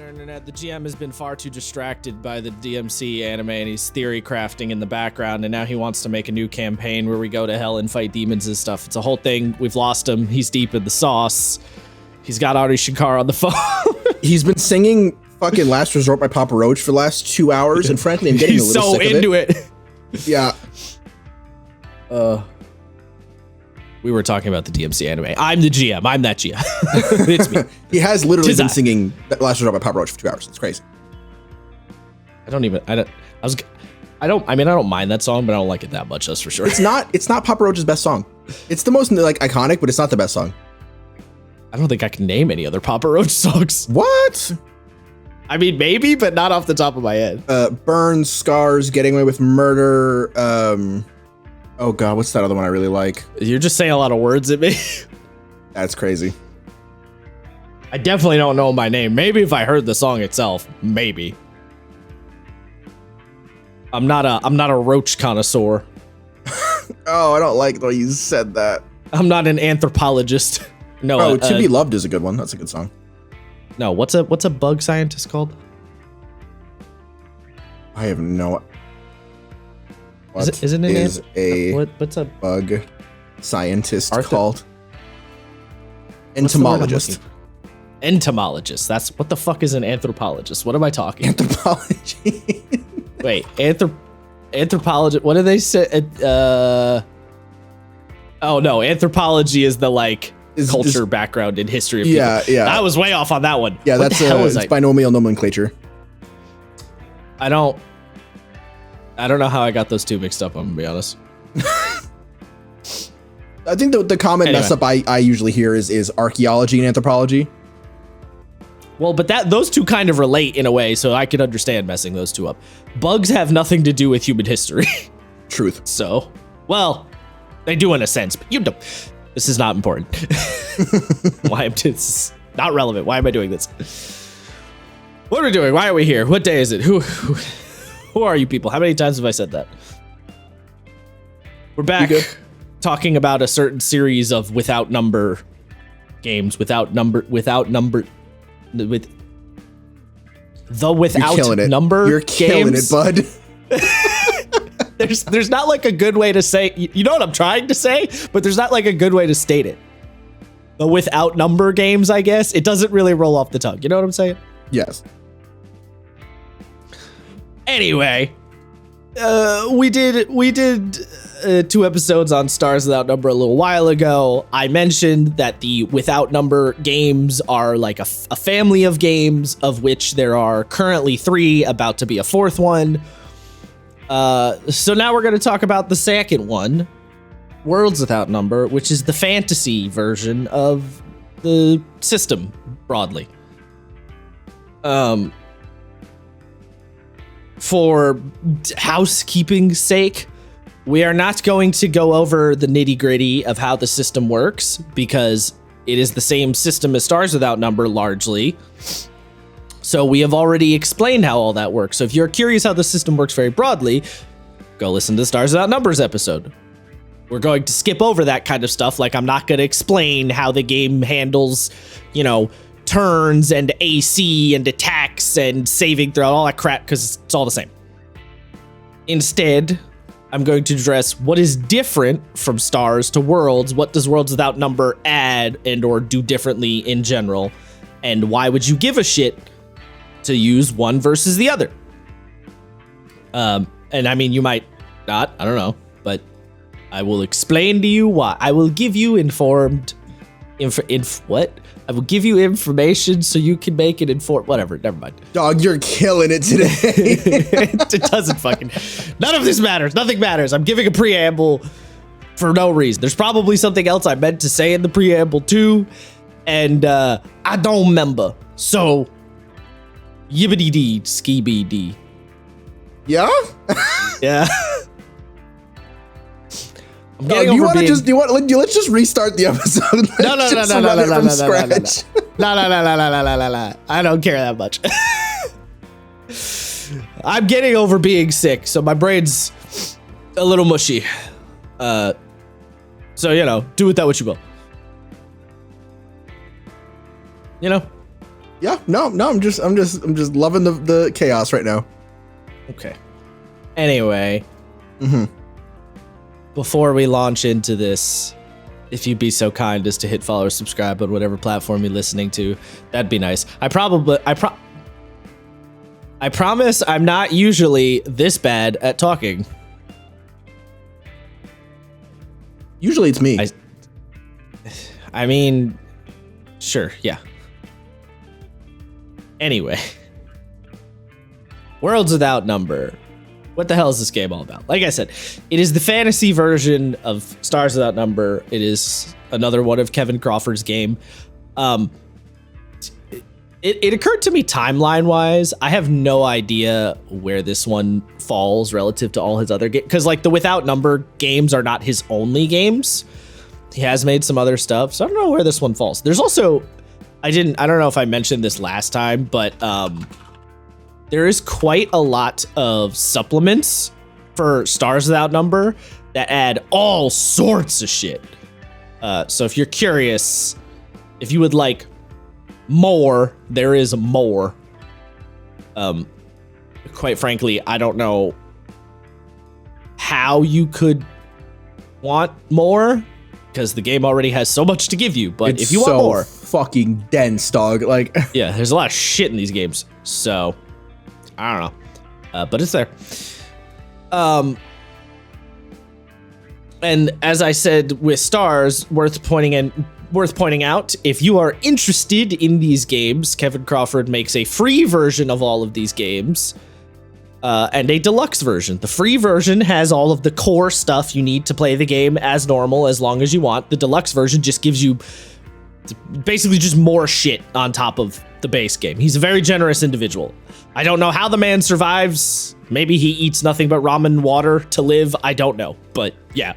Internet, the GM has been far too distracted by the DMC anime and he's theory crafting in the background, and now he wants to make a new campaign where we go to hell and fight demons and stuff. It's a whole thing. We've lost him. He's deep in the sauce. He's got Ari Shankar on the phone. He's been singing fucking Last Resort by Papa Roach for the last 2 hours, and frankly, I'm getting a little sick of it. He's so into it. Yeah. We were talking about the DMC anime. I'm the GM. I'm that GM. It's me. He has literally been singing Last Resort by Papa Roach for 2 hours. It's crazy. I don't mind that song, but I don't like it that much, that's for sure. It's not Papa Roach's best song. It's the most like iconic, but it's not the best song. I don't think I can name any other Papa Roach songs. What? I mean, maybe, but not off the top of my head. Burns, Scars, Getting Away with Murder. Oh God, what's that other one I really like? You're just saying a lot of words at me. That's crazy. I definitely don't know my name. Maybe if I heard the song itself, maybe. I'm not a Roach connoisseur. Oh, I don't like the way you said that. I'm not an anthropologist. No. To Be Loved is a good one. That's a good song. No, what's a bug scientist called? I have no. What's a bug scientist called? Entomologist. Entomologist. That's what the fuck is an anthropologist? What am I talking? Anthropology. Wait, anthropologist. What do they say? Oh no, anthropology is the culture background in history of people. Yeah. I was way off on that one. Yeah, it's binomial nomenclature. I don't know how I got those two mixed up, I'm gonna be honest. I think the common mess up I usually hear is archaeology and anthropology. Well, but those two kind of relate in a way, so I could understand messing those two up. Bugs have nothing to do with human history. Truth. So, well, they do in a sense, but this is not important. It's not relevant. Why am I doing this? What are we doing? Why are we here? What day is it? Who are you people? How many times have I said that? We're back talking about a certain series of without number games, without number games. You're killing it, bud. There's not like a good way to say, you know what I'm trying to say, but there's not like a good way to state it. The without number games, I guess. It doesn't really roll off the tongue. You know what I'm saying? Yes. Anyway, we did 2 episodes on Stars Without Number a little while ago. I mentioned that the Without Number games are like a family of games, of which there are currently 3, about to be a 4th one. So now we're going to talk about the second one, Worlds Without Number, which is the fantasy version of the system broadly. For housekeeping's sake, we are not going to go over the nitty-gritty of how the system works, because it is the same system as Stars Without Number largely. So we have already explained how all that works. So if you're curious how the system works very broadly, go listen to the Stars Without Numbers episode. We're going to skip over that kind of stuff. Like, I'm not going to explain how the game handles, turns and AC and attacks and saving throughout all that crap, because it's all the same. Instead, I'm going to address what is different from Stars to Worlds. What does Worlds Without Number add and or do differently in general? And why would you give a shit to use one versus the other? And I mean, you might not, I don't know, but I will explain to you why. I will give you I will give you information so you can make it informed. Whatever, never mind. Dog, you're killing it today. It doesn't fucking... None of this matters. Nothing matters. I'm giving a preamble for no reason. There's probably something else I meant to say in the preamble too, and I don't remember. So, yibbity-dee, skee-bee-dee. Yeah? Yeah. Let's just restart the episode. No. I don't care that much. I'm getting over being sick, so my brain's a little mushy. So, do with that what you will. Yeah, Yeah, no, I'm just loving the chaos right now. Okay. Anyway, Mm-hmm. before we launch into this, if you'd be so kind as to hit follow or subscribe on whatever platform you're listening to, that'd be nice. I promise I'm not usually this bad at talking. Usually it's me. I mean, sure, yeah. Anyway, Worlds Without Number. What the hell is this game all about? Like I said, it is the fantasy version of Stars Without Number. It is another one of Kevin Crawford's game. It occurred to me timeline-wise, I have no idea where this one falls relative to all his other games. Because, like, the Without Number games are not his only games. He has made some other stuff, so I don't know where this one falls. There's also, I don't know if I mentioned this last time, but there is quite a lot of supplements for Stars Without Number that add all sorts of shit. So if you're curious, if you would like more, there is more. Quite frankly, I don't know how you could want more because the game already has so much to give you. But if you want more, fucking dense, dog. Like, yeah, there's a lot of shit in these games. So I don't know, but it's there. And as I said with Stars, worth pointing out, if you are interested in these games, Kevin Crawford makes a free version of all of these games and a deluxe version. The free version has all of the core stuff you need to play the game as normal, as long as you want. The deluxe version just gives you basically just more shit on top of the base game. He's a very generous individual. I don't know how the man survives. Maybe he eats nothing but ramen water to live. I don't know, but yeah.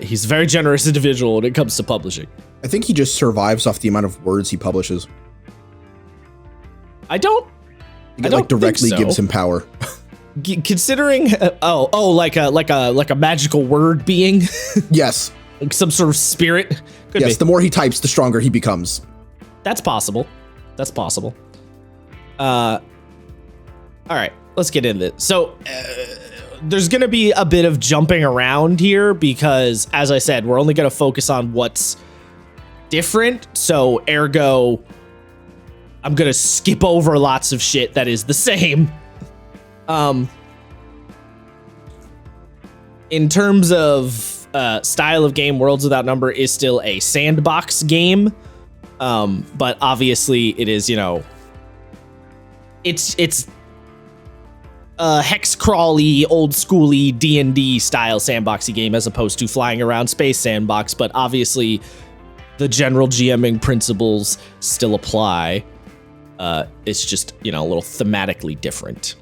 He's a very generous individual when it comes to publishing. I think he just survives off the amount of words he publishes. I don't directly think so. Gives him power. Considering, like a magical word being. Yes. Like some sort of spirit. Could yes, be. The more he types, the stronger he becomes. That's possible. All right, let's get into it. So there's going to be a bit of jumping around here because, as I said, we're only going to focus on what's different. So ergo, I'm going to skip over lots of shit that is the same. In terms of style of game, Worlds Without Number is still a sandbox game. But obviously it is, it's a hex crawly, old schooly D&D style sandboxy game as opposed to flying around space sandbox. But obviously the general GMing principles still apply. It's just, a little thematically different.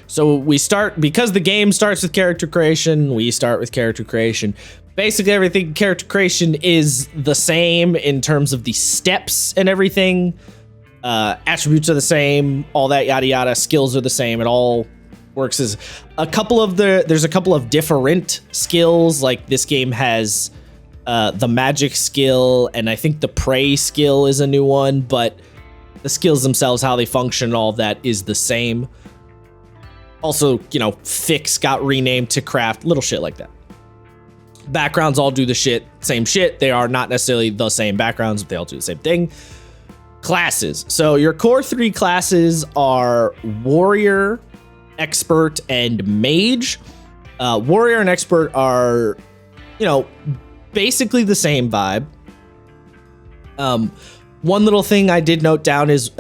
So we start, because the game starts with character creation, we start with character creation. Basically everything character creation is the same in terms of the steps and everything. Attributes are the same, all that yada yada, skills are the same. It all works as there's a couple of different skills. Like this game has the magic skill, and I think the prey skill is a new one, but the skills themselves, how they function, all of that is the same. Also, fix got renamed to craft, little shit like that. Backgrounds all do the same shit. They are not necessarily the same backgrounds, but they all do the same thing. Classes. So your core 3 classes are Warrior, Expert, and Mage. Warrior and Expert are, basically the same vibe. One little thing I did note down is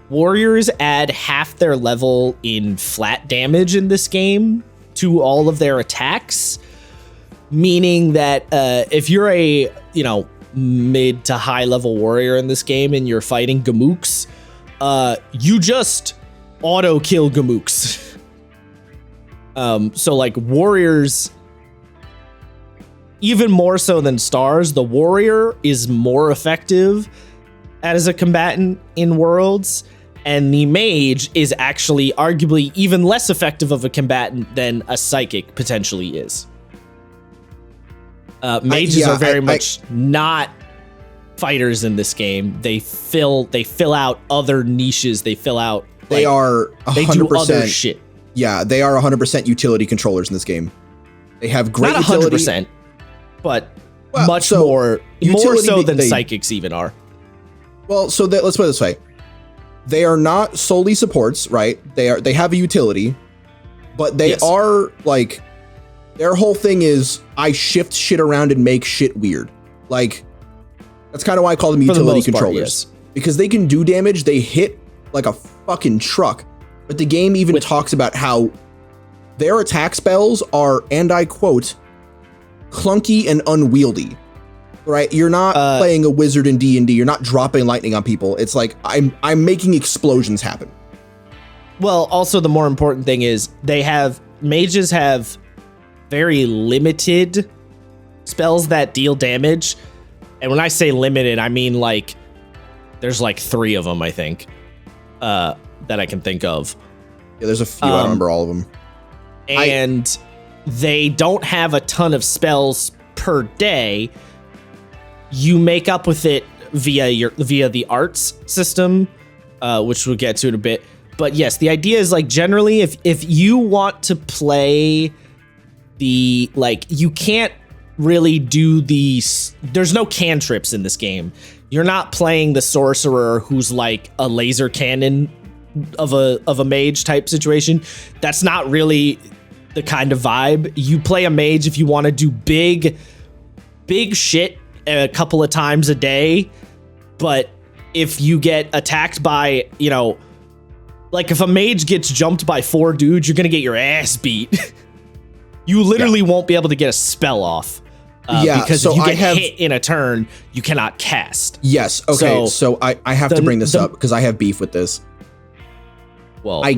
Warriors add half their level in flat damage in this game to all of their attacks, meaning that if you're a, mid to high level warrior in this game and you're fighting Gamooks, you just auto kill Gamooks. So like warriors, even more so than Stars, the warrior is more effective as a combatant in Worlds, and the mage is actually arguably even less effective of a combatant than a psychic potentially is. Mages are very much not fighters in this game. They fill out other niches. They fill out. They are 100%. They do other shit. Yeah, they are 100% utility controllers in this game. They have great Not utility. 100%, but much more so than psychics even are. Well, so let's put it this way. They are not solely supports, right? They have a utility, but they are like, their whole thing is I shift shit around and make shit weird. Like, that's kind of why I call them utility controllers. Because they can do damage, they hit like a fucking truck. But the game even talks about how their attack spells are, and I quote, clunky and unwieldy. Right? You're not playing a wizard in D&D. You're not dropping lightning on people. It's like I'm making explosions happen. Well, also the more important thing is mages have very limited spells that deal damage. And when I say limited, I mean like there's like 3 of them, I think, that I can think of. Yeah, there's a few. I don't remember all of them. And they don't have a ton of spells per day. You make up with it via the arts system, which we'll get to in a bit. But yes, the idea is like generally if you want to play the, like, you can't really do these, there's no cantrips in this game. You're not playing the sorcerer who's like a laser cannon of a mage type situation. That's not really the kind of vibe. You play a mage if you want to do big shit a couple of times a day, but if you get attacked by, you know, like if a mage gets jumped by 4 dudes, you're gonna get your ass beat. You literally won't be able to get a spell off. Because if you get hit in a turn, you cannot cast. Yes. Okay. So I have to bring this up because I have beef with this. Well, I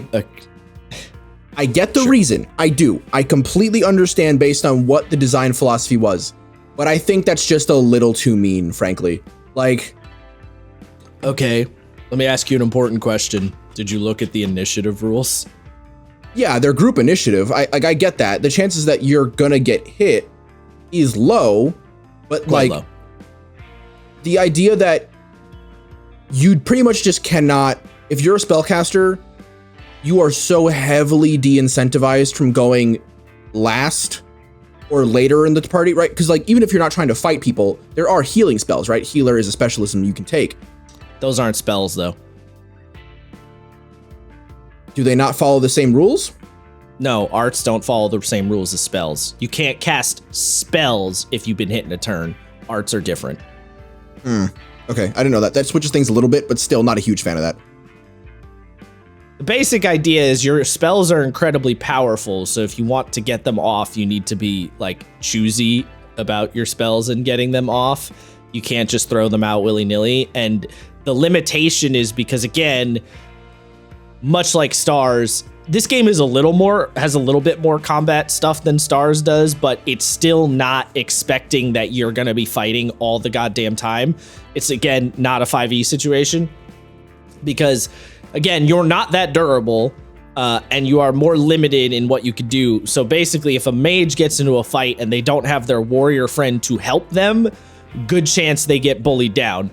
get the reason. I do. I completely understand based on what the design philosophy was. But I think that's just a little too mean, frankly. Like, okay, let me ask you an important question. Did you look at the initiative rules? Yeah, they're group initiative. I get that. The chances that you're gonna get hit is low, but quite low. The idea that you pretty much just cannot, if you're a spellcaster, you are so heavily de-incentivized from going last or later in the party, right? Because like, even if you're not trying to fight people, there are healing spells, right? Healer is a specialism you can take. Those aren't spells though. Do they not follow the same rules? No, arts don't follow the same rules as spells. You can't cast spells if you've been hit in a turn. Arts are different. Okay, I didn't know that. That switches things a little bit, but still not a huge fan of that. The basic idea is your spells are incredibly powerful, so if you want to get them off, you need to be like choosy about your spells and getting them off. You can't just throw them out willy-nilly. And the limitation is because, again, much like Stars, this game is has a little bit more combat stuff than Stars does, but it's still not expecting that you're going to be fighting all the goddamn time. It's, again, not a 5e situation because, again, you're not that durable, and you are more limited in what you could do. So basically, if a mage gets into a fight and they don't have their warrior friend to help them, good chance they get bullied down.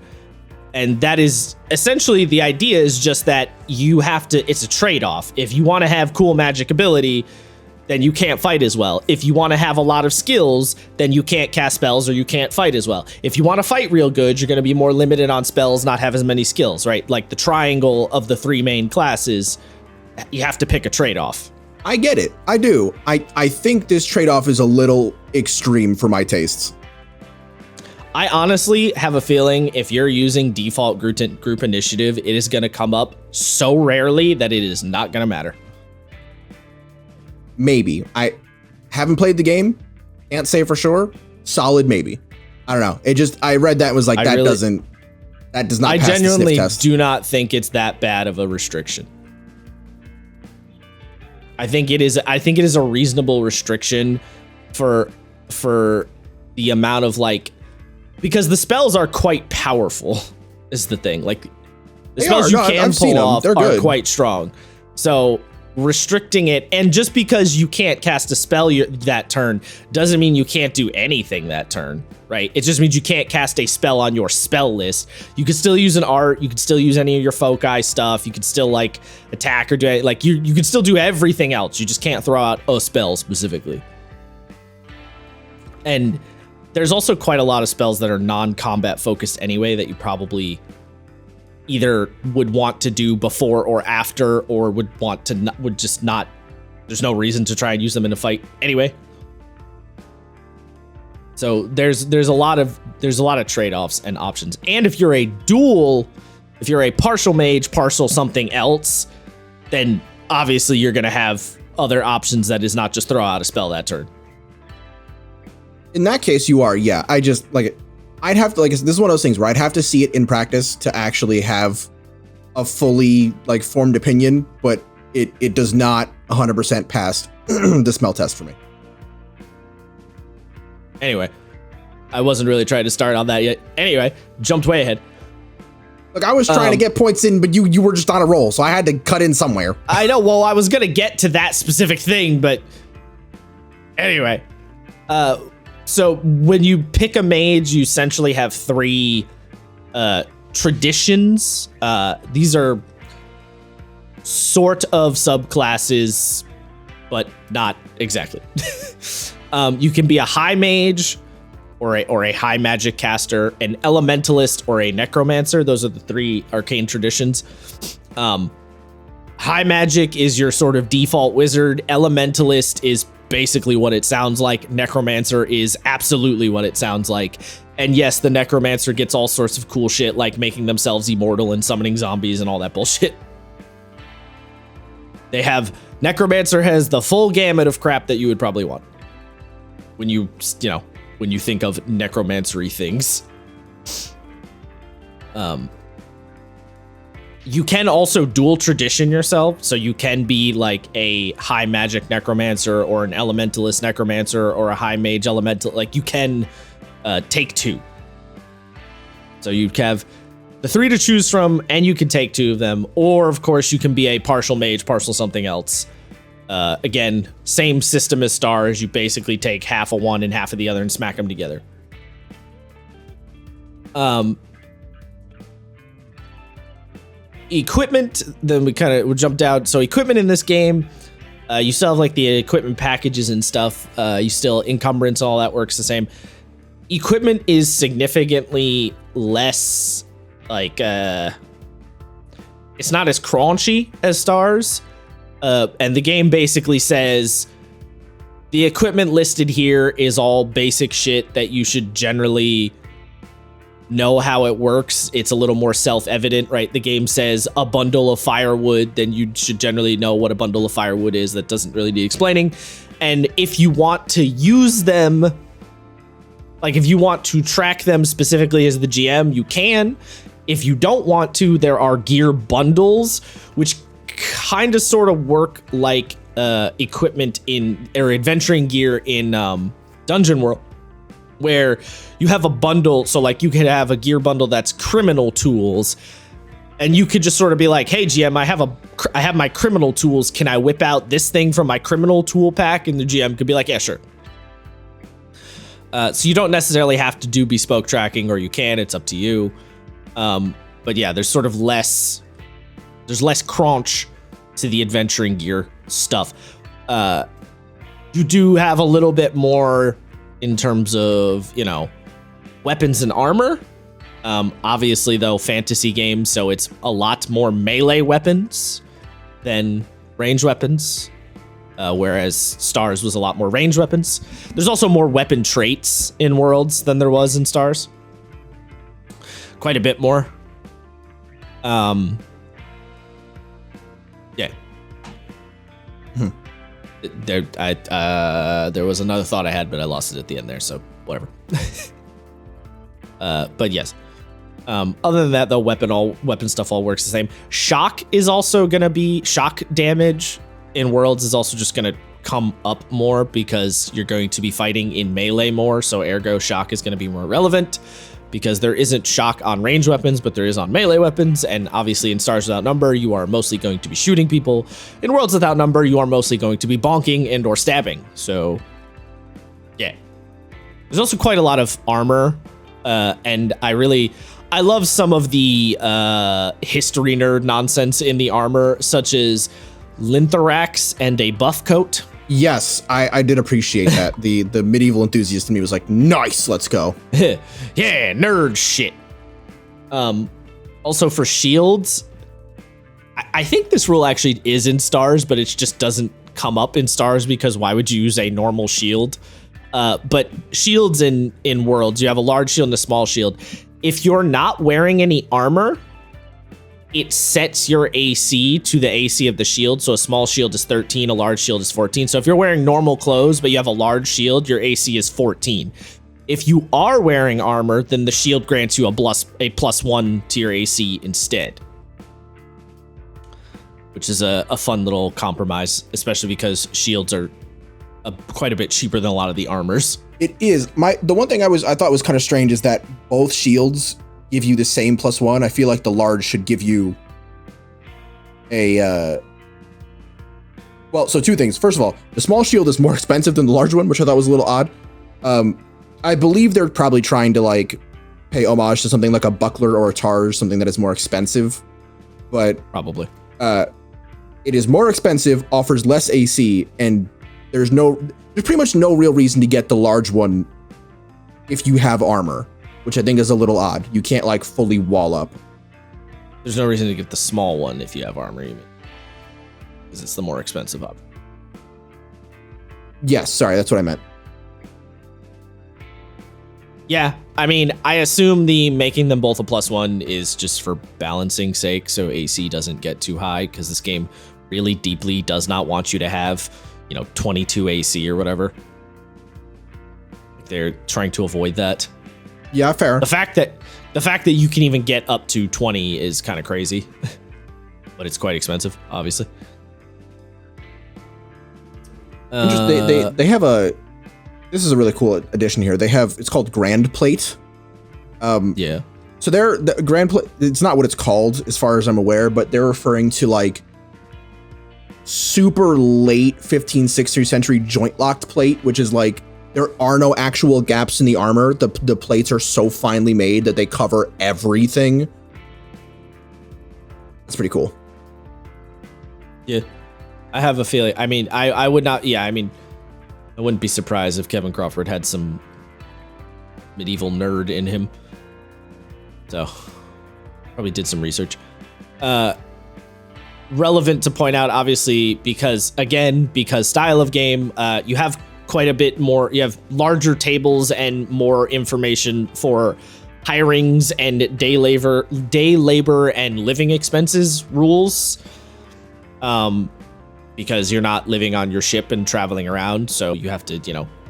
And that is essentially the idea, is just that you have to, it's a trade-off. If you want to have cool magic ability, then you can't fight as well. If you want to have a lot of skills, then you can't cast spells or you can't fight as well. If you want to fight real good, you're going to be more limited on spells, not have as many skills, right? Like the triangle of the 3 main classes, you have to pick a trade-off. I get it. I do. I think this trade-off is a little extreme for my tastes. I honestly have a feeling if you're using default group initiative, it is going to come up so rarely that it is not going to matter. Maybe. I haven't played the game. Can't say for sure. Solid maybe. I don't know. It just, I read that and was like, that does not pass the sniff test. I genuinely do not think it's that bad of a restriction. I think it is a reasonable restriction for the amount of like, because the spells are quite powerful is the thing. Like the spells you can pull off are quite strong. So restricting it, and just because you can't cast a spell that turn doesn't mean you can't do anything that turn, right? It just means you can't cast a spell on your spell list. You could still use an art, you could still use any of your foci stuff, you could still like attack or do like you could still do everything else. You just can't throw out a spell specifically. And there's also quite a lot of spells that are non-combat focused anyway that you probably either would want to do before or after, or would just not. There's no reason to try and use them in a fight anyway. So there's a lot of trade-offs and options. And if you're a partial mage, partial something else, then obviously you're gonna have other options that is not just throw out a spell that turn. In that case, you are, yeah. I'd have to, this is one of those things where I'd have to see it in practice to actually have a fully formed opinion, but it does not 100% pass the smell test for me. Anyway, I wasn't really trying to start on that yet. Anyway, jumped way ahead. Look, I was trying to get points in, but you were just on a roll, so I had to cut in somewhere. I know. Well, I was gonna get to that specific thing, but anyway, so when you pick a mage, you essentially have 3 traditions. These are sort of subclasses, but not exactly. You can be a high mage or a high magic caster, an elementalist, or a necromancer. Those are the 3 arcane traditions. High magic is your sort of default wizard. Elementalist is basically what it sounds like. Necromancer is absolutely what it sounds like. And yes, the necromancer gets all sorts of cool shit, like making themselves immortal and summoning zombies and all that bullshit. Necromancer has the full gamut of crap that you would probably want when you think of necromancery things. You can also dual tradition yourself, so you can be like a high magic necromancer or an elementalist necromancer or a high mage elemental. Like you can take 2. So you have the 3 to choose from, and you can take 2 of them. Or of course you can be a partial mage, partial something else. Again, same system as stars. You basically take half of one and half of the other and smack them together. Equipment, then we jumped out. So equipment in this game, you still have like the equipment packages and stuff. You still encumbrance, all that works the same. Equipment is significantly less it's not as crunchy as stars. And the game basically says the equipment listed here is all basic shit that you should generally know how it works. It's a little more self-evident, right? The game says a bundle of firewood, then you should generally know what a bundle of firewood is. That doesn't really need explaining. And if you want to use them, if you want to track them specifically as the GM, you can. If you don't want to, there are gear bundles, which kind of sort of work like equipment or adventuring gear in Dungeon World, where you have a bundle. So you could have a gear bundle that's criminal tools, and you could just sort of be like, hey GM, I have my criminal tools. Can I whip out this thing from my criminal tool pack? And the GM could be like, yeah, sure. So you don't necessarily have to do bespoke tracking, or you can, it's up to you. But yeah, there's less crunch to the adventuring gear stuff. You do have a little bit more in terms of, weapons and armor. Obviously, though, fantasy games, so it's a lot more melee weapons than range weapons, whereas Stars was a lot more range weapons. There's also more weapon traits in Worlds than there was in Stars. Quite a bit more. Yeah. There was another thought I had, but I lost it at the end there, so whatever. But yes. Other than that, though, weapon stuff all works the same. Shock damage in Worlds is also just gonna come up more because you're going to be fighting in melee more, so ergo shock is gonna be more relevant. because there isn't shock on ranged weapons, but there is on melee weapons. And obviously in Stars Without Number, you are mostly going to be shooting people. In Worlds Without Number, you are mostly going to be bonking and or stabbing. So yeah, there's also quite a lot of armor. And I love some of the history nerd nonsense in the armor, such as Linthorax and a buff coat. Yes, I did appreciate that. The medieval enthusiast in me was like, nice, let's go. Yeah, nerd shit. Also for shields, I think this rule actually is in Stars, but it just doesn't come up in Stars because why would you use a normal shield? But shields in Worlds, you have a large shield and a small shield. If you're not wearing any armor, it sets your AC to the AC of the shield. So a small shield is 13, a large shield is 14. So if you're wearing normal clothes, but you have a large shield, your AC is 14. If you are wearing armor, then the shield grants you a +1 to your AC instead. Which is a fun little compromise, especially because shields are quite a bit cheaper than a lot of the armors. It is. The one thing I thought was kind of strange is that both shields give you the same +1. I feel like the large should give you a well, so two things. First of all, the small shield is more expensive than the large one, which I thought was a little odd. I believe they're probably trying to like pay homage to something like a buckler or a targe, something that is more expensive. But probably it is more expensive, offers less AC, and there's pretty much no real reason to get the large one if you have armor, which I think is a little odd. You can't like fully wall up. There's no reason to get the small one if you have armor, even, because it's the more expensive option. Yes, sorry, that's what I meant. Yeah, I mean, I assume the making them both a +1 is just for balancing sake, so AC doesn't get too high, because this game really deeply does not want you to have, 22 AC or whatever. They're trying to avoid that. Yeah, fair. The fact that you can even get up to 20 is kind of crazy, but it's quite expensive, obviously. They have this is a really cool addition here. It's called Grand Plate. Yeah. So the Grand Plate, it's not what it's called as far as I'm aware, but they're referring to like super late 15th, 16th century joint locked plate, which is like, there are no actual gaps in the armor. The plates are so finely made that they cover everything. That's pretty cool. Yeah. I have a feeling. I mean, I would not. Yeah, I mean, I wouldn't be surprised if Kevin Crawford had some medieval nerd in him. So, probably did some research. Relevant to point out, obviously, because style of game, you have quite a bit more. You have larger tables and more information for hirings and day labor and living expenses rules. Because you're not living on your ship and traveling around, so you have to,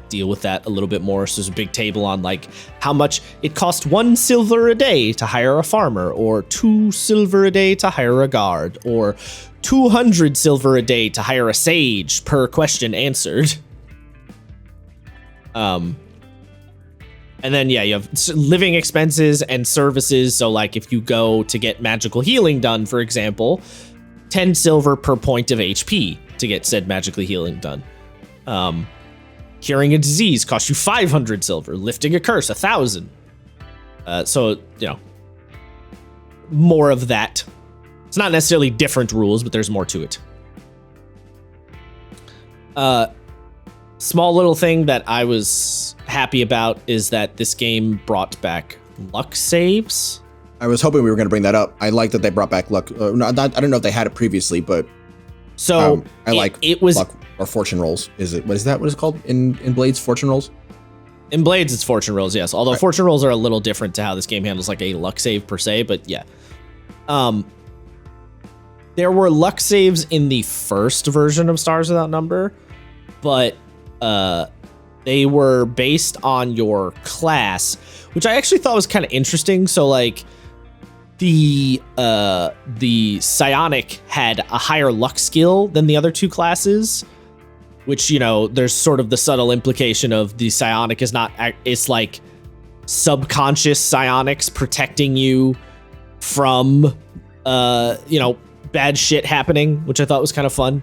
deal with that a little bit more. So there's a big table on like how much it costs 1 silver a day to hire a farmer, or 2 silver a day to hire a guard, or 200 silver a day to hire a sage per question answered. And then, yeah, you have living expenses and services. So like if you go to get magical healing done, for example, 10 silver per point of HP to get said magically healing done. Curing a disease costs you 500 silver. Lifting a curse, 1,000. So, more of that. It's not necessarily different rules, but there's more to it. Small little thing that I was happy about is that this game brought back luck saves. I was hoping we were going to bring that up. I like that they brought back luck. I don't know if they had it previously, but so it was luck or fortune rolls. Is that what it's called in Blades? Fortune rolls. In Blades, it's fortune rolls. Yes, although right. Fortune rolls are a little different to how this game handles like a luck save per se. But yeah, there were luck saves in the first version of Stars Without Number, but they were based on your class, which I actually thought was kind of interesting. So like the psionic had a higher luck skill than the other two classes, which, there's sort of the subtle implication of the psionic is not, it's like subconscious psionics protecting you from, bad shit happening, which I thought was kind of fun.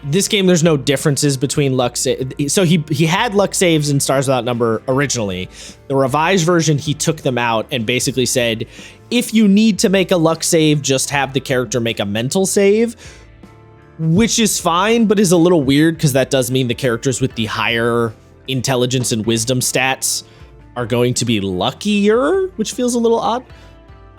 This game, there's no differences between luck so he had luck saves in Stars Without Number originally. The revised version, he took them out and basically said, if you need to make a luck save, just have the character make a mental save, which is fine, but is a little weird because that does mean the characters with the higher intelligence and wisdom stats are going to be luckier, which feels a little odd.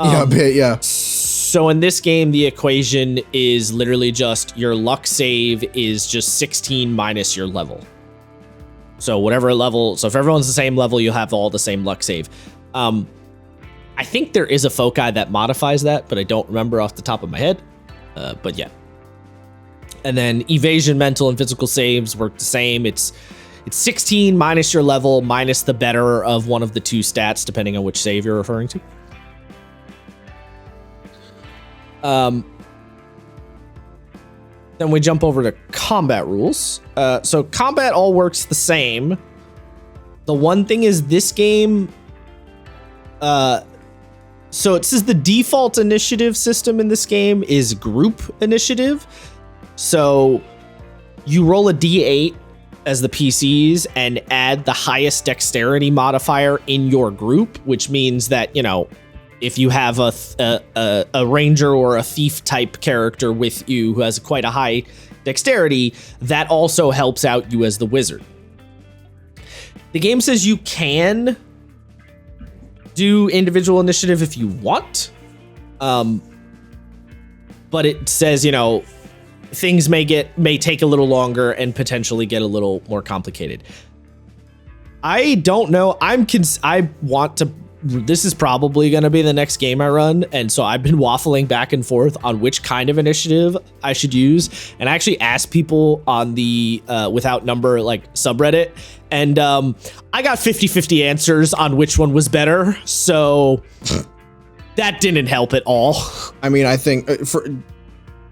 Yeah, a bit, yeah. So in this game, the equation is literally just your luck save is just 16 minus your level. So whatever level, so if everyone's the same level, you'll have all the same luck save. I think there is a foci that modifies that, but I don't remember off the top of my head. But yeah. And then evasion, mental, and physical saves work the same. It's 16 minus your level minus the better of one of the two stats, depending on which save you're referring to. Then we jump over to combat rules. So combat all works the same. The one thing is this game, so it says the default initiative system in this game is group initiative. So you roll a D8 as the PCs and add the highest dexterity modifier in your group, which means that, if you have a ranger or a thief type character with you who has quite a high dexterity, that also helps out you as the wizard. The game says you can do individual initiative if you want, but it says, things may take a little longer and potentially get a little more complicated. I don't know. This is probably going to be the next game I run. And so I've been waffling back and forth on which kind of initiative I should use. And I actually asked people on the Without Number subreddit. And I got 50-50 answers on which one was better. So that didn't help at all. I mean, I think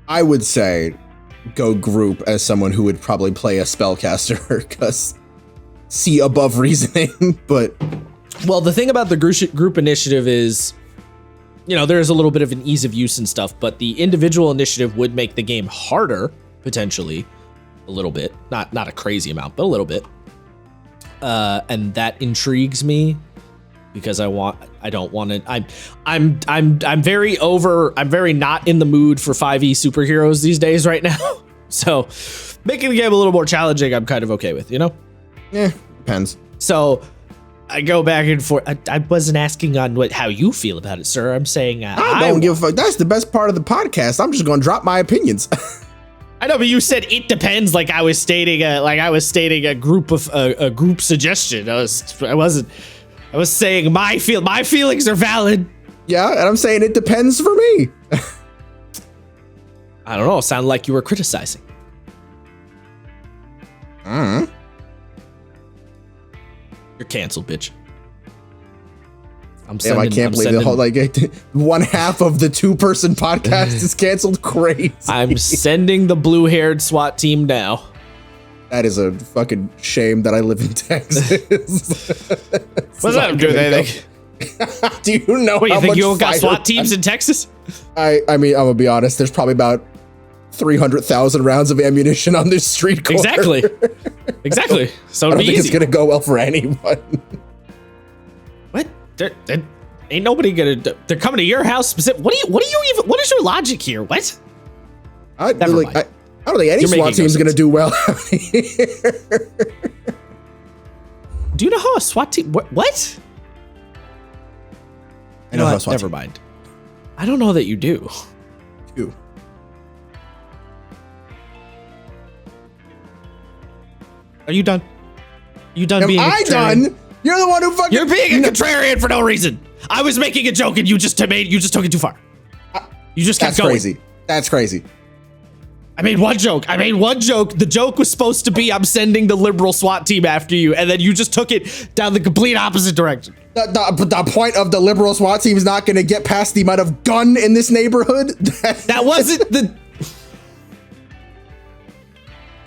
I would say go group as someone who would probably play a spellcaster because see above reasoning, but... Well, the thing about the group initiative is, there's a little bit of an ease of use and stuff, but the individual initiative would make the game harder, potentially, a little bit. Not a crazy amount, but a little bit. And that intrigues me because I'm very not in the mood for 5e superheroes these days right now. So making the game a little more challenging, I'm kind of okay with, Yeah, depends. So I go back and forth. I wasn't asking on how you feel about it, sir. I'm saying I don't give a fuck. That's the best part of the podcast. I'm just going to drop my opinions. I know, but you said it depends. Like I was stating a group suggestion. I was saying my feelings are valid. Yeah, and I'm saying it depends for me. I don't know. It sounded like you were criticizing. You're canceled, bitch. I can't believe the whole one half of the 2-person podcast is canceled. Crazy. I'm sending the blue-haired SWAT team now. That is a fucking shame that I live in Texas. What's that do? They think? Do you know? What, you think you got SWAT teams in Texas? I mean, I'm gonna be honest. There's probably about 300,000 rounds of ammunition on this street corner. Exactly. So I don't think it's gonna go well for anyone. What? Ain't nobody gonna. They're coming to your house. What is your logic here? What? I don't think any SWAT team's gonna do well out here. Do you know how a SWAT team? What? I know how a SWAT Never mind. I don't know that you do. Ew. Are you done? You done Am being I done? You're the one who fucking... You're being a contrarian for no reason. I was making a joke and you just took it too far. You just kept going. That's crazy. I made one joke. The joke was supposed to be I'm sending the liberal SWAT team after you, and then you just took it down the complete opposite direction. The point of the liberal SWAT team is not going to get past the amount of gun in this neighborhood. That wasn't the...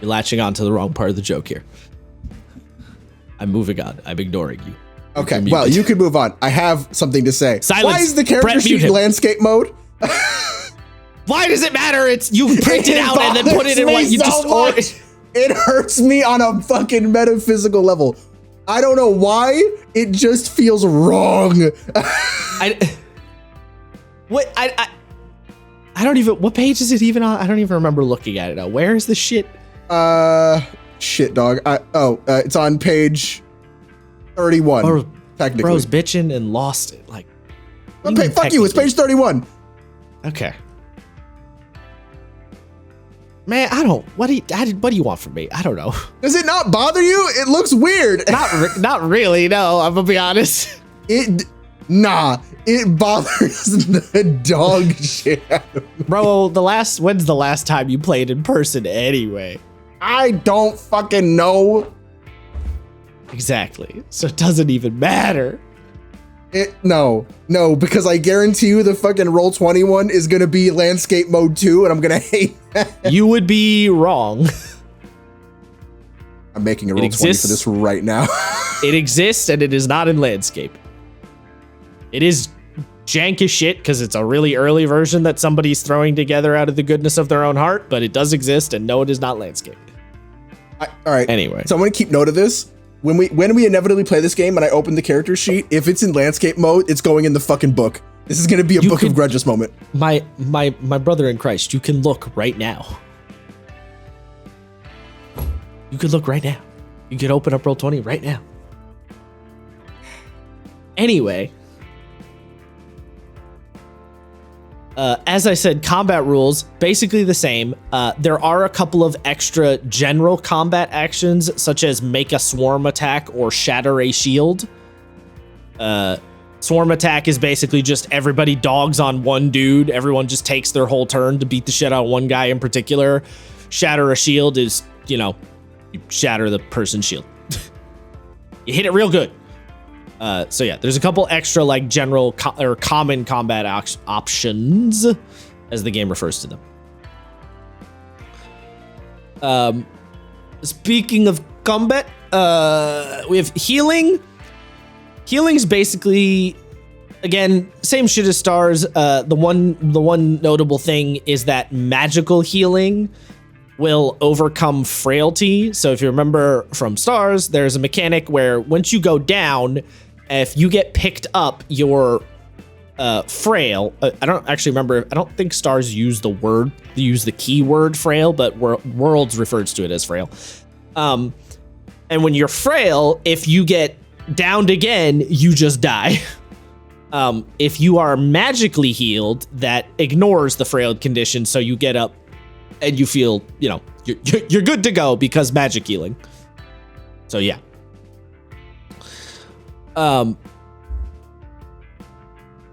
You're latching on to the wrong part of the joke here. I'm moving on. I'm ignoring you. Okay, well, you can move on. I have something to say. Silence. Why is the character sheet landscape mode? Why does it matter? It's you print it out and then put it in what you just. It hurts me on a fucking metaphysical level. I don't know why. It just feels wrong. I don't even. What page is it even on? I don't even remember looking at it now. Where is the shit? Shit, dog. It's on page 31. Technically, bro's bitching and lost it. Like, fuck you. It's page 31. Okay. Man, I don't. What do you want from me? I don't know. Does it not bother you? It looks weird. Not really. No, I'm gonna be honest. It bothers the dog shit out of me. Bro, when's the last time you played in person anyway? I don't fucking know. Exactly. So it doesn't even matter. No, because I guarantee you the fucking Roll20 one is gonna be landscape mode 2, and I'm gonna hate that. You would be wrong. I'm making a Roll20 for this right now. It exists, and it is not in landscape. It is jank as shit because it's a really early version that somebody's throwing together out of the goodness of their own heart, but it does exist, and no, it is not landscape. All right. Anyway, so I'm gonna keep note of this. When we inevitably play this game and I open the character sheet, if it's in landscape mode, it's going in the fucking book. This is gonna be a Book of Grudges moment. My brother in Christ, you can look right now. You could look right now. You could open up Roll20 right now. Anyway, as I said, combat rules, basically the same. There are a couple of extra general combat actions, such as make a swarm attack or shatter a shield. Swarm attack is basically just everybody dogs on one dude. Everyone just takes their whole turn to beat the shit out of one guy in particular. Shatter a shield is, you shatter the person's shield. You hit it real good. So yeah, there's a couple extra like general or common combat options, as the game refers to them. Speaking of combat, we have healing. Healing's basically, again, same shit as stars. The one notable thing is that magical healing will overcome frailty. So if you remember from stars, there's a mechanic where once you go down, if you get picked up, you're frail. I don't actually remember. I don't think stars use the keyword frail, but Worlds refers to it as frail. And when you're frail, if you get downed again, you just die. If you are magically healed, that ignores the frail condition, so you get up and you feel, you're good to go because magic healing. So yeah.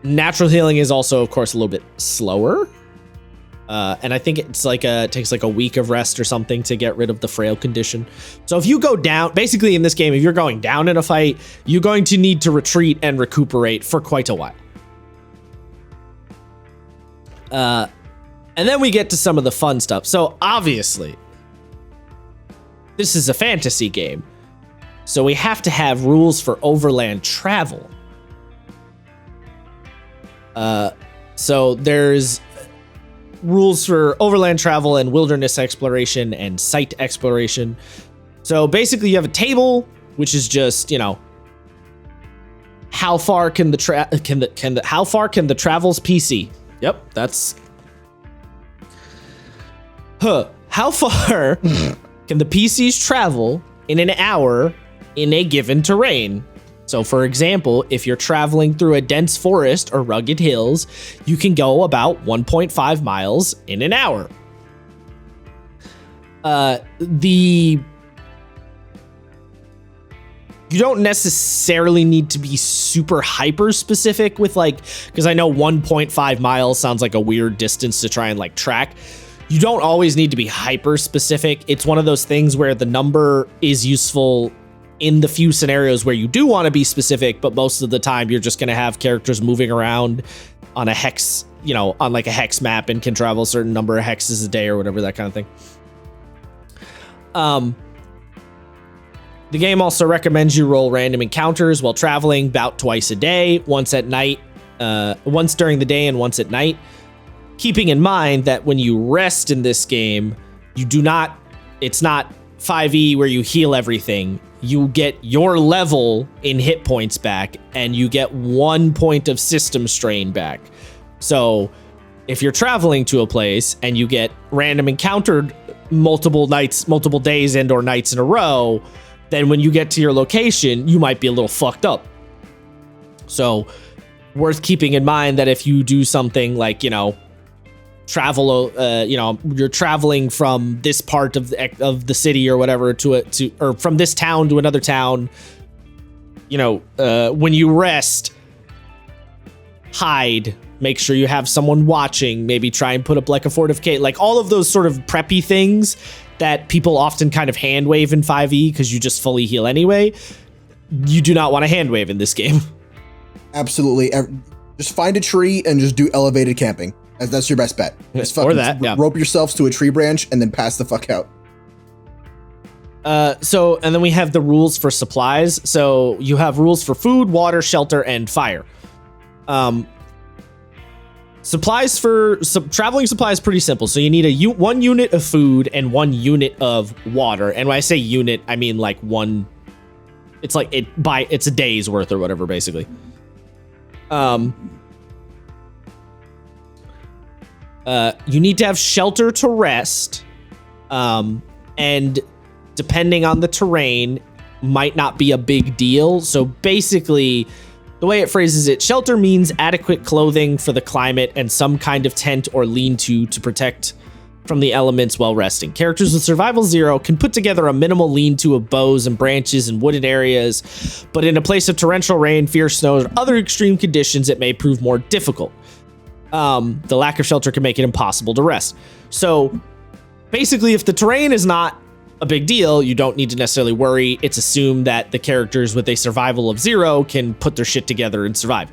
Natural healing is also, of course, a little bit slower. And I think it's takes like a week of rest or something to get rid of the frail condition. So if you go down, basically in this game, if you're going down in a fight, you're going to need to retreat and recuperate for quite a while. And then we get to some of the fun stuff. So obviously, this is a fantasy game. So we have to have rules for overland travel. So there's rules for overland travel and wilderness exploration and site exploration. So basically you have a table, which is just, how far can the travel's PC? Yep, that's how far can the PCs travel in an hour in a given terrain? So for example, if you're traveling through a dense forest or rugged hills, you can go about 1.5 miles in an hour. You don't necessarily need to be super hyper specific with because I know 1.5 miles sounds like a weird distance to try and track. You don't always need to be hyper specific. It's one of those things where the number is useful in the few scenarios where you do want to be specific, but most of the time you're just going to have characters moving around on a hex, on a hex map and can travel a certain number of hexes a day or whatever, that kind of thing. The game also recommends you roll random encounters while traveling about twice a day, once at night, once during the day and once at night. Keeping in mind that when you rest in this game, it's not 5e where you heal everything. You get your level in hit points back, and you get 1 point of system strain back. So if you're traveling to a place and you get random encountered multiple days and or nights in a row, then when you get to your location, you might be a little fucked up. So worth keeping in mind that if you do something like, travel, you're traveling from this part of the city or whatever or from this town to another town, when you rest, hide, make sure you have someone watching, maybe try and put up like a fortification, like all of those sort of preppy things that people often kind of hand wave in 5e because you just fully heal anyway. You do not want to hand wave in this game. Absolutely. Just find a tree and just do elevated camping. That's your best bet. Just fucking rope yourselves to a tree branch and then pass the fuck out. And then we have the rules for supplies. So you have rules for food, water, shelter, and fire. Supplies for traveling supplies pretty simple. So you need 1 unit of food and 1 unit of water. And when I say unit, I mean like one. It's like it's a day's worth or whatever, basically. You need to have shelter to rest, and depending on the terrain, might not be a big deal. So basically, the way it phrases it, shelter means adequate clothing for the climate and some kind of tent or lean-to to protect from the elements while resting. Characters with survival 0 can put together a minimal lean-to of boughs and branches in wooded areas, but in a place of torrential rain, fierce snows, or other extreme conditions, it may prove more difficult. The lack of shelter can make it impossible to rest. So basically, if the terrain is not a big deal, you don't need to necessarily worry. It's assumed that the characters with a survival of 0 can put their shit together and survive.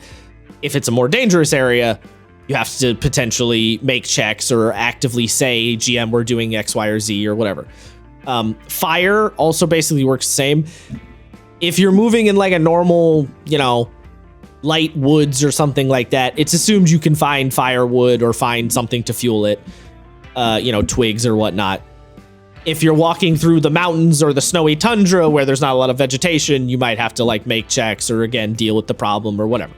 If it's a more dangerous area, you have to potentially make checks or actively say, GM, we're doing X, Y, or Z or whatever. Fire also basically works the same. If you're moving in like a normal, light woods or something like that, it's assumed you can find firewood or find something to fuel it, twigs or whatnot. If you're walking through the mountains or the snowy tundra where there's not a lot of vegetation, you might have to like make checks or again deal with the problem or whatever.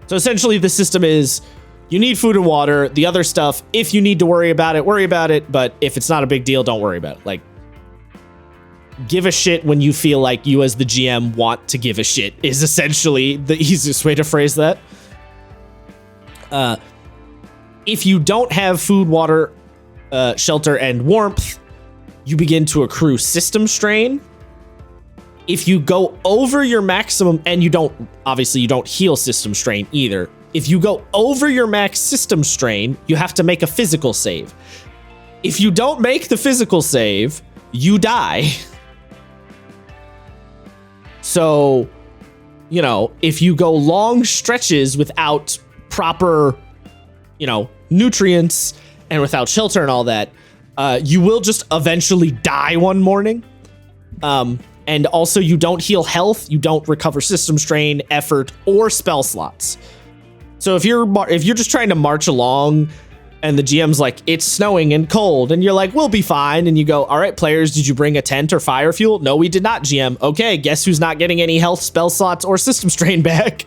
So essentially the system is you need food and water. The other stuff, if you need to worry about it. But if it's not a big deal, don't worry about it. Like, give a shit when you feel like you as the GM want to give a shit is essentially the easiest way to phrase that. If you don't have food, water, shelter, and warmth, you begin to accrue system strain. If you go over your maximum, and you don't heal system strain either. If you go over your max system strain, you have to make a physical save. If you don't make the physical save, you die. So, if you go long stretches without proper, nutrients and without shelter and all that, you will just eventually die one morning. And also you don't heal health, you don't recover system strain, effort, or spell slots. So if you're just trying to march along and the GM's like, it's snowing and cold, and you're like, we'll be fine. And you go, all right, players, did you bring a tent or fire fuel? No, we did not, GM. Okay, guess who's not getting any health, spell slots, or system strain back?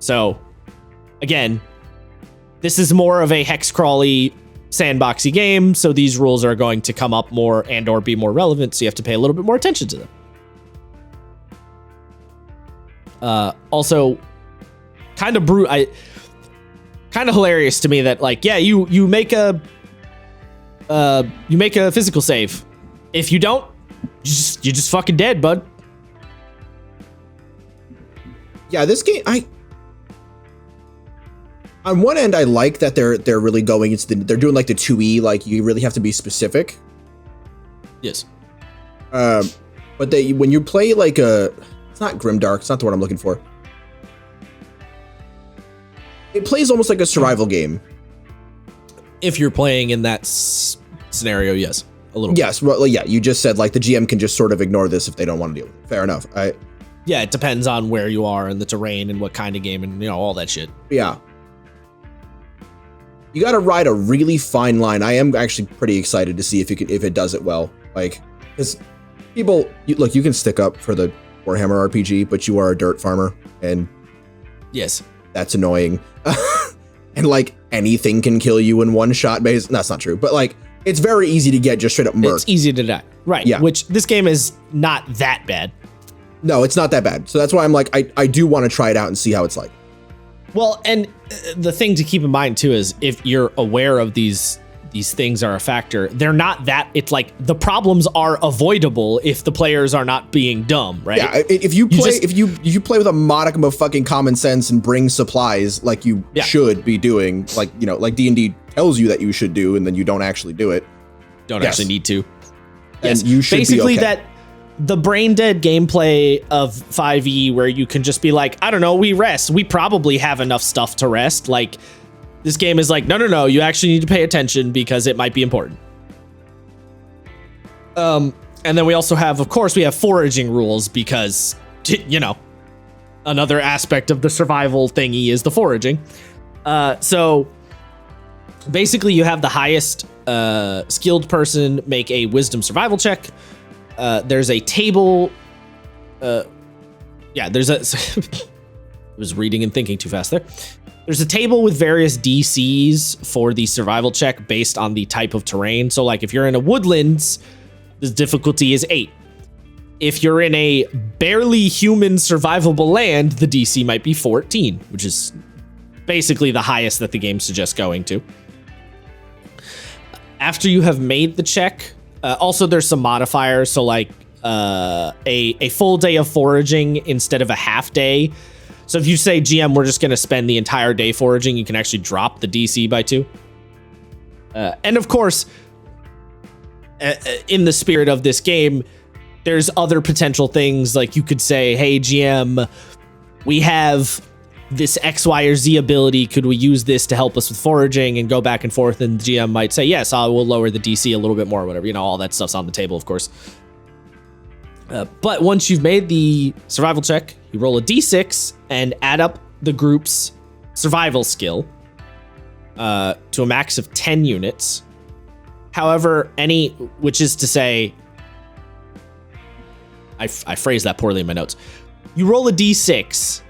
So, again, this is more of a hex crawly, sandboxy game, so these rules are going to come up more and or be more relevant, so you have to pay a little bit more attention to them. Also, kind of hilarious to me that like, yeah, you make a physical save. If you don't, you're just fucking dead, bud. Yeah, this game, on one end, I like that they're really going into they're doing like the 2E, like you really have to be specific. Yes. But when you play like it's not grimdark, it's not the word I'm looking for. It plays almost like a survival game. If you're playing in that scenario, yes. a little bit. Yes, well, yeah, you just said like the GM can just sort of ignore this if they don't want to deal with it. Fair enough. Yeah, it depends on where you are and the terrain and what kind of game and, all that shit. Yeah. You got to ride a really fine line. I am actually pretty excited to see if it does it well. Like, because people, look, you can stick up for the Warhammer RPG, but you are a dirt farmer, and yes, that's annoying. And like anything can kill you in one shot. That's not true, but like it's very easy to get just straight up murked. It's easy to die, right? Yeah. Which this game is not that bad. No, it's not that bad. So that's why I'm like, I do want to try it out and see how it's like. Well, and the thing to keep in mind too is if you're aware of these things are a factor, they're not that. It's like the problems are avoidable if the players are not being dumb, right? Yeah, if you play with a modicum of fucking common sense and bring supplies like you should be doing, like like D&D tells you that you should do, and then you don't actually do it. Don't actually need to. Yes, you should basically be okay. That the brain dead gameplay of 5e where you can just be like, I don't know, we rest. We probably have enough stuff to rest. Like, this game is like, no, you actually need to pay attention because it might be important. And then we also have, of course, we have foraging rules because, another aspect of the survival thingy is the foraging. So basically you have the highest skilled person make a wisdom survival check. There's a table. I was reading and thinking too fast there. There's a table with various DCs for the survival check based on the type of terrain. So like if you're in a woodlands, the difficulty is 8. If you're in a barely human survivable land, the DC might be 14, which is basically the highest that the game suggests going to. After you have made the check, also there's some modifiers. So like a full day of foraging instead of a half day. So if you say, GM, we're just going to spend the entire day foraging, you can actually drop the DC by 2. And of course, in the spirit of this game, there's other potential things. Like you could say, hey, GM, we have this X, Y, or Z ability. Could we use this to help us with foraging, and go back and forth? And the GM might say, yes, I will lower the DC a little bit more, or whatever. All that stuff's on the table, of course. But once you've made the survival check, you roll a d6 and add up the group's survival skill to a max of 10 units. However, which is to say, I phrased that poorly in my notes. You roll a d6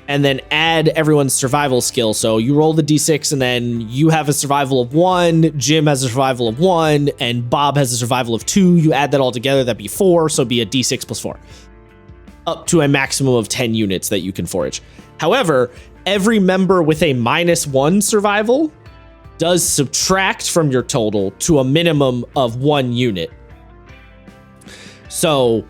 and then add everyone's survival skill. So you roll the d6 and then you have a survival of 1, Jim has a survival of 1, and Bob has a survival of 2. You add that all together, that'd be 4, so it'd be a d6 plus 4. Up to a maximum of 10 units that you can forage. However, every member with a -1 survival does subtract from your total to a minimum of 1 unit. So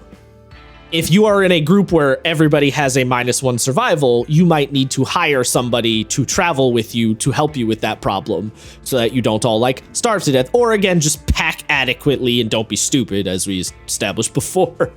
if you are in a group where everybody has a -1 survival, you might need to hire somebody to travel with you to help you with that problem so that you don't all starve to death. Or again, just pack adequately and don't be stupid, as we established before.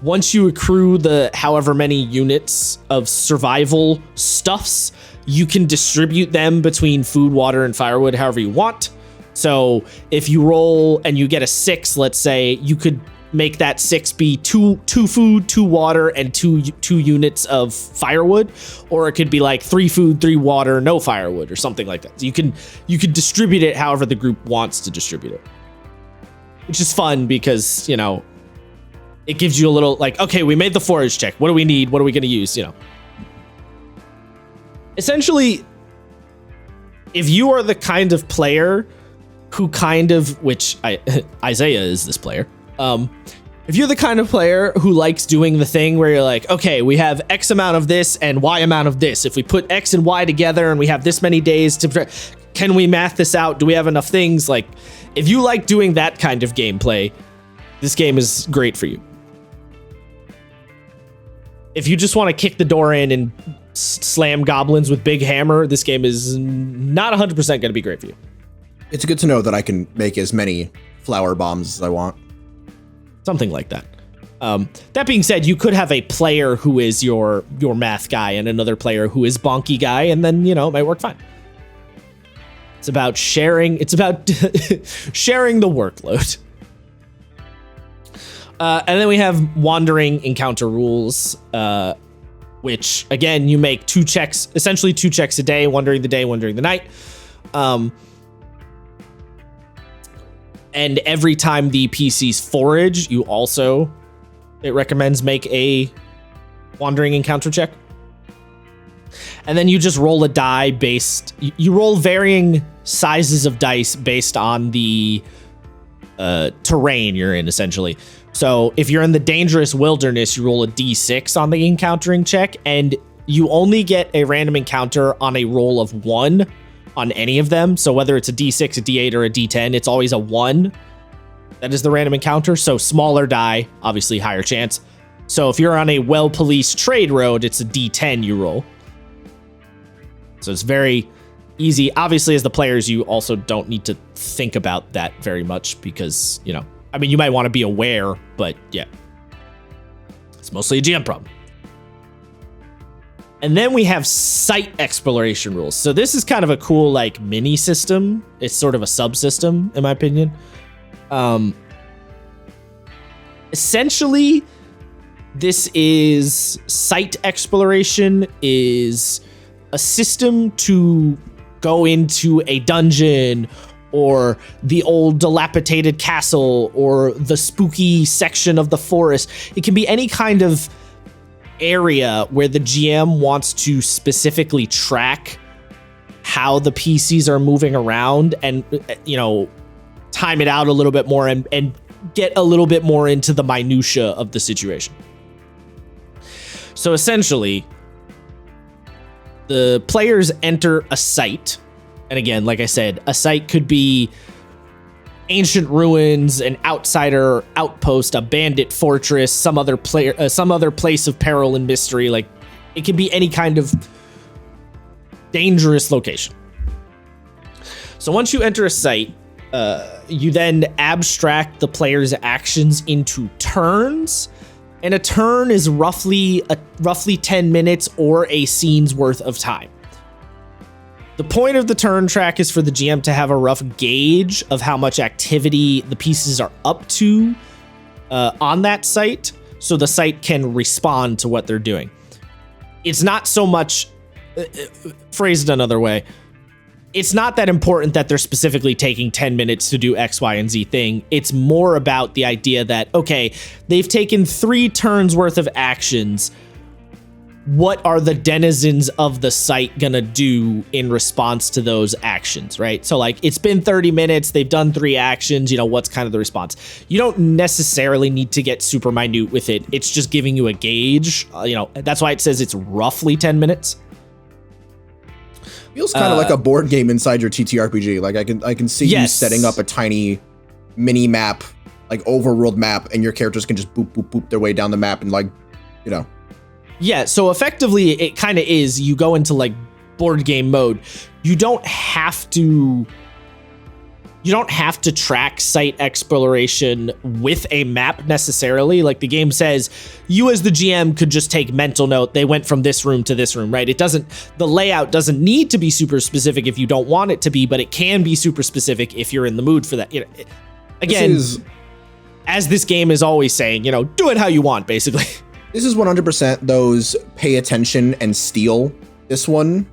Once you accrue the however many units of survival stuffs, you can distribute them between food, water, and firewood however you want. So if you roll and you get a 6, let's say, you could make that 6 be 2 food, 2 water, and 2 units of firewood, or it could be like 3 food, 3 water, no firewood, or something like that. So you can distribute it however the group wants to distribute it, which is fun because it gives you a little okay, we made the forage check. What do we need? What are we going to use? Essentially, if you are the kind of player who which Isaiah is this player. If you're the kind of player who likes doing the thing where you're like, okay, we have X amount of this and Y amount of this. If we put X and Y together and we have this many days can we math this out? Do we have enough things? If you like doing that kind of gameplay, this game is great for you. If you just want to kick the door in and slam goblins with big hammer, this game is not 100% going to be great for you. It's good to know that I can make as many flower bombs as I want. Something like that. That being said, you could have a player who is your math guy and another player who is bonky guy, and then, it might work fine. It's about sharing. It's about sharing the workload. And then we have wandering encounter rules, which again, you make essentially two checks a day, one during the day, one during the night. And every time the PCs forage, it recommends make a wandering encounter check. And then you just roll a die you roll varying sizes of dice based on the terrain you're in, essentially. So if you're in the dangerous wilderness, you roll a d6 on the encountering check, and you only get a random encounter on a roll of 1 on any of them. So whether it's a d6, a d8, or a d10, it's always a 1. That is the random encounter. So smaller die, obviously higher chance. So if you're on a well-policed trade road, it's a d10 you roll. So it's very easy. Obviously, as the players, you also don't need to think about that very much because, you might want to be aware, but yeah, it's mostly a GM problem. And then we have site exploration rules. So this is kind of a cool, mini system. It's sort of a subsystem, in my opinion. Essentially, site exploration is a system to go into a dungeon or the old dilapidated castle or the spooky section of the forest. It can be any kind of area where the GM wants to specifically track how the PCs are moving around and, time it out a little bit more and get a little bit more into the minutia of the situation. So essentially, the players enter a site. And again, like I said, a site could be ancient ruins, an outsider outpost, a bandit fortress, some other place of peril and mystery. It can be any kind of dangerous location. So once you enter a site, you then abstract the player's actions into turns. And a turn is roughly 10 minutes or a scene's worth of time. The point of the turn track is for the GM to have a rough gauge of how much activity the pieces are up to on that site, so the site can respond to what they're doing. It's not so much, phrased another way, it's not that important that they're specifically taking 10 minutes to do X, Y, and Z thing. It's more about the idea that, okay, they've taken 3 turns worth of actions. What are the denizens of the site gonna do in response to those actions, right? So it's been 30 minutes, they've done 3 actions, what's kind of the response? You don't necessarily need to get super minute with it. It's just giving you a gauge. That's why it says it's roughly 10 minutes. Feels kind of like a board game inside your TTRPG. I can see you setting up a tiny mini map, overworld map, and your characters can just boop, boop, boop their way down the map and Yeah, so effectively it kind of is, you go into board game mode. You don't have to track site exploration with a map necessarily. The game says you as the GM could just take mental note. They went from this room to this room, right? The layout doesn't need to be super specific if you don't want it to be, but it can be super specific if you're in the mood for that. Again, as this game is always saying, do it how you want, basically. This is 100% those pay attention and steal this one.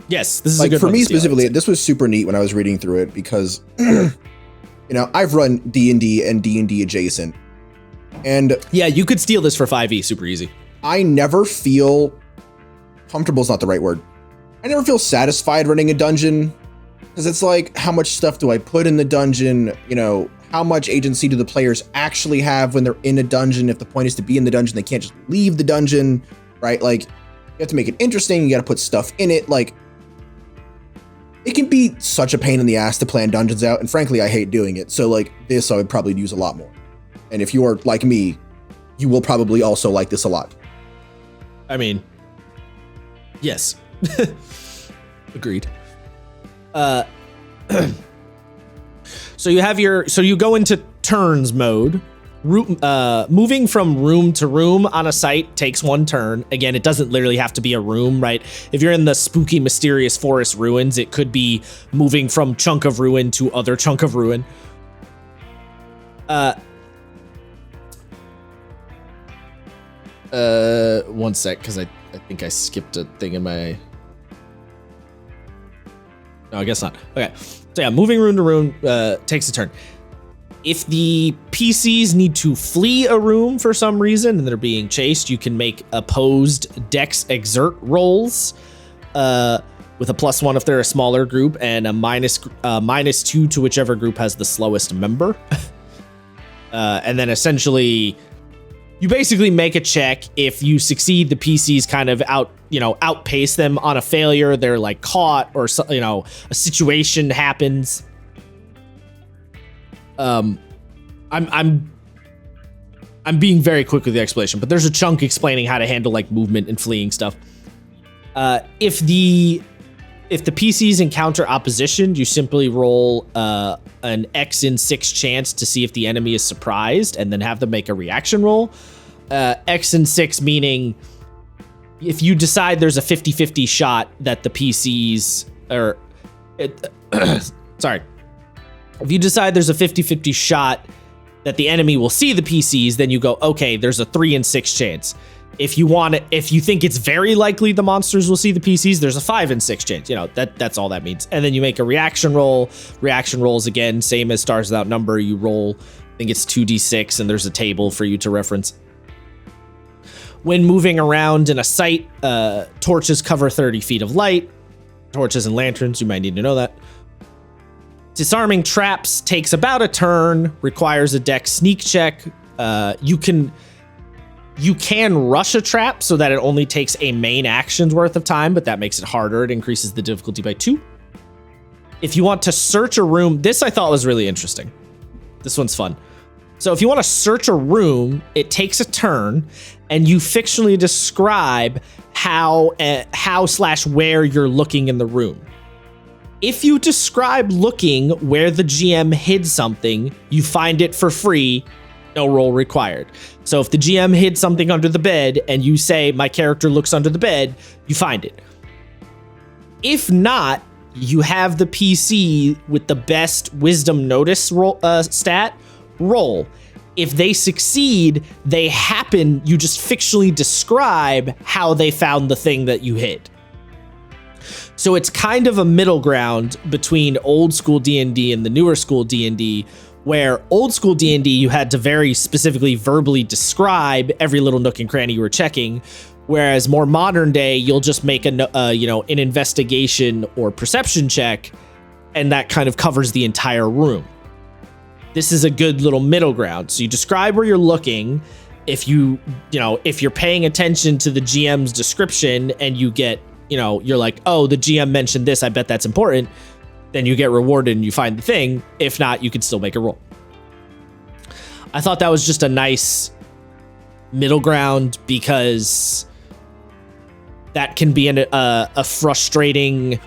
Yes, this is a good for one me to steal, specifically. This was super neat when I was reading through it because, I've run D&D and D&D adjacent, and yeah, you could steal this for 5e super easy. I never feel comfortable. Is not the right word. I never feel satisfied running a dungeon because it's how much stuff do I put in the dungeon? How much agency do the players actually have when they're in a dungeon? If the point is to be in the dungeon, they can't just leave the dungeon, right? You have to make it interesting. You got to put stuff in it. It can be such a pain in the ass to plan dungeons out. And frankly, I hate doing it. So this, I would probably use a lot more. And if you are like me, you will probably also like this a lot. Yes. Agreed. So you go into turns mode, moving from room to room on a site takes 1 turn. Again, it doesn't literally have to be a room, right? If you're in the spooky, mysterious forest ruins, it could be moving from chunk of ruin to other chunk of ruin. One sec, because I think I skipped a thing in my... No, I guess not. Okay. So yeah, moving room to room takes a turn. If the PCs need to flee a room for some reason and they're being chased, you can make opposed Dex exert rolls with a +1 if they're a smaller group and a -2 to whichever group has the slowest member. And then essentially, you basically make a check. If you succeed, the PCs kind of outpace them. On a failure, they're like caught or a situation happens. I'm being very quick with the explanation, but there's a chunk explaining how to handle like movement and fleeing stuff. If the PCs encounter opposition, you simply roll an X in 6 chance to see if the enemy is surprised, and then have them make a reaction roll. X in 6 meaning if you decide there's a 50-50 shot that the PCs sorry. If you decide there's a 50-50 shot that the enemy will see the PCs, then you go, okay, there's a 3 in 6 chance. If you think it's very likely the monsters will see the PCs, there's a 5 in 6 chance. That's all that means. And then you make a reaction roll. Reaction rolls, again, same as Stars Without Number. You roll, I think it's 2d6, and there's a table for you to reference. When moving around in a site, torches cover 30 feet of light. Torches and lanterns, you might need to know that. Disarming traps takes about a turn, requires a dex sneak check. You can rush a trap so that it only takes a main action's worth of time, but that makes it harder. It increases the difficulty by 2. If you want to search a room, this I thought was really interesting. This one's fun. So if you want to search a room, it takes a turn, and you fictionally describe how/where you're looking in the room. If you describe looking where the GM hid something, you find it for free, no roll required. So if the GM hid something under the bed and you say, my character looks under the bed, you find it. If not, you have the PC with the best wisdom notice stat roll. If they succeed, you just fictionally describe how they found the thing that you hid. So it's kind of a middle ground between old school D&D and the newer school D&D, where old school D&D, you had to very specifically verbally describe every little nook and cranny you were checking, whereas more modern day, you'll just make an investigation or perception check, and that kind of covers the entire room. This is a good little middle ground. So you describe where you're looking. If you're paying attention to the GM's description and you get, you're like, oh, the GM mentioned this, I bet that's important, then you get rewarded and you find the thing. If not, you can still make a roll. I thought that was just a nice middle ground, because that can be a frustrating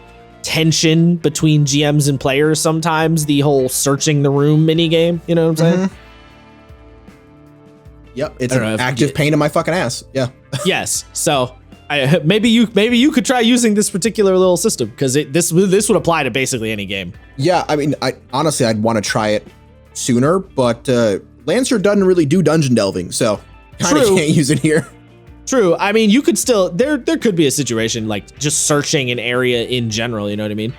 tension between GMs and players sometimes, the whole searching the room minigame, you know what I'm saying? Yep, it's an active pain in my fucking ass. Yeah. Yes, so maybe you could try using this particular little system, because this would apply to basically any game. Yeah, I mean, honestly I'd want to try it sooner, but Lancer doesn't really do dungeon delving, so kind of can't use it here. True. I mean, you could still, there could be a situation like just searching an area in general, you know what I mean?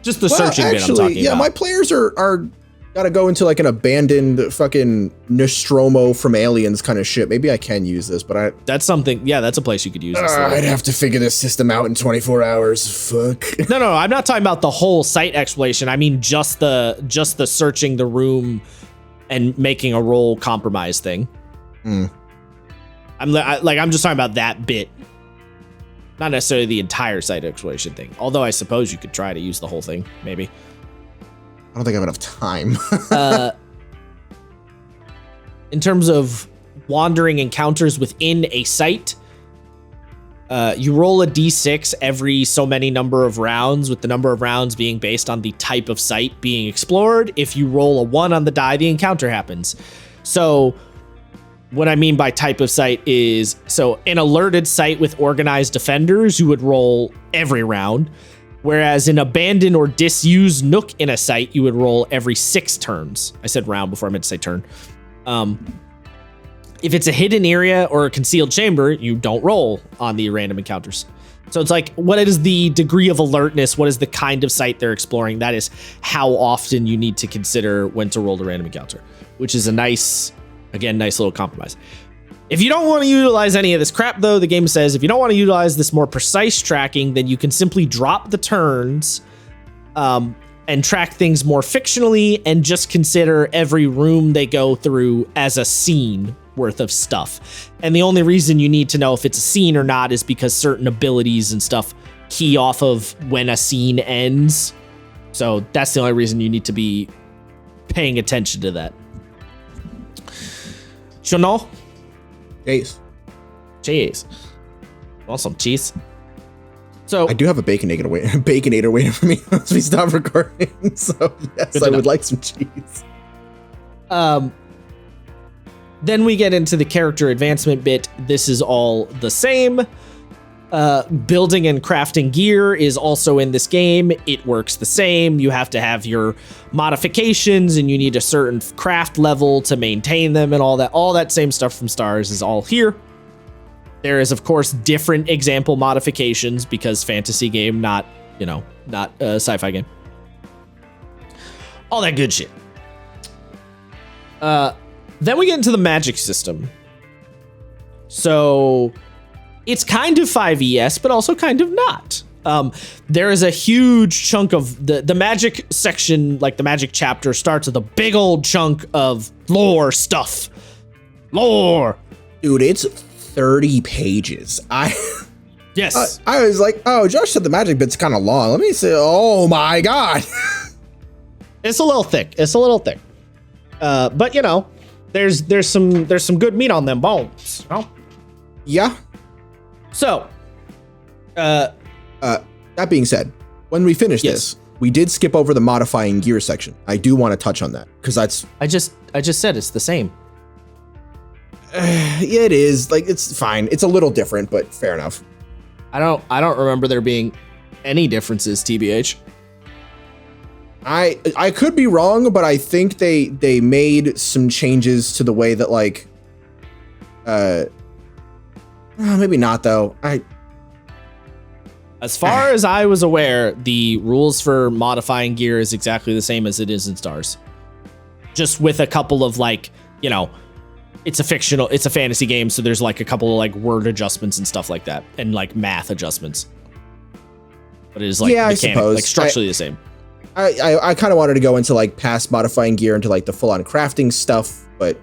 Just the searching bit I'm talking about. My players are gotta go into like an abandoned fucking Nostromo from Aliens kind of shit. Maybe I can use this, but that's something, that's a place you could use this. I'd have to figure this system out in 24 hours. Fuck. No, I'm not talking about the whole site exploration. I mean just the searching the room and making a roll compromise thing. I'm just talking about that bit, not necessarily the entire site exploration thing. Although I suppose you could try to use the whole thing, maybe. I don't think I have enough time. In terms of wandering encounters within a site, you roll a d6 every so many number of rounds, with the number of rounds being based on the type of site being explored. If you roll a 1 on the die, the encounter happens. So what I mean by type of site is, so an alerted site with organized defenders, you would roll every round. Whereas an abandoned or disused nook in a site, you would roll every 6 turns. I said round before I meant to say turn. If it's a hidden area or a concealed chamber, you don't roll on the random encounters. So it's like, what is the degree of alertness? What is the kind of site they're exploring? That is how often you need to consider when to roll the random encounter, which is a nice little compromise. If you don't want to utilize any of this crap, though, the game says if you don't want to utilize this more precise tracking, then you can simply drop the turns and track things more fictionally and just consider every room they go through as a scene worth of stuff. And the only reason you need to know if it's a scene or not is because certain abilities and stuff key off of when a scene ends. So that's the only reason you need to be paying attention to that. Chono? Cheese. Want some cheese? So I do have a baconator waiting for me once we stop recording. So yes, I would like some cheese. Then we get into the character advancement bit. This is all the same. Building and crafting gear is also in this game. It works the same. You have to have your modifications and you need a certain craft level to maintain them and all that. All that same stuff from Stars is all here. There is, of course, different example modifications because fantasy game, not a sci-fi game. All that good shit. Then we get into the magic system. So it's kind of 5ES, but also kind of not. There is a huge chunk of the magic section, like the magic chapter, starts with a big old chunk of lore stuff. Lore. Dude, it's 30 pages. Yes. I was like, oh, Josh said the magic bit's kind of long. Let me say, oh my God. It's a little thick. But there's some good meat on them bones. You know? Yeah. So, that being said, when we finish this, we did skip over the modifying gear section. I do want to touch on that because that's. I just said it's the same. Yeah, it is. Like, it's fine. It's a little different, but fair enough. I don't remember there being any differences, TBH. I could be wrong, but I think they made some changes to the way that maybe not though. As far as I was aware, the rules for modifying gear is exactly the same as it is in Stars. Just with a couple of it's a fantasy game, so there's a couple of word adjustments and stuff like that, and math adjustments. But it is I suppose structurally the same. I kind of wanted to go into past modifying gear into the full on crafting stuff, but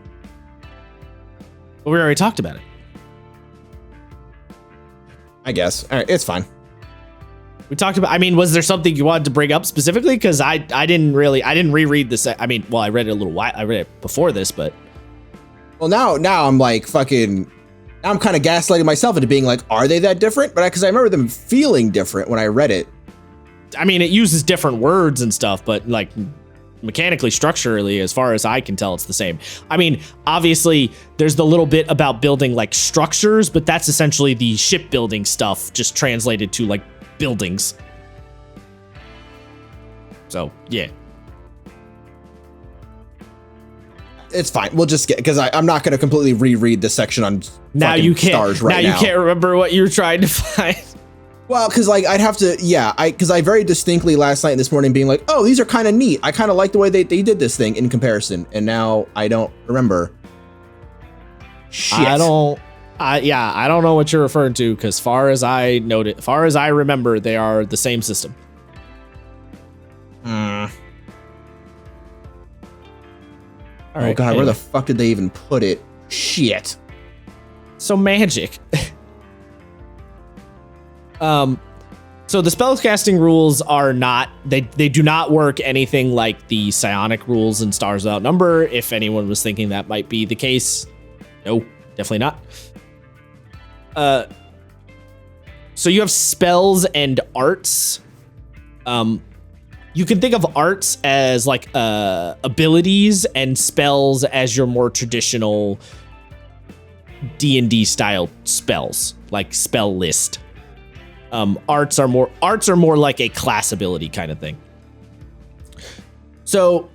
we already talked about it. I guess. All right, it's fine. We talked about, was there something you wanted to bring up specifically? Because I didn't reread this. I read it a little while. I read it before this, but. Well, now I'm now I'm kind of gaslighting myself into being are they that different? But because I remember them feeling different when I read it. It uses different words and stuff, but mechanically, structurally, as far as I can tell, it's the same. Obviously, there's the little bit about building structures, but that's essentially the shipbuilding stuff just translated to buildings. So, yeah. It's fine. We'll just get, because I'm not going to completely reread the section on now you can't Stars right now. You can't remember what you're trying to find. Well, because I'd have to, because I very distinctly last night and this morning being oh, these are kind of neat. I kind of like the way they did this thing in comparison, and now I don't remember. Shit. I don't know what you're referring to, because far as I remember, they are the same system. All right, oh God, where the fuck did they even put it? Shit. So magic. So the spellcasting rules are not, they do not work anything like the psionic rules in Stars Without Number. If anyone was thinking that might be the case, no, definitely not. So you have spells and arts. you can think of arts as like abilities and spells as your more traditional D&D style spells, like spell list. Arts are more like a class ability kind of thing. So,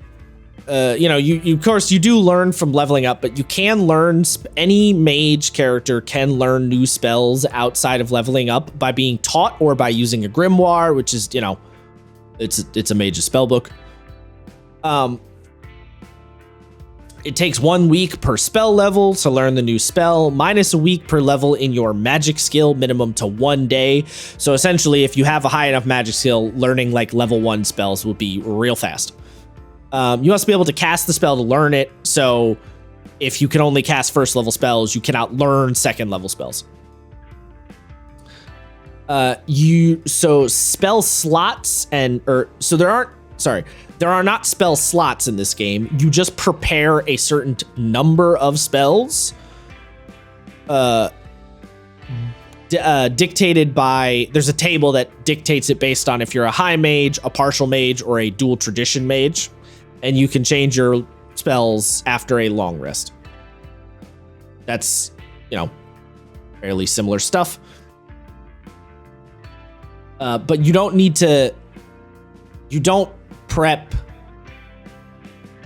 you of course you do learn from leveling up, but you can learn any mage character can learn new spells outside of leveling up by being taught or by using a grimoire, which is, it's a mage's spell book. It takes 1 week per spell level to learn the new spell, minus a week per level in your magic skill, minimum to 1 day. So essentially, if you have a high enough magic skill, learning like level 1 spells will be real fast. You must be able to cast the spell to learn it. So if you can only cast first level spells, you cannot learn second level spells. Spell slots there are not spell slots in this game. You just prepare a certain number of spells, dictated by, there's a table that dictates it based on if you're a high mage, a partial mage, or a dual tradition mage, and you can change your spells after a long rest. That's, fairly similar stuff. But you don't prep.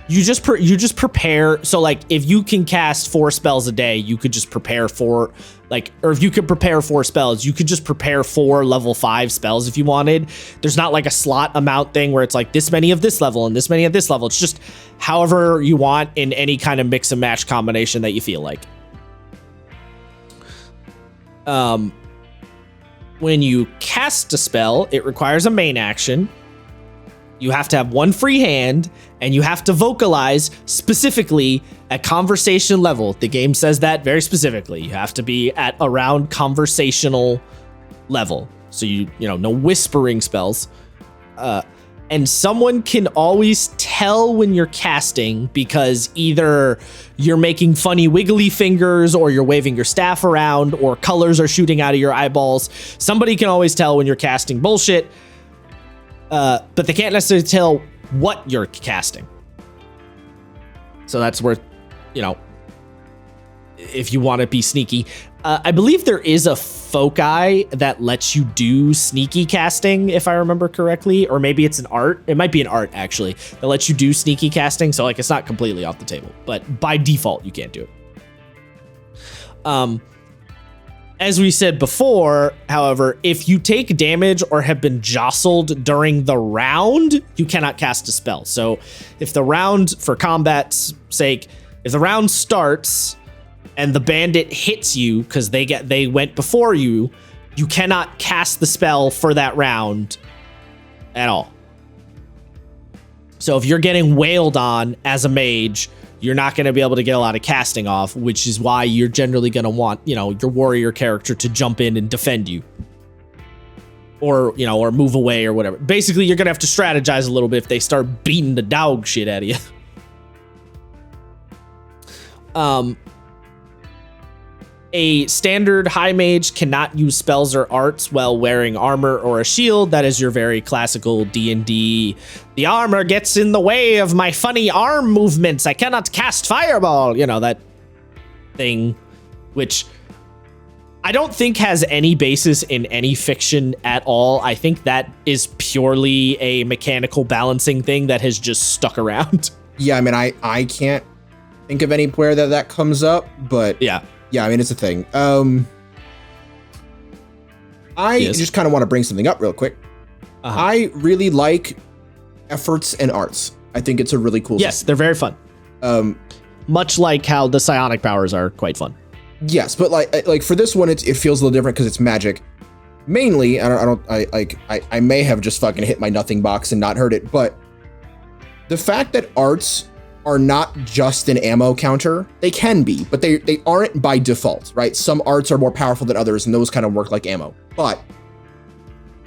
You just prepare. So like if you can cast 4 spells a day, you could just prepare or if you could prepare 4 spells, you could just prepare 4 level 5 spells if you wanted. There's not like a slot amount thing where it's like this many of this level and this many of this level. It's just however you want in any kind of mix and match combination that you feel like. When you cast a spell, it requires a main action. You have to have 1 free hand, and you have to vocalize specifically at conversation level. The game says that very specifically. You have to be at around conversational level. So no whispering spells. And someone can always tell when you're casting because either you're making funny wiggly fingers or you're waving your staff around or colors are shooting out of your eyeballs. Somebody can always tell when you're casting bullshit. But they can't necessarily tell what you're casting. So that's where, if you want to be sneaky. I believe there is a foci that lets you do sneaky casting, if I remember correctly. Or maybe it's an art. It might be an art, actually, that lets you do sneaky casting. So, it's not completely off the table. But by default, you can't do it. As we said before, however, if you take damage or have been jostled during the round, you cannot cast a spell. So if the round, for combat's sake, if the round starts and the bandit hits you because they went before you, you cannot cast the spell for that round at all. So if you're getting wailed on as a mage, you're not going to be able to get a lot of casting off, which is why you're generally going to want, your warrior character to jump in and defend you. Or move away or whatever. Basically, you're going to have to strategize a little bit if they start beating the dog shit out of you. A standard high mage cannot use spells or arts while wearing armor or a shield. That is your very classical D&D. The armor gets in the way of my funny arm movements. I cannot cast fireball. That thing, which I don't think has any basis in any fiction at all. I think that is purely a mechanical balancing thing that has just stuck around. Yeah, I mean, I can't think of anywhere that comes up, but yeah, I mean, it's a thing. Just kind of want to bring something up real quick. I really like efforts and arts. I think it's a really cool system. They're very fun. Much like how the psionic powers are quite fun. Yes, but like for this one, it feels a little different because it's magic. Mainly, I may have just fucking hit my nothing box and not heard it, but the fact that arts are not just an ammo counter, they can be, but they aren't by default, right? Some arts are more powerful than others, and those kind of work like ammo. But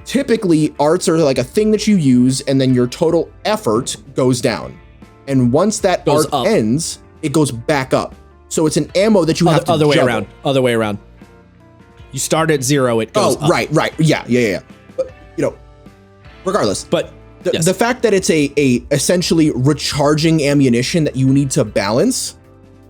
typically, arts are like a thing that you use, and then your total effort goes down. And once that art ends, it goes back up. So it's an ammo that you have to other way juggle. Other way around. You start at 0, it goes up. Right. Yeah. But, regardless. But The fact that it's a essentially recharging ammunition that you need to balance.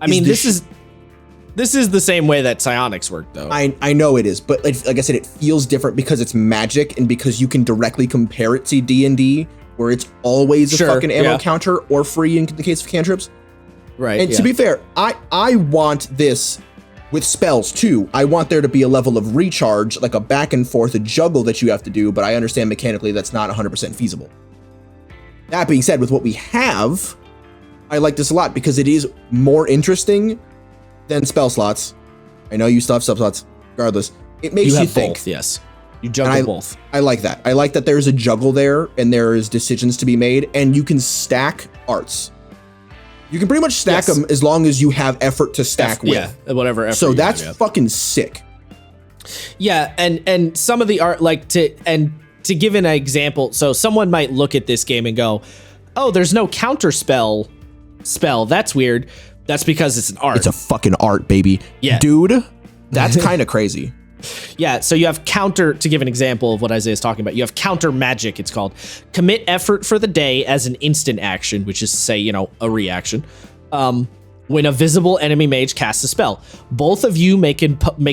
I mean, this is the same way that psionics work, though. I know it is, but like I said, it feels different because it's magic and because you can directly compare it to D&D, where it's always a fucking ammo counter or free in the case of cantrips. Right. And to be fair, I want this with spells too. I want there to be a level of recharge, like a back and forth, a juggle that you have to do, but I understand mechanically that's not 100% feasible. That being said, with what we have, I like this a lot because it is more interesting than spell slots. I know you still have sub slots, regardless. It makes you think. Both, yes. You juggle both. I like that. I like that there's a juggle there and there's decisions to be made, and you can stack arts. You can pretty much stack them as long as you have effort to stack with. Yeah, whatever effort. So that's fucking sick. Yeah, and some of the art, like to give an example, so someone might look at this game and go, "Oh, there's no counter spell. That's weird." That's because it's an art. It's a fucking art, baby. Yeah, dude, that's kind of crazy. Yeah, so you have counter, to give an example of what Isaiah's talking about, you have counter magic, it's called. Commit effort for the day as an instant action, which is, say, a reaction. When a visible enemy mage casts a spell. Both of you make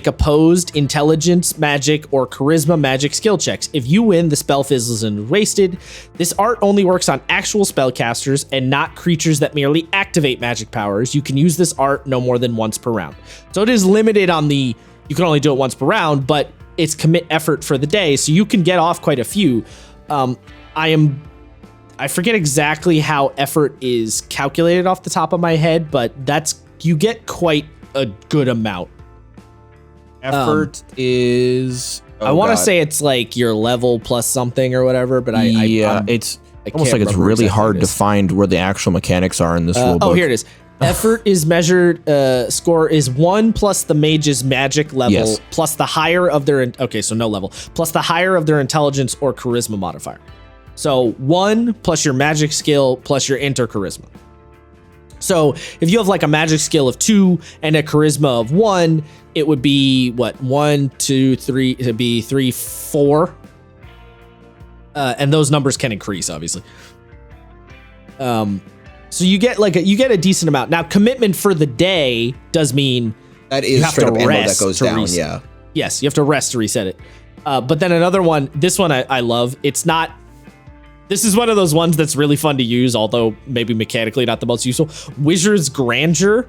opposed intelligence magic or charisma magic skill checks. If you win, the spell fizzles and wasted. This art only works on actual spellcasters and not creatures that merely activate magic powers. You can use this art no more than once per round. So it is limited on you can only do it once per round, but it's commit effort for the day, so you can get off quite a few. I forget exactly how effort is calculated off the top of my head, but you get quite a good amount. Effort is... I want to say it's like your level plus something or whatever, but it's almost like it's really hard to find where the actual mechanics are in this rule book. Oh, here it is. Effort is measured, score is 1 plus the mage's magic level, plus the higher of their, so no level, plus the higher of their intelligence or charisma modifier. So 1 plus your magic skill plus your enter charisma. So if you have like a magic skill of 2 and a charisma of 1, it would be what, 1, 2, 3, it'd be 3, 4. And those numbers can increase, obviously. So you get a decent amount. Now, commitment for the day does mean that is straight up ammo that goes down. Yeah. Yes, you have to rest to reset it. But then another one, this one I love. This is one of those ones that's really fun to use, although maybe mechanically not the most useful. Wizard's Grandeur.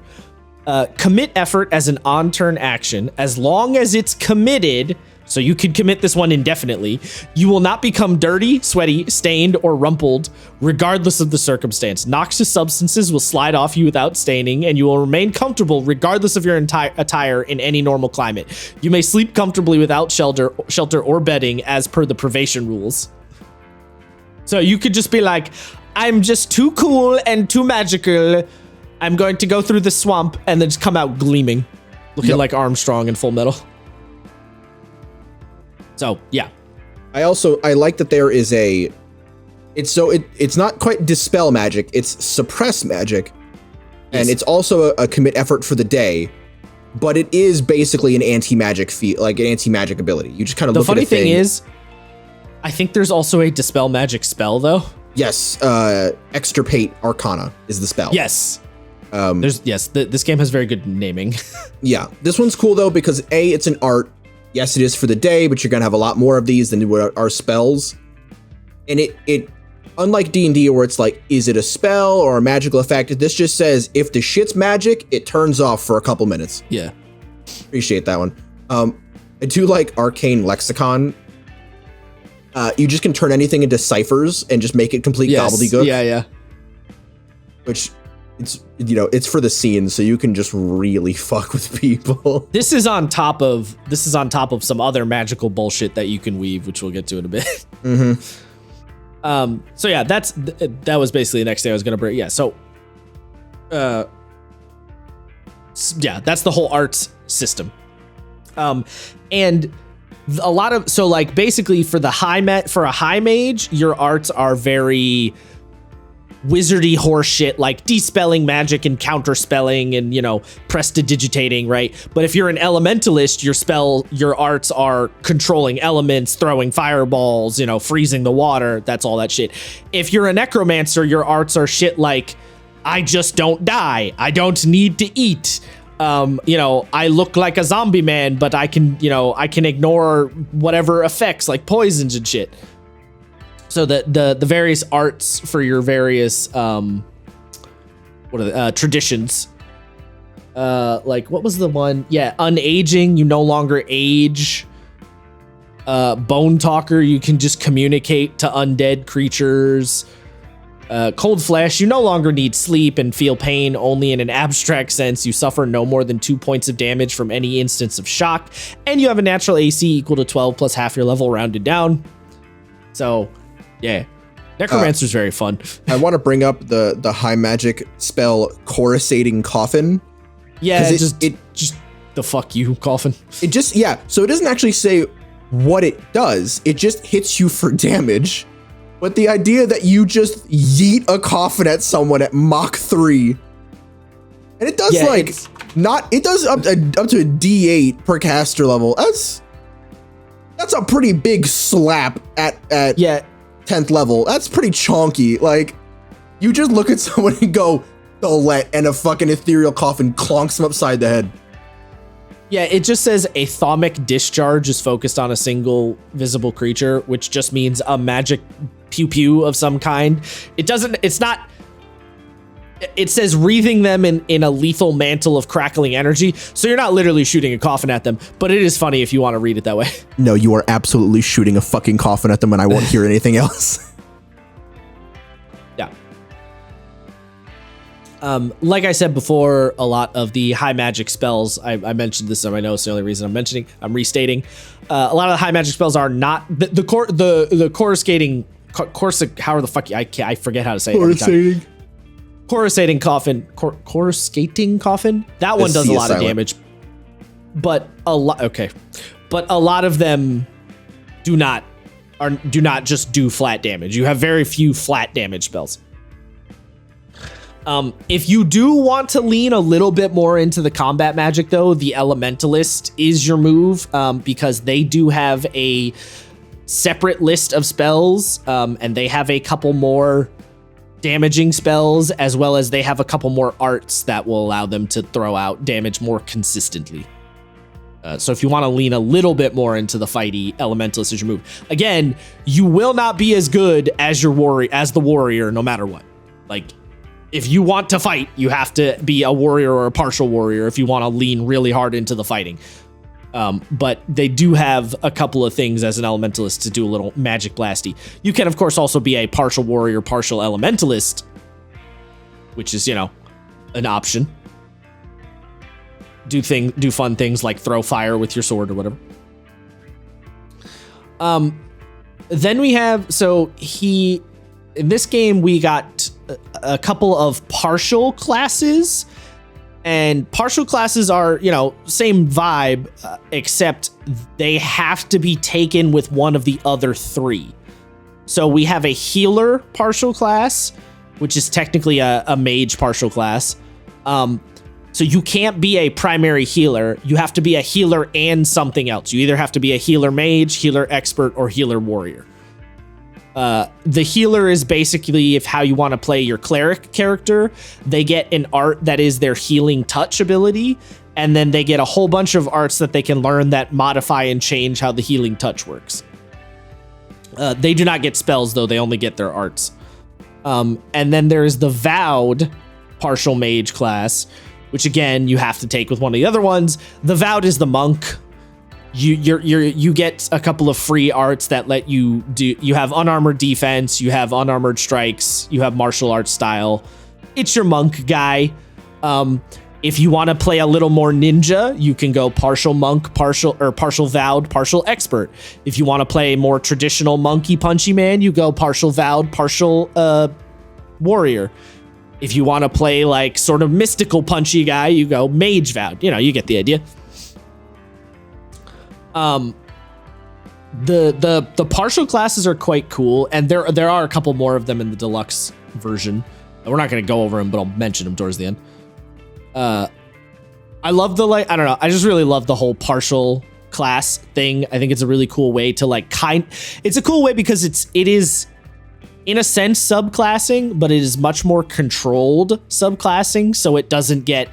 Commit effort as an on-turn action. As long as it's committed, so you could commit this one indefinitely, you will not become dirty, sweaty, stained, or rumpled, regardless of the circumstance. Noxious substances will slide off you without staining, and you will remain comfortable regardless of your attire in any normal climate. You may sleep comfortably without shelter or bedding as per the privation rules. So you could just be like, I'm just too cool and too magical. I'm going to go through the swamp and then just come out gleaming, looking like Armstrong in Full Metal. So, yeah. I like that there is it's not quite dispel magic, it's suppress magic. And it's also a commit effort for the day, but it is basically an anti-magic feat, like an anti-magic ability. You just kind of look at a thing. The funny thing is, I think there's also a dispel magic spell, though. Yes, Extirpate Arcana is the spell. Yes. This game has very good naming. Yeah, this one's cool, though, because A, it's an art. Yes, it is for the day, but you're going to have a lot more of these than what are spells. And it unlike D&D, where it's like, is it a spell or a magical effect? This just says, if the shit's magic, it turns off for a couple minutes. Yeah. Appreciate that one. I do like Arcane Lexicon. You just can turn anything into ciphers and just make it complete gobbledygook. Yeah. Which, it's for the scene, so you can just really fuck with people. This is on top of some other magical bullshit that you can weave, which we'll get to in a bit. Mm-hmm. So yeah, that was basically the next thing I was gonna bring. Yeah. So, yeah, that's the whole arts system. And a lot of, so like basically for a high mage, your arts are very wizardy horse shit like dispelling magic and counterspelling and, prestidigitating, right? But if you're an elementalist, your arts are controlling elements, throwing fireballs, freezing the water. That's all that shit. If you're a necromancer, your arts are shit like, I just don't die. I don't need to eat. I look like a zombie man, but I can ignore whatever effects like poisons and shit. So the various arts for your various traditions. Like what was the one? Yeah, unaging, you no longer age. Bone talker, you can just communicate to undead creatures. Cold flesh, you no longer need sleep and feel pain only in an abstract sense. You suffer no more than 2 points of damage from any instance of shock, and you have a natural AC equal to 12 plus half your level rounded down. So, yeah, Necromancer's very fun. I want to bring up the high magic spell Coruscating Coffin. Yeah, it just the fuck you coffin. So it doesn't actually say what it does. It just hits you for damage. But the idea that you just yeet a coffin at someone at Mach 3, and it does it does up to a D8 per caster level. That's a pretty big slap at 10th level. That's pretty chonky. Like, you just look at someone and go, "Dolette," and a fucking ethereal coffin clonks them upside the head. Yeah, it just says a thaumic discharge is focused on a single visible creature, which just means a magic pew pew of some kind. It says wreathing them in a lethal mantle of crackling energy. So you're not literally shooting a coffin at them, but it is funny if you want to read it that way. No, you are absolutely shooting a fucking coffin at them and I won't hear anything else. Yeah. Like I said before, a lot of the high magic spells, I mentioned this in my notes, the only reason I'm restating. A lot of the high magic spells are not the coruscating, how the fuck, I forget how to say it. Coruscating coffin. Coruscating coffin? That one does a lot of damage. But a lot of them do not just do flat damage. You have very few flat damage spells. If you do want to lean a little bit more into the combat magic, though, the Elementalist is your move, because they do have a separate list of spells, and they have a couple more damaging spells, as well as they have a couple more arts that will allow them to throw out damage more consistently. So if you want to lean a little bit more into the fighty, Elementalist is your move. Again, you will not be as good as the warrior, no matter what. Like, if you want to fight, you have to be a warrior or a partial warrior if you want to lean really hard into the fighting. But they do have a couple of things as an Elementalist to do a little magic blasty. You can, of course, also be a partial warrior, partial Elementalist, which is, an option. Do fun things like throw fire with your sword or whatever. Then we have, in this game, we got a couple of partial classes, and partial classes are, same vibe, except they have to be taken with one of the other three. So we have a healer partial class, which is technically a mage partial class. So you can't be a primary healer. You have to be a healer and something else. You either have to be a healer mage, healer expert, or healer warrior. The healer is basically how you want to play your cleric character. They get an art that is their healing touch ability, and then they get a whole bunch of arts that they can learn that modify and change how the healing touch works. They do not get spells, though. They only get their arts. And then there's the Vowed partial mage class, which again, you have to take with one of the other ones. The Vowed is the monk. You get a couple of free arts that let you do. You have unarmored defense, you have unarmored strikes, you have martial arts style. It's your monk guy. If you want to play a little more ninja, you can go partial monk, partial Vowed, partial expert. If you want to play more traditional monkey punchy man, you go partial Vowed, partial warrior. If you want to play like sort of mystical punchy guy, you go mage Vowed. You get the idea. The partial classes are quite cool, and there are a couple more of them in the deluxe version. We're not going to go over them, but I'll mention them towards the end. I love the, like, I don't know. I just really love the whole partial class thing. I think it's a really cool way to like it's a cool way because it is in a sense subclassing, but it is much more controlled subclassing. So it doesn't get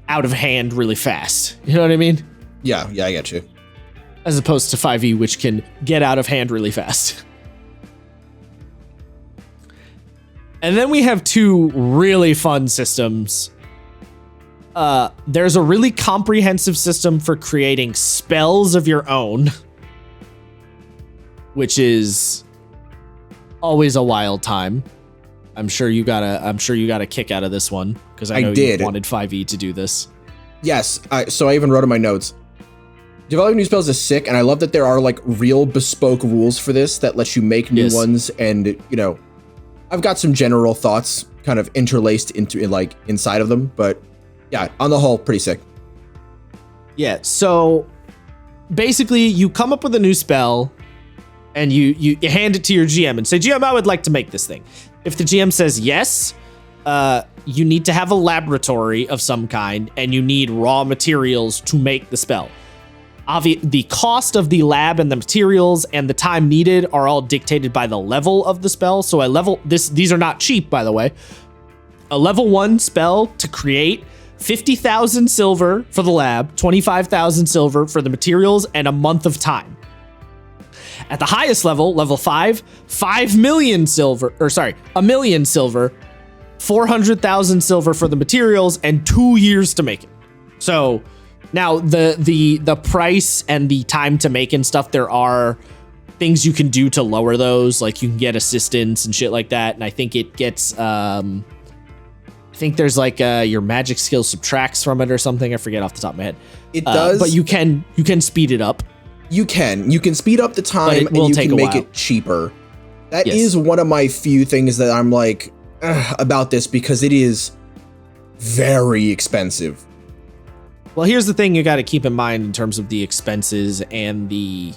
out of hand really fast. You know what I mean? Yeah, I get you. As opposed to 5e, which can get out of hand really fast. And then we have two really fun systems. There's a really comprehensive system for creating spells of your own, which is always a wild time. I'm sure you got a kick out of this one because I know you wanted 5e to do this. Yes, so I even wrote in my notes. Developing new spells is sick, and I love that there are like real bespoke rules for this that lets you make new ones. And you know, I've got some general thoughts kind of interlaced into like inside of them, but yeah, on the whole, pretty sick. Yeah, so basically you come up with a new spell and you hand it to your GM and say, GM, I would like to make this thing. If the GM says yes, you need to have a laboratory of some kind and you need raw materials to make the spell. The cost of the lab and the materials and the time needed are all dictated by the level of the spell. So these are not cheap, by the way. A level 1 spell to create 50,000 silver for the lab, 25,000 silver for the materials, and a month of time. At the highest level, level 5, 5 million silver, a million silver, 400,000 silver for the materials, and 2 years to make it. So now the price and the time to make and stuff, there are things you can do to lower those, like you can get assistance and shit like that. And I think it gets, I think there's like your magic skill subtracts from it or something. I forget off the top of my head. It does, but you can speed it up. You can speed up the time and you can make it cheaper. That is one of my few things that I'm like about this because it is very expensive. Well, here's the thing you got to keep in mind in terms of the expenses and the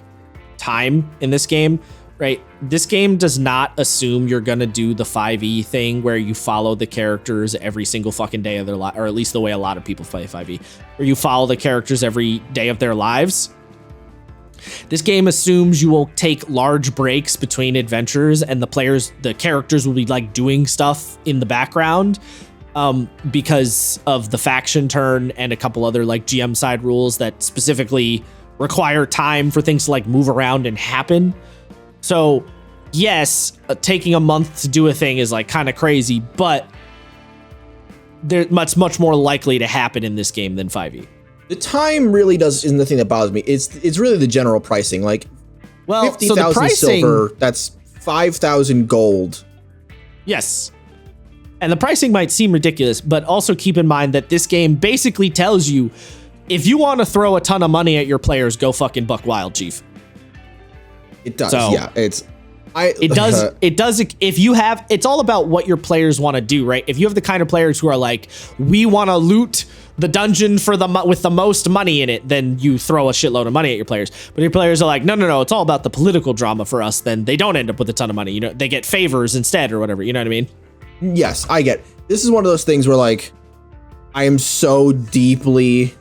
time in this game, right? This game does not assume you're going to do the 5e thing where you follow the characters every single fucking day of their life, or at least the way a lot of people play 5e, where you follow the characters every day of their lives. This game assumes you will take large breaks between adventures and the characters will be like doing stuff in the background. Because of the faction turn and a couple other like GM side rules that specifically require time for things to like move around and happen. So yes, taking a month to do a thing is like kind of crazy, but they're much more likely to happen in this game than 5e. The time really isn't the thing that bothers me. It's really the general pricing. Like, well, 50,000 silver, that's 5,000 gold. Yes. And the pricing might seem ridiculous, but also keep in mind that this game basically tells you if you want to throw a ton of money at your players, go fucking buck wild, Chief. It does. So, yeah, it does. If you have, it's all about what your players want to do, right? If you have the kind of players who are like, we want to loot the dungeon with the most money in it, then you throw a shitload of money at your players. But your players are like, no, it's all about the political drama for us. Then they don't end up with a ton of money. You know, they get favors instead or whatever. You know what I mean? Yes, I get it. This is one of those things where like I am so deeply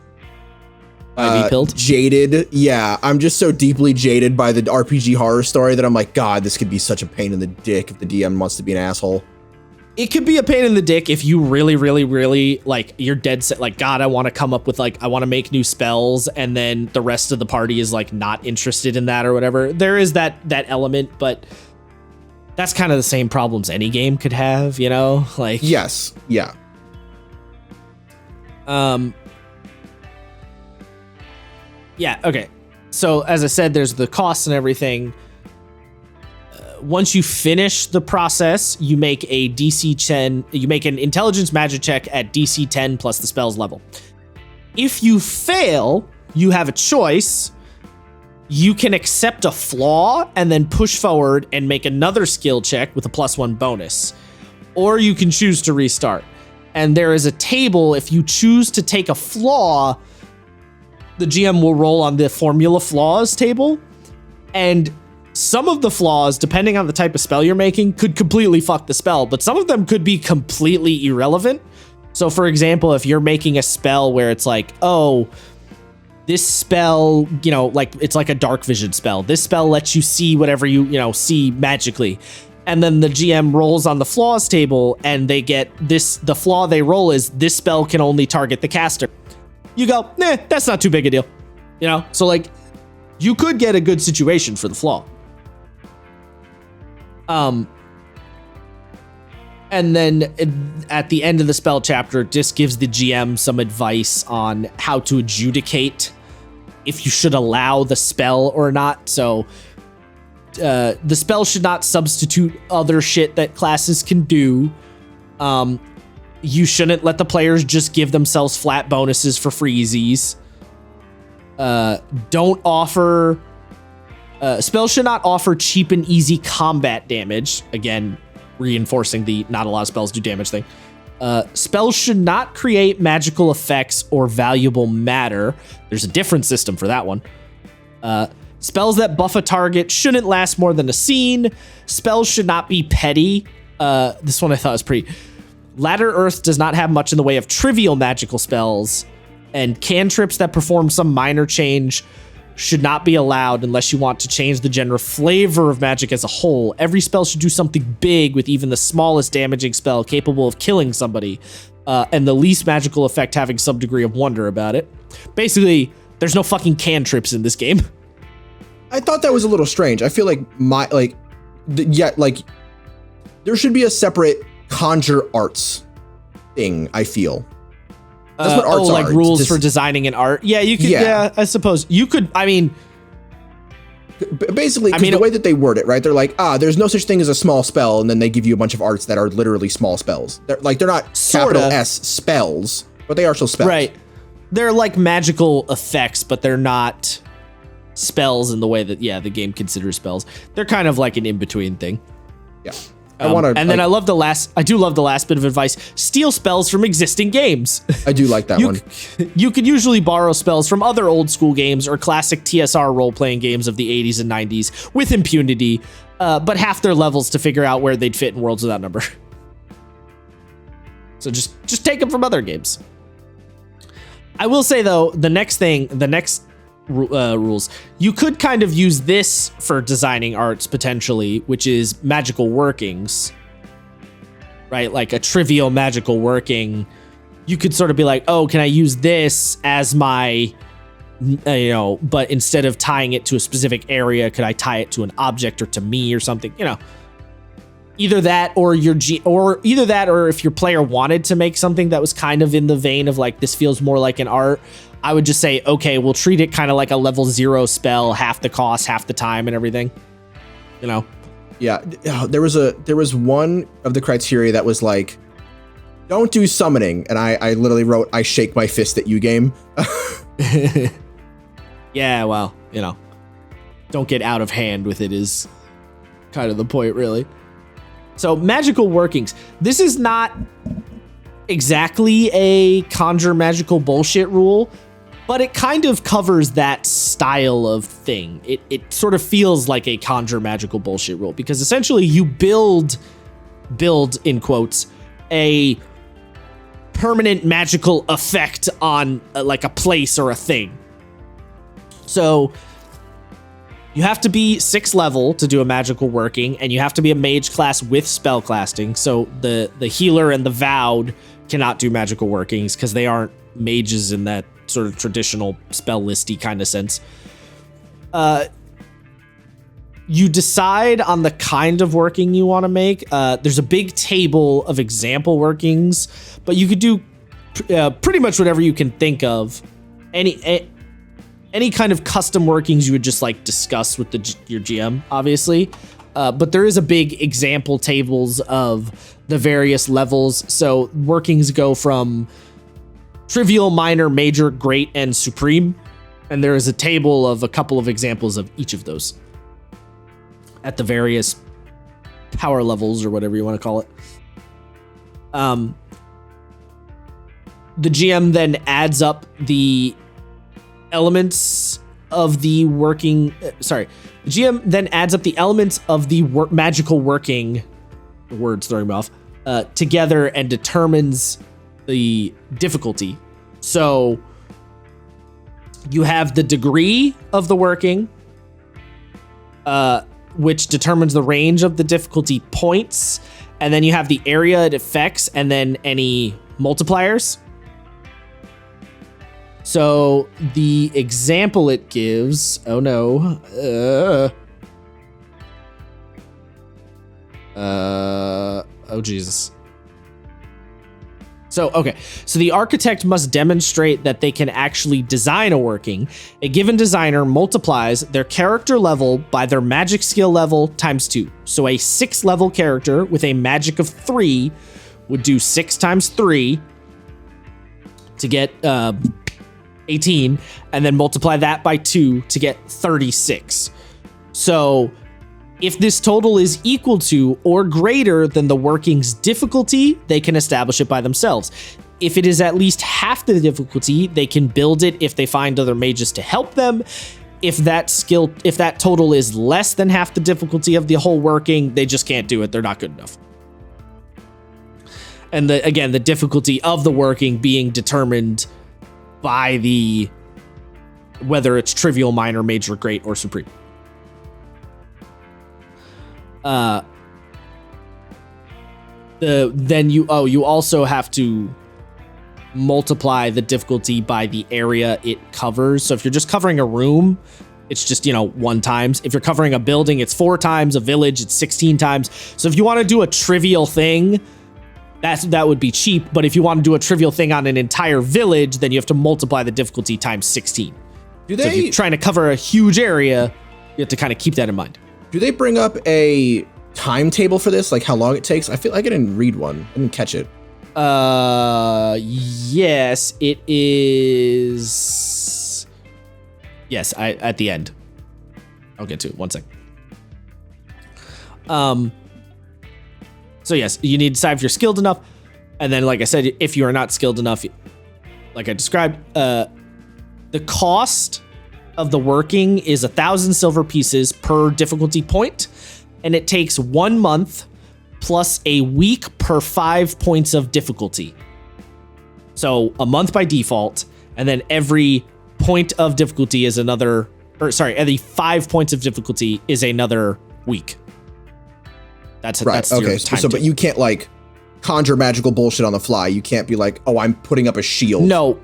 jaded. Yeah, I'm just so deeply jaded by the RPG horror story that I'm like, God, this could be such a pain in the dick if the DM wants to be an asshole. It could be a pain in the dick if you really, really, really like you're dead set. Like, God, I want to come up with I want to make new spells, and then the rest of the party is like not interested in that or whatever. There is that element, but that's kind of the same problems any game could have, you know? Like, yes, yeah. Yeah, okay. So as I said, there's the costs and everything. Once you finish the process, you make a DC 10, you make an intelligence magic check at DC 10 plus the spell's level. If you fail, you have a choice. You can accept a flaw and then push forward and make another skill check with a +1 bonus. Or you can choose to restart. And there is a table. If you choose to take a flaw, the GM will roll on the formula flaws table. And some of the flaws, depending on the type of spell you're making, could completely fuck the spell, but some of them could be completely irrelevant. So for example, if you're making a spell where it's like, oh, this spell, you know, like it's like a dark vision spell. This spell lets you see whatever you know, see magically. And then the GM rolls on the flaws table and they get this, the flaw they roll is this spell can only target the caster. You go, nah, that's not too big a deal. You know, so like you could get a good situation for the flaw. And then at the end of the spell chapter, it just gives the GM some advice on how to adjudicate if you should allow the spell or not. So the spell should not substitute other shit that classes can do. You shouldn't let the players just give themselves flat bonuses for freezies. Don't offer... spells should not offer cheap and easy combat damage. Again, reinforcing the not a lot of spells do damage thing. Spells should not create magical effects or valuable matter. There's a different system for that one. Spells that buff a target shouldn't last more than a scene. Spells should not be petty. This one I thought was pretty... Ladder Earth does not have much in the way of trivial magical spells, and cantrips that perform some minor change should not be allowed unless you want to change the general flavor of magic as a whole. Every spell should do something big with even the smallest damaging spell capable of killing somebody, and the least magical effect having some degree of wonder about it. Basically, there's no fucking cantrips in this game. I thought that was a little strange. I feel like there should be a separate conjure arts thing, I feel. That's what arts like are. rules for designing an art. Yeah, you could. Yeah, I suppose you could. I mean, basically, the way that they word it, right? They're like, there's no such thing as a small spell, and then they give you a bunch of arts that are literally small spells. They're not capital S spells, but they are still spells. Right. They're like magical effects, but they're not spells in the way that the game considers spells. They're kind of like an in-between thing. Yeah. Then I love the last bit of advice. Steal spells from existing games. I do like that one. You could usually borrow spells from other old school games or classic TSR role-playing games of the 80s and 90s with impunity, but half their levels to figure out where they'd fit in Worlds Without Number. So just take them from other games. I will say though, the next rules, you could kind of use this for designing arts potentially, which is magical workings, right? Like a trivial magical working. You could sort of be like, oh, can I use this as my, but instead of tying it to a specific area, could I tie it to an object or to me or something? Either that or or if your player wanted to make something that was kind of in the vein of like, this feels more like an art, I would just say, okay, we'll treat it kind of like a level 0 spell, half the cost, half the time and everything, Yeah, there was one of the criteria that was like, don't do summoning. And I literally wrote, I shake my fist at you game. Yeah, well, don't get out of hand with it is kind of the point, really. So magical workings. This is not exactly a conjure magical bullshit rule, but it kind of covers that style of thing. It sort of feels like a conjure magical bullshit rule because essentially you build in quotes a permanent magical effect on like a place or a thing. So you have to be 6th level to do a magical working, and you have to be a mage class with spellcasting. So the healer and the vowed cannot do magical workings because they aren't mages in that sort of traditional spell listy kind of sense. You decide on the kind of working you want to make. There's a big table of example workings, but you could do pretty much whatever you can think of. Any kind of custom workings you would just like discuss with your GM, obviously. But there is a big example tables of the various levels. So workings go from trivial, minor, major, great, and supreme. And there is a table of a couple of examples of each of those at the various power levels or whatever you want to call it. The GM then adds up the elements of the working, the GM then adds up the elements of the magical working, the words throwing me off, together and determines the difficulty. So you have the degree of the working, which determines the range of the difficulty points. And then you have the area it affects and then any multipliers. So the example it gives, oh no, oh Jesus. So the architect must demonstrate that they can actually design a working. A given designer multiplies their character level by their magic skill level times 2. So a 6th level character with a magic of 3 would do 6 times 3 to get 18, and then multiply that by 2 to get 36. So if this total is equal to or greater than the working's difficulty, they can establish it by themselves. If it is at least half the difficulty, they can build it if they find other mages to help them. If that total is less than half the difficulty of the whole working, they just can't do it. They're not good enough. And the difficulty of the working being determined by whether it's trivial, minor, major, great, or supreme. You also have to multiply the difficulty by the area it covers. So if you're just covering a room, it's just 1 times. If you're covering a building, it's 4 times. A village, it's 16 times. So if you want to do a trivial thing, that would be cheap. But if you want to do a trivial thing on an entire village, then you have to multiply the difficulty times 16. So if you're trying to cover a huge area, you have to kind of keep that in mind. Do they bring up a timetable for this? Like how long it takes? I feel like I didn't read one. I didn't catch it. Yes, it is. Yes, at the end. I'll get to it. 1 second. So yes, you need to decide if you're skilled enough. And then, like I said, if you are not skilled enough, like I described, the cost of the working is 1,000 silver pieces per difficulty point. And it takes 1 month plus a week per 5 points of difficulty. So a month by default. And then every point of difficulty is every 5 points of difficulty is another week. That's right. That's okay. So, but you can't like conjure magical bullshit on the fly. You can't be like, oh, I'm putting up a shield. No,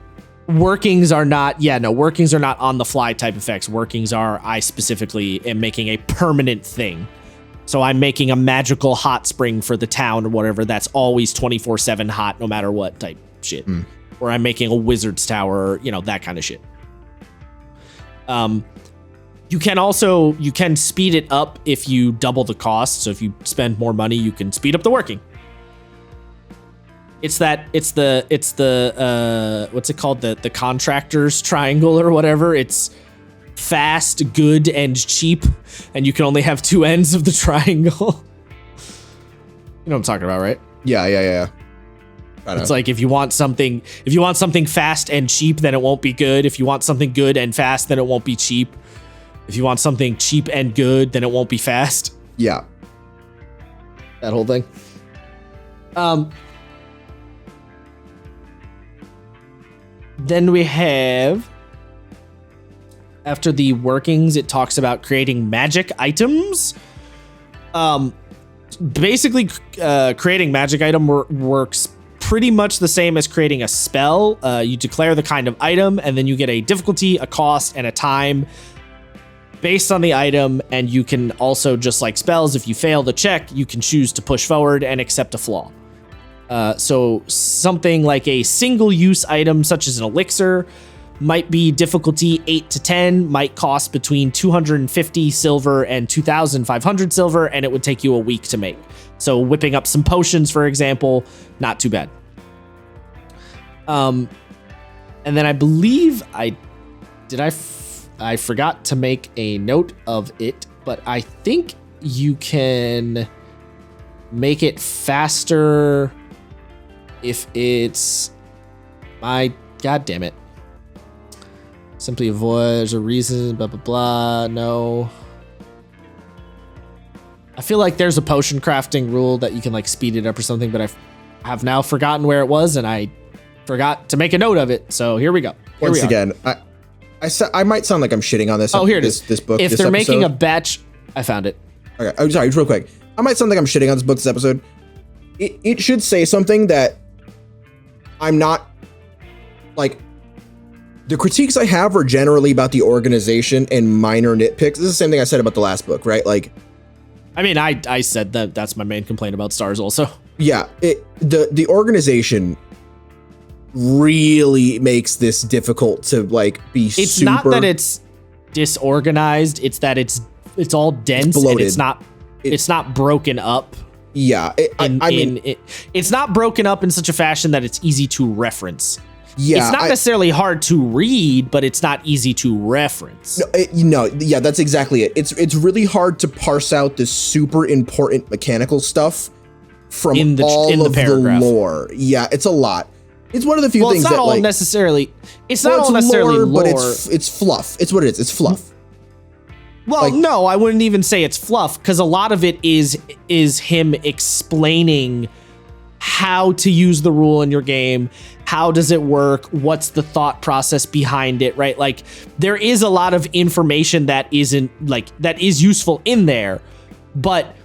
workings are not. Yeah, no, workings are not on the fly type effects. Workings are, I specifically am making a permanent thing. So I'm making a magical hot spring for the town or whatever. That's always 24/7 hot, no matter what type shit. Or I'm making a wizard's tower, that kind of shit. You can speed it up if you double the cost. So if you spend more money, you can speed up the working. It's the what's it called? The contractor's triangle or whatever. It's fast, good, and cheap, and you can only have 2 ends of the triangle. You know what I'm talking about, right? Yeah. It's like if you want something fast and cheap, then it won't be good. If you want something good and fast, then it won't be cheap. If you want something cheap and good, then it won't be fast. Yeah. That whole thing. Then we have, after the workings, it talks about creating magic items. Basically, creating magic item works pretty much the same as creating a spell. You declare the kind of item, and then you get a difficulty, a cost, and a time based on the item. And you can also, just like spells, if you fail the check, you can choose to push forward and accept a flaw. So something like a single-use item, such as an elixir, might be difficulty 8 to 10, might cost between 250 silver and 2,500 silver, and it would take you a week to make. So whipping up some potions, for example, not too bad. And then I believe I forgot to make a note of it, but I think you can make it faster if it's God damn it. Simply avoid. There's a reason. Blah blah blah. No. I feel like there's a potion crafting rule that you can like speed it up or something, but I have now forgotten where it was, and I forgot to make a note of it. So here we go. Once again, I might sound like I'm shitting on this. Oh, here it is. This book. If they're making a batch, I found it. Okay, I'm sorry, real quick. I might sound like I'm shitting on this book this episode. It should say something that I'm not like. The critiques I have are generally about the organization and minor nitpicks. This is the same thing I said about the last book, right? Like, I mean, I said that's my main complaint about Stars also. Yeah, the organization really makes this difficult to like be It's super. not that it's disorganized, it's that it's all dense and it's not broken up. Yeah, it's not broken up in such a fashion that it's easy to reference. Yeah, it's not necessarily hard to read, but it's not easy to reference. Yeah, that's exactly it. It's really hard to parse out the super important mechanical stuff from all of the lore. Yeah, it's a lot. It's one of the few things that it's not all necessarily lore, but it's fluff. It's what it is. It's fluff. Well, no, I wouldn't even say it's fluff, because a lot of it is him explaining how to use the rule in your game. How does it work? What's the thought process behind it, right? Like, there is a lot of information that is useful in there, but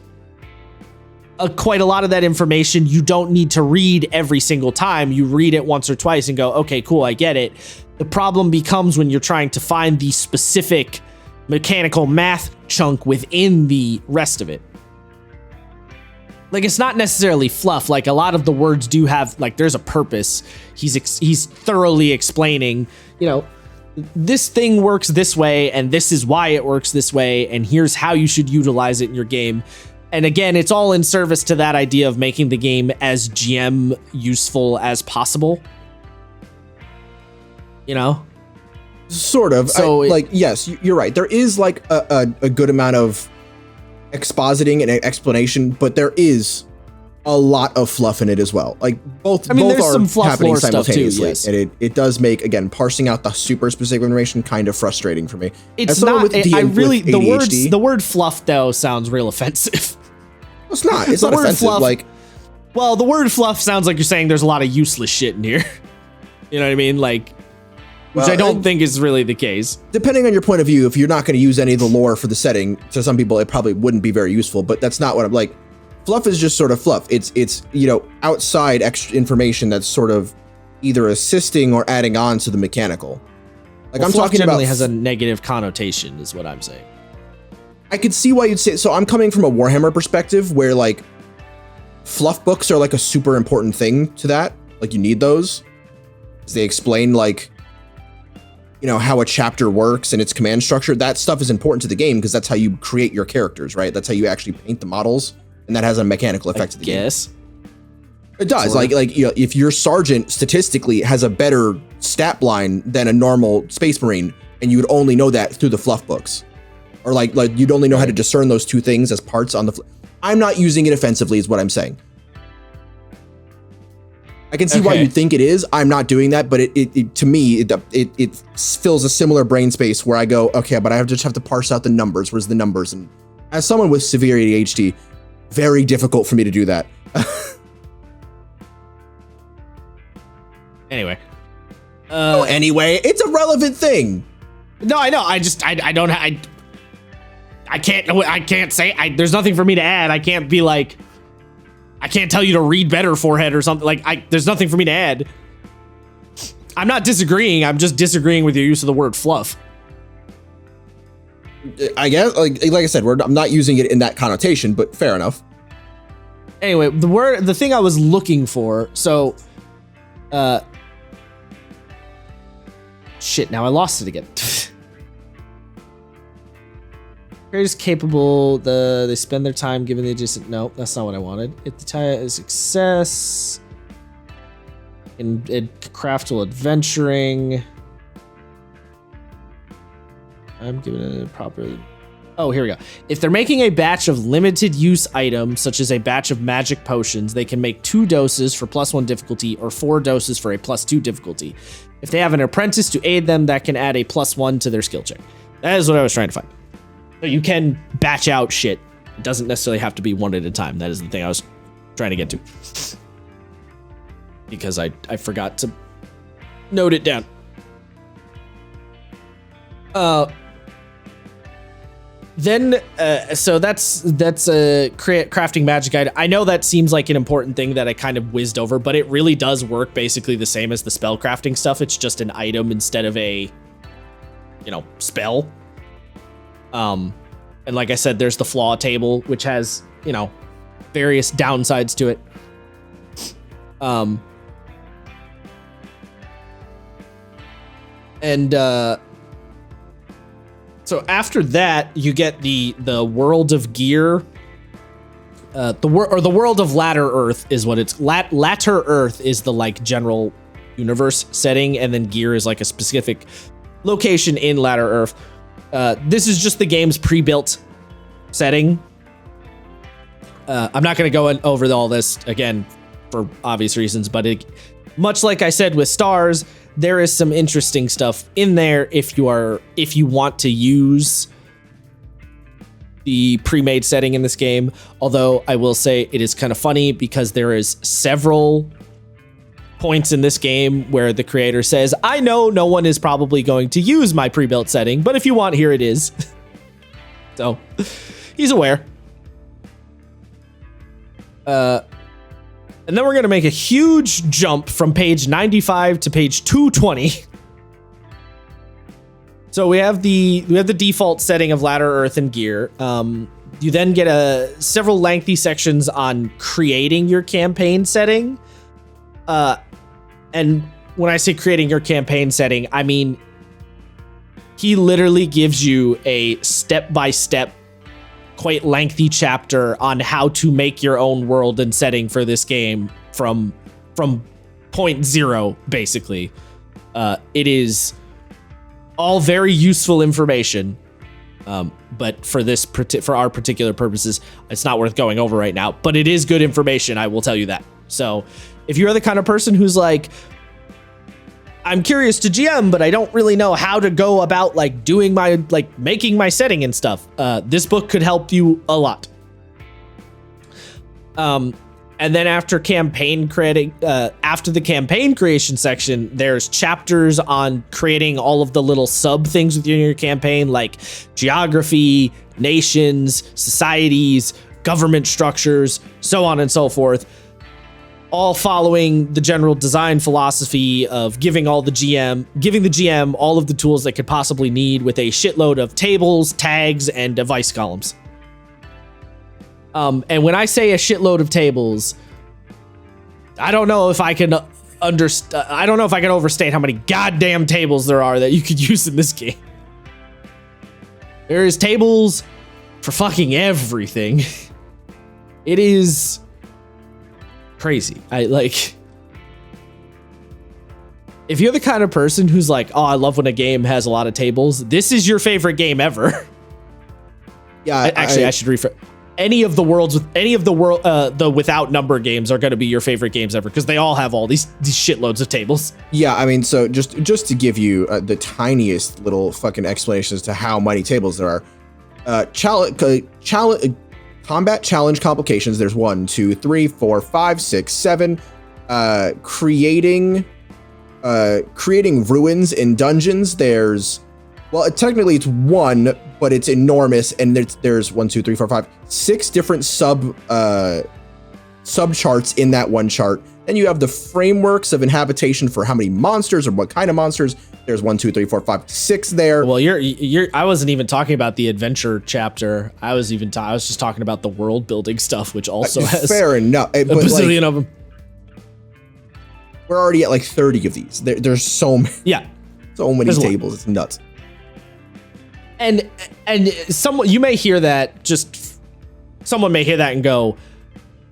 quite a lot of that information you don't need to read every single time. You read it once or twice and go, okay, cool, I get it. The problem becomes when you're trying to find the specific mechanical math chunk within the rest of it. Like, it's not necessarily fluff. Like, a lot of the words do have, like, there's a purpose. He's thoroughly explaining, this thing works this way, and this is why it works this way, and here's how you should utilize it in your game. And again, it's all in service to that idea of making the game as GM useful as possible. Sort of. So, yes, you're right. There is, like, a good amount of expositing and explanation, but there is a lot of fluff in it as well. Like, both there's are some fluff happening lore simultaneously, stuff too, yes. And it does make, again, parsing out the super specific information kind of frustrating for me. It's not. The word fluff though sounds real offensive. It's not. It's not offensive. Fluff, well, the word fluff sounds like you're saying there's a lot of useless shit in here. You know what I mean? Like. Which I don't think is really the case. Depending on your point of view, if you're not going to use any of the lore for the setting, to some people it probably wouldn't be very useful, but that's not what I'm like. Fluff is just sort of fluff. It's outside extra information that's sort of either assisting or adding on to the mechanical. Like, I'm talking about has a negative connotation is what I'm saying. I could see why you'd say so. I'm coming from a Warhammer perspective where like fluff books are like a super important thing to that. Like, you need those. They explain like how a chapter works and its command structure. That stuff is important to the game because that's how you create your characters, right? That's how you actually paint the models, and that has a mechanical effect to the game. It does. Sort of. Like if your sergeant statistically has a better stat line than a normal space marine, and you would only know that through the fluff books, or like you'd only know how to discern those two things as parts on the. I'm not using it offensively, is what I'm saying. I can see why you think it is. I'm not doing that, but it to me, it fills a similar brain space where I go, okay, but I just have to parse out the numbers. Where's the numbers? And as someone with severe ADHD, very difficult for me to do that. Anyway. Anyway, it's a relevant thing. No, I know. I can't say, there's nothing for me to add. I can't be like, I can't tell you to read better, forehead, or something. Like, there's nothing for me to add. I'm not disagreeing. I'm just disagreeing with your use of the word fluff. I guess, like I said, I'm not using it in that connotation, but fair enough. Anyway, the thing I was looking for. So, shit. Now I lost it again. Creators capable, they spend their time giving the adjacent. No, that's not what I wanted. If the tie is success, in craftable adventuring, I'm giving it a proper. Oh, here we go. If they're making a batch of limited use items, such as a batch of magic potions, they can make 2 doses for +1 difficulty or 4 doses for a +2 difficulty. If they have an apprentice to aid them, that can add a +1 to their skill check. That is what I was trying to find. So you can batch out shit. It doesn't necessarily have to be one at a time. That is the thing I was trying to get to. Because I forgot to note it down. So that's a crafting magic item. I know that seems like an important thing that I kind of whizzed over, but it really does work basically the same as the spell crafting stuff. It's just an item instead of a, spell. And like I said, there's the flaw table, which has, various downsides to it. So after that, you get the world of gear. The world of Latter Earth is what it's. Latter Earth is the general universe setting, and then gear is like a specific location in Latter Earth. This is just the game's pre-built setting. I'm not going to go over all this again for obvious reasons, but much like I said with Stars, there is some interesting stuff in there if you want to use the pre-made setting in this game. Although I will say it is kind of funny because there is several points in this game where the creator says, I know no one is probably going to use my pre-built setting, but if you want, here it is. So he's aware. And then we're going to make a huge jump from page 95 to page 220. So we have the default setting of Latter Earth and gear. You then get several lengthy sections on creating your campaign setting. And when I say creating your campaign setting, I mean, he literally gives you a step-by-step, quite lengthy chapter on how to make your own world and setting for this game from point zero, basically. It is all very useful information, but for our particular purposes, it's not worth going over right now. But it is good information, I will tell you that. So if you're the kind of person who's like, I'm curious to GM, but I don't really know how to go about doing my making my setting and stuff, this book could help you a lot. And then after the campaign creation section, there's chapters on creating all of the little sub things within your campaign, like geography, nations, societies, government structures, so on and so forth. All following the general design philosophy of giving the GM all of the tools they could possibly need with a shitload of tables, tags, and device columns. And when I say a shitload of tables, I don't know if I can overstate how many goddamn tables there are that you could use in this game. There is tables for fucking everything. It is crazy. If you're the kind of person who's like, oh, I love when a game has a lot of tables, this is your favorite game ever. Yeah, I should rephrase. The without number games are going to be your favorite games ever because they all have all these shitloads of tables. Yeah, I mean, so just to give you the tiniest little fucking explanation as to how many tables there are. Combat challenge complications. There's 1, 2, 3, 4, 5, 6, 7. Creating ruins in dungeons. Technically it's 1, but it's enormous, and there's 1, 2, 3, 4, 5, 6 different sub charts in that one chart. Then you have the frameworks of inhabitation for how many monsters or what kind of monsters. There's 1, 2, 3, 4, 5, 6 there. Well, I wasn't even talking about the adventure chapter. I was just talking about the world building stuff, which also has fair enough. A bazillion of them. We're already at 30 of these. There's so many. Yeah, so many tables. It's nuts. And someone may hear that and go,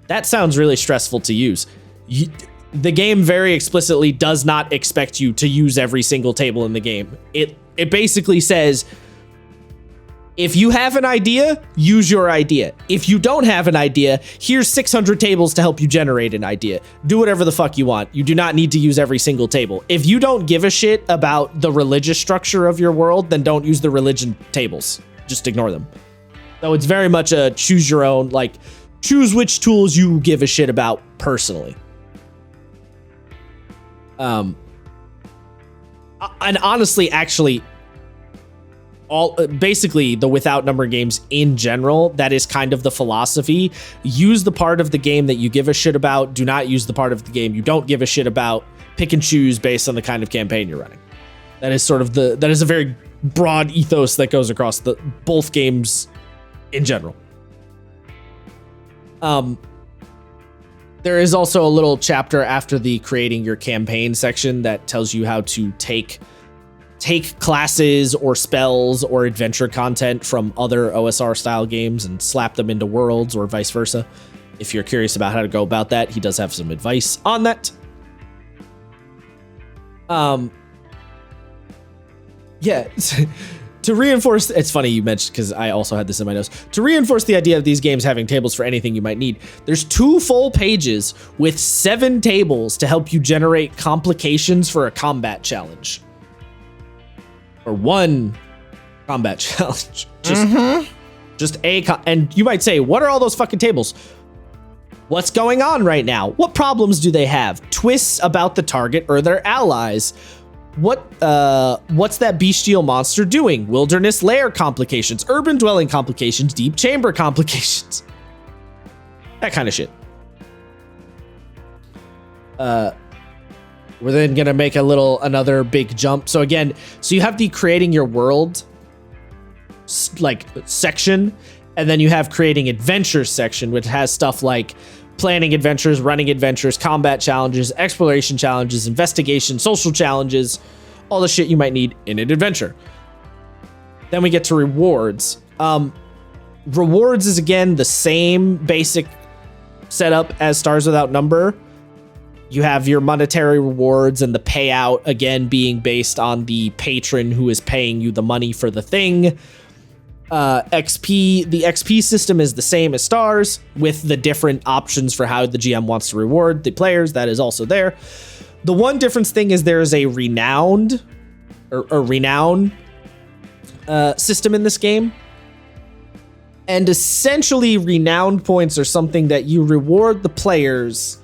that sounds really stressful to use. The game very explicitly does not expect you to use every single table in the game. It basically says, If you have an idea, use your idea. If you don't have an idea, here's 600 tables to help you generate an idea. Do whatever the fuck you want. You do not need to use every single table. If you don't give a shit about the religious structure of your world, then don't use the religion tables. Just ignore them. So it's very much a choose your own, like, choose which tools you give a shit about personally. And honestly, actually, basically the without number games in general, that is kind of the philosophy. Use the part of the game that you give a shit about. Do not use the part of the game you don't give a shit about. Pick and choose based on the kind of campaign you're running. That is sort of that is a very broad ethos that goes across both games in general. There is also a little chapter after the creating your campaign section that tells you how to take classes or spells or adventure content from other OSR style games and slap them into worlds or vice versa. If you're curious about how to go about that, he does have some advice on that. Yeah. To reinforce, it's funny you mentioned, because I also had this in my notes. To reinforce the idea of these games having tables for anything you might need, there's 2 full pages with 7 tables to help you generate complications for a combat challenge. Or 1 combat challenge. And you might say, what are all those fucking tables? What's going on right now? What problems do they have? Twists about the target or their allies. What's that bestial monster doing? Wilderness lair complications, urban dwelling complications, deep chamber complications. That kind of shit. We're then gonna make another big jump. So again, you have the creating your world section, and then you have creating adventures section, which has stuff like planning adventures, running adventures, combat challenges, exploration challenges, investigation, social challenges, all the shit you might need in an adventure. Then we get to rewards. Rewards is again the same basic setup as Stars Without Number. You have your monetary rewards and the payout again being based on the patron who is paying you the money for the thing. The XP system is the same as Stars, with the different options for how the GM wants to reward the players. That is also there. The one difference thing is there is a renown system in this game. And essentially renowned points are something that you reward the players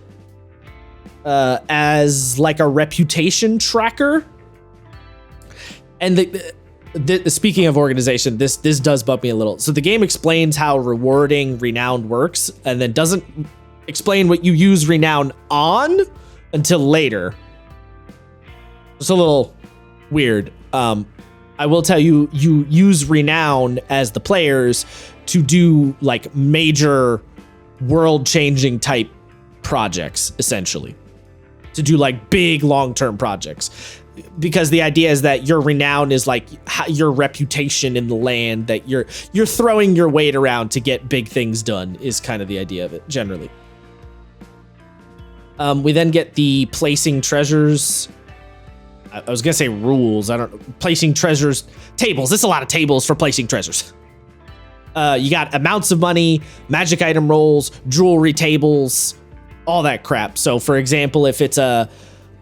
as like a reputation tracker. And speaking of organization, this does bump me a little. So the game explains how rewarding renown works, and then doesn't explain what you use renown on until later. It's a little weird. I will tell you, you use renown as the players to do like major world-changing type projects, essentially. To do like big long-term projects. Because the idea is that your renown is like your reputation in the land, that you're throwing your weight around to get big things done, is kind of the idea of it generally. We then get the placing treasures. I was gonna say rules. Placing treasures tables. There's a lot of tables for placing treasures. You got amounts of money, magic item rolls, jewelry tables, all that crap. So for example, if it's a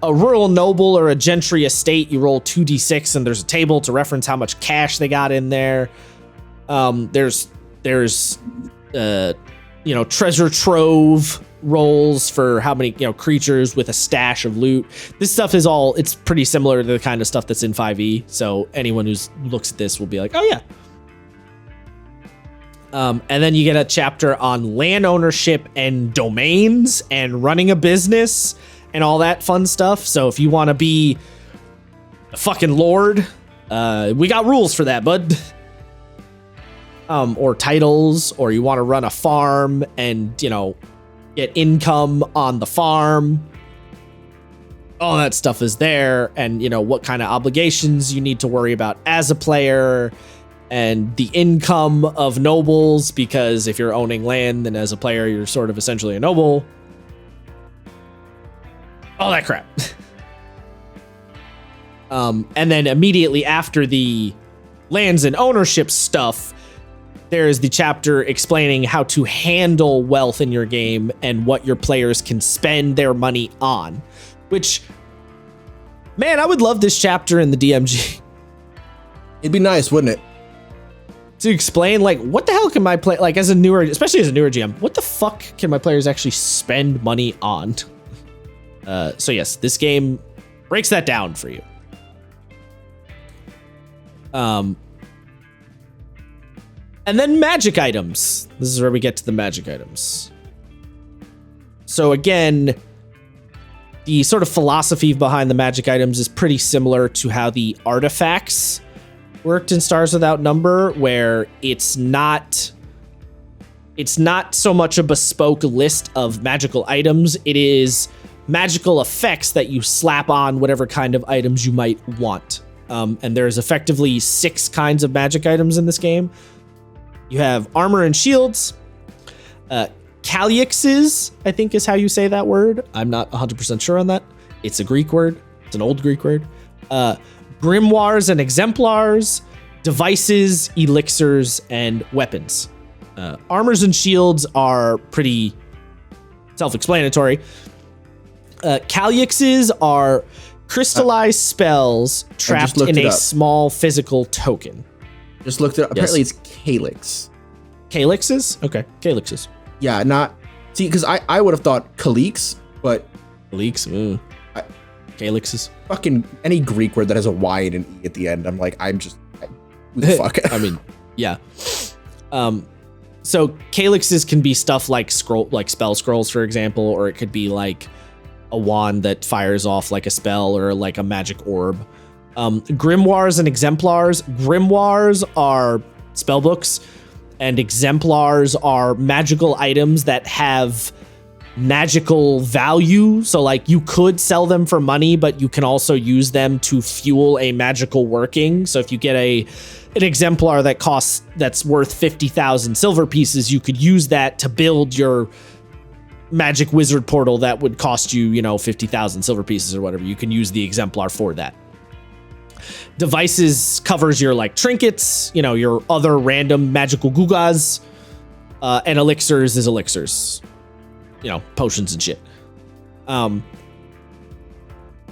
rural noble or a gentry estate, you roll 2d6 and there's a table to reference how much cash they got in there. There's treasure trove rolls for how many, creatures with a stash of loot. This stuff is it's pretty similar to the kind of stuff that's in 5e. So anyone who looks at this will be like, oh yeah. And then you get a chapter on land ownership and domains and running a business and all that fun stuff. So if you want to be a fucking lord, we got rules for that, bud. Or titles, or you want to run a farm and, get income on the farm. All that stuff is there. And, what kind of obligations you need to worry about as a player, and the income of nobles, because if you're owning land, then as a player, you're sort of essentially a noble. All that crap. And then immediately after the lands and ownership stuff, there is the chapter explaining how to handle wealth in your game and what your players can spend their money on, which, man, I would love this chapter in the DMG. It'd be nice, wouldn't it? To explain, like, what the hell can my play, like, especially as a newer GM, what the fuck can my players actually spend money on? So yes, this game breaks that down for you. And then magic items. This is where we get to the magic items. So again, the sort of philosophy behind the magic items is pretty similar to how the artifacts worked in Stars Without Number, where it's not so much a bespoke list of magical items. It is magical effects that you slap on whatever kind of items you might want. And there's effectively 6 kinds of magic items in this game. You have armor and shields, calyxes, I think is how you say that word. I'm not 100% sure on that. It's a Greek word. It's an old Greek word. Grimoires and exemplars, devices, elixirs, and weapons. Armors and shields are pretty self-explanatory. Calyxes are crystallized spells trapped in a small physical token. Just looked it up. Apparently it's calyx. Calyxes? Okay, calyxes. Yeah, not... See, because I would have thought calyx, but... Calyx? Calyxes? Fucking any Greek word that has a Y and an E at the end, I'm like, who the fuck? I mean, yeah. So calyxes can be stuff like spell scrolls, for example, or it could be like a wand that fires off like a spell or like a magic orb. Grimoires and exemplars. Grimoires are spell books, and exemplars are magical items that have magical value. So like you could sell them for money, but you can also use them to fuel a magical working. So if you get an exemplar that's worth 50,000 silver pieces, you could use that to build your magic wizard portal that would cost you, 50,000 silver pieces or whatever. You can use the exemplar for that. Devices covers your like trinkets, your other random magical gugas, and elixirs is elixirs, potions and shit.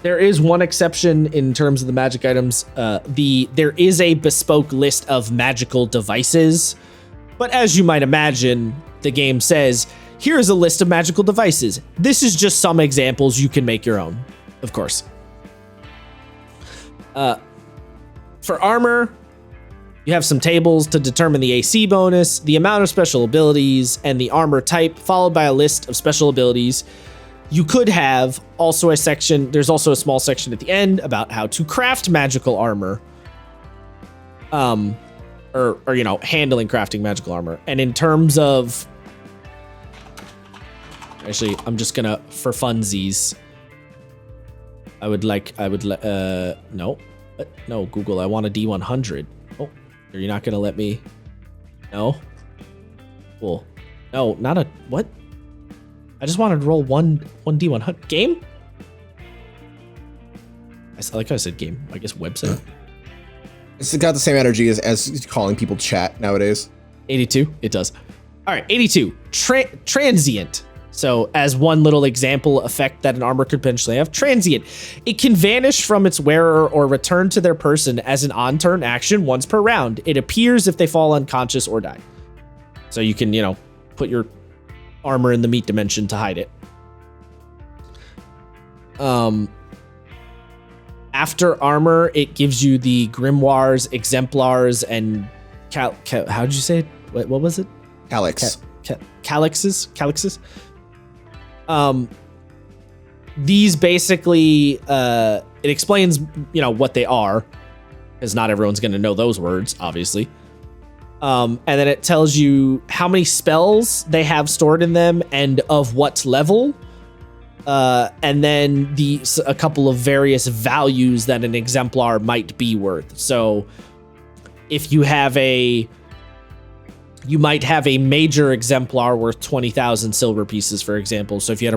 There is one exception in terms of the magic items. There is a bespoke list of magical devices, but as you might imagine, the game says, here's a list of magical devices. This is just some examples. You can make your own, of course. For armor, you have some tables to determine the AC bonus, the amount of special abilities, and the armor type, followed by a list of special abilities. You could have also a section, there's also a small section at the end about how to craft magical armor. Or handling crafting magical armor. And in terms of, actually, I'm just gonna, for funsies, no, Google, I want a D100. Oh, you're not gonna let me? No? Cool. No, not a, what? I just wanted to roll one D100. Game? I said game. I guess website. It's got the same energy as calling people chat nowadays. 82? It does. All right, 82. Transient. So as one little example effect that an armor could potentially have, transient. It can vanish from its wearer or return to their person as an on-turn action once per round. It appears if they fall unconscious or die. So you can, put your armor in the meat dimension to hide it. After armor, it gives you the grimoires, exemplars, and how did you say it? What was it? Calyx. Calyxes. These basically, it explains, what they are, because not everyone's going to know those words, obviously. And then it tells you how many spells they have stored in them and of what level. And then a couple of various values that an exemplar might be worth. So if you might have a major exemplar worth 20,000 silver pieces, for example. So if you had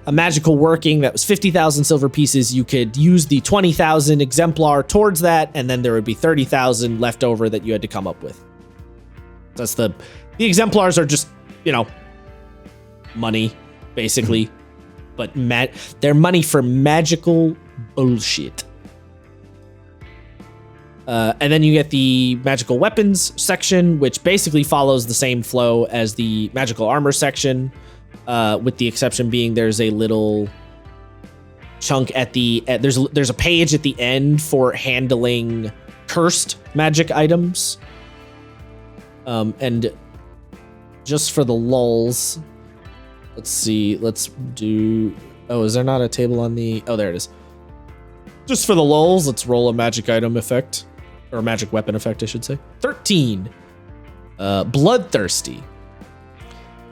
a magical working that was 50,000 silver pieces, you could use the 20,000 exemplar towards that, and then there would be 30,000 left over that you had to come up with. That's the exemplars are just, money, basically. But they're money for magical bullshit. And then you get the magical weapons section, which basically follows the same flow as the magical armor section, with the exception being there's a little chunk at there's a page at the end for handling cursed magic items. And just for the lulls, let's see, is there not a table on the, there it is. Just for the lulls, let's roll a magic item effect. Or a magic weapon effect, I should say. 13. Bloodthirsty.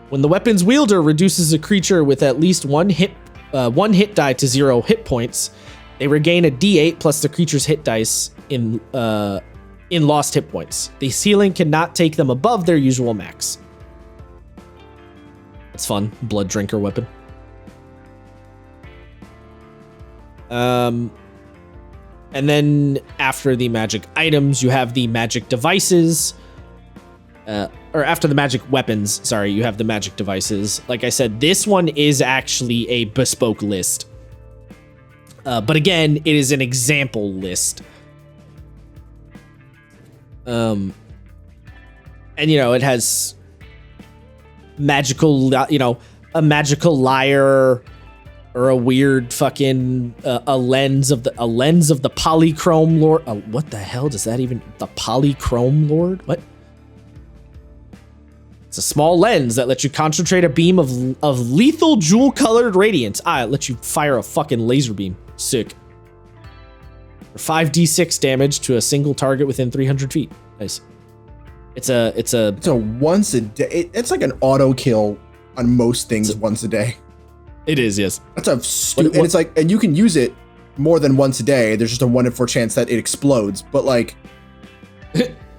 When the weapon's wielder reduces a creature with at least one hit die to 0 hit points, they regain a D8 plus the creature's hit dice in lost hit points. The ceiling cannot take them above their usual max. It's fun. Blood drinker weapon. And then after the magic items, you have the magic devices. Or after the magic weapons, sorry, you have the magic devices. Like I said, this one is actually a bespoke list. But again, it is an example list. And, it has magical, a magical lyre, or a weird fucking a lens of the polychrome lord. What the hell does that even? The polychrome lord? What? It's a small lens that lets you concentrate a beam of lethal jewel-colored radiance. It lets you fire a fucking laser beam. Sick. For 5d6 damage to a single target within 300 feet. Nice. It's a once a day. It's like an auto kill on most things once a day. It is, yes. That's a stupid. And it's like, and you can use it more than once a day. There's just a 1 in 4 chance that it explodes. But like,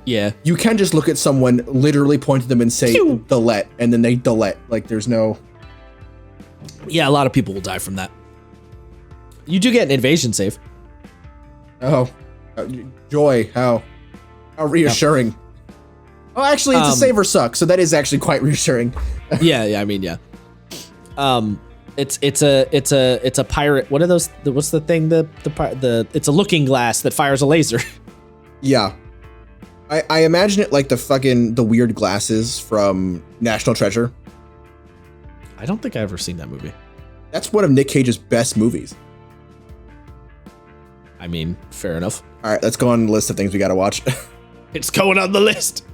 yeah, you can just look at someone, literally point to them and say delete, and then they delete. Like, there's no. Yeah, a lot of people will die from that. You do get an evasion save. Oh, joy! How reassuring. Oh, actually, it's a save or suck, so that is actually quite reassuring. yeah. I mean, yeah. It's a pirate. What are those? What's the thing? It's a looking glass that fires a laser. Yeah, I imagine it like the weird glasses from National Treasure. I don't think I've ever seen that movie. That's one of Nick Cage's best movies. I mean, fair enough. All right, let's go on the list of things we got to watch. It's going on the list.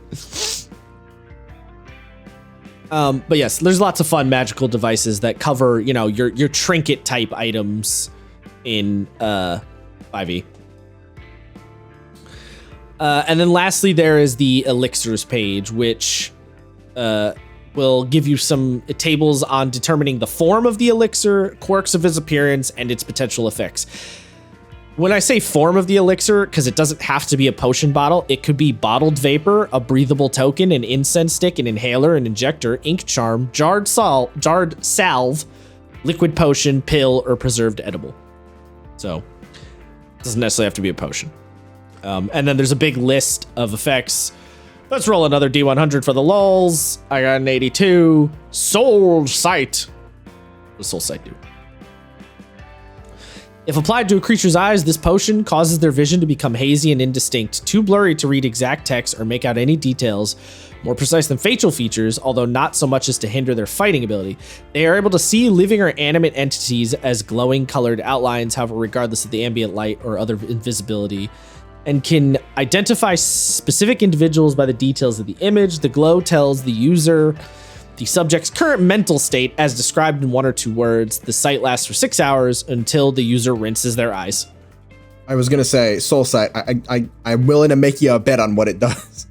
But yes, there's lots of fun magical devices that cover, your trinket type items in 5e. And then lastly, there is the elixirs page, which will give you some tables on determining the form of the elixir, quirks of his appearance, and its potential effects. When I say form of the elixir, because it doesn't have to be a potion bottle, it could be bottled vapor, a breathable token, an incense stick, an inhaler, an injector, ink charm, jarred salve, liquid potion, pill, or preserved edible. So, it doesn't necessarily have to be a potion. And then there's a big list of effects. Let's roll another D100 for the lulz. I got an 82. Soul Sight. What does Soul Sight do? If applied to a creature's eyes, this potion causes their vision to become hazy and indistinct, too blurry to read exact text or make out any details, more precise than facial features, although not so much as to hinder their fighting ability. They are able to see living or animate entities as glowing colored outlines, however, regardless of the ambient light or other invisibility, and can identify specific individuals by the details of the image. The glow tells the user the subject's current mental state as described in 1 or 2 words. The sight lasts for 6 hours until the user rinses their eyes. I was going to say, Soul Sight, I'm willing to make you a bet on what it does.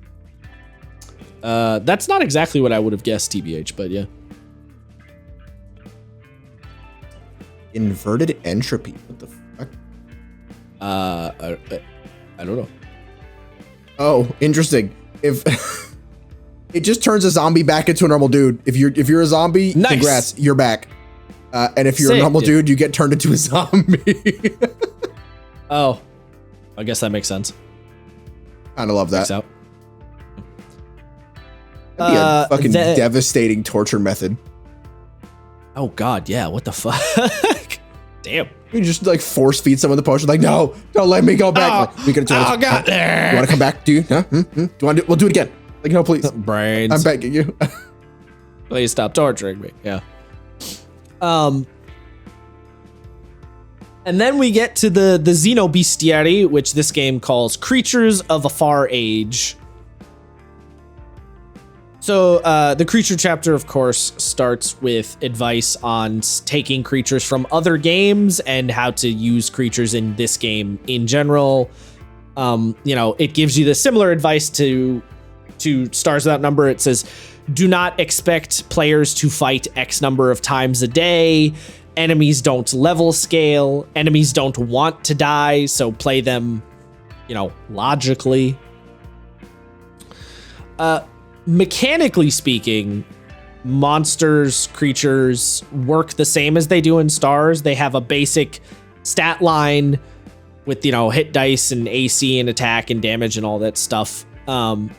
That's not exactly what I would have guessed, TBH, but yeah. Inverted entropy. What the fuck? I don't know. Oh, interesting. If it just turns a zombie back into a normal dude. If you're a zombie, nice. Congrats, you're back. And if you're a normal dude, you get turned into a zombie. Oh, I guess that makes sense. Kind of love that. Out. That'd be a fucking devastating torture method. Oh God, yeah. What the fuck? Damn. You just like force feed someone the potion. Like, no, don't let me go back. Oh, like, we God. You want to come back? Do you? Huh? Do you want to? We'll do it again. Like, no, please. Brains. I'm begging you. Please stop torturing me. Yeah. And then we get to the Xenobestiary, which this game calls Creatures of a Far Age. So the creature chapter, of course, starts with advice on taking creatures from other games and how to use creatures in this game in general. It gives you the similar advice to Stars Without Number. It says, do not expect players to fight X number of times a day. Enemies don't level scale. Enemies don't want to die, so play them, logically. Mechanically speaking, monsters, creatures work the same as they do in Stars. They have a basic stat line with, hit dice and AC and attack and damage and all that stuff. And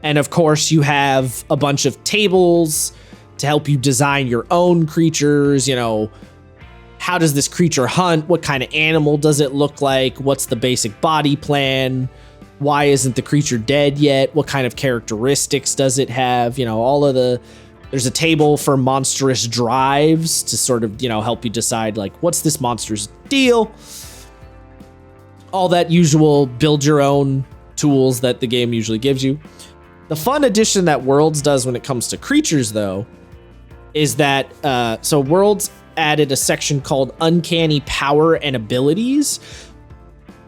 of course, you have a bunch of tables to help you design your own creatures. How does this creature hunt? What kind of animal does it look like? What's the basic body plan? Why isn't the creature dead yet? What kind of characteristics does it have? There's a table for monstrous drives to sort of, help you decide, like, what's this monster's deal? All that usual build your own tools that the game usually gives you. The fun addition that Worlds does when it comes to creatures, though, is that, so Worlds added a section called Uncanny Power and Abilities,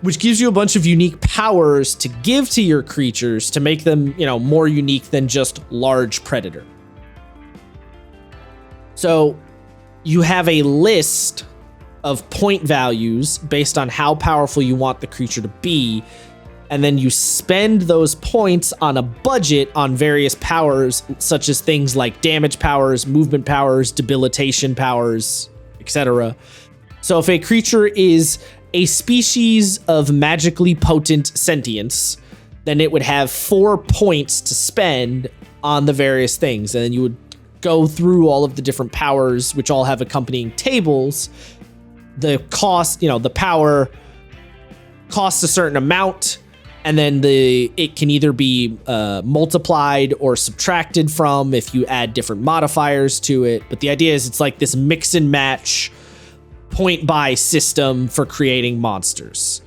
which gives you a bunch of unique powers to give to your creatures to make them, more unique than just large predator. So you have a list of point values based on how powerful you want the creature to be, and then you spend those points on a budget on various powers, such as things like damage powers, movement powers, debilitation powers, etc. So if a creature is a species of magically potent sentience, then it would have 4 points to spend on the various things. And then you would go through all of the different powers, which all have accompanying tables. The cost, the power costs a certain amount, and then it can either be multiplied or subtracted from if you add different modifiers to it. But the idea is it's like this mix and match point buy system for creating monsters.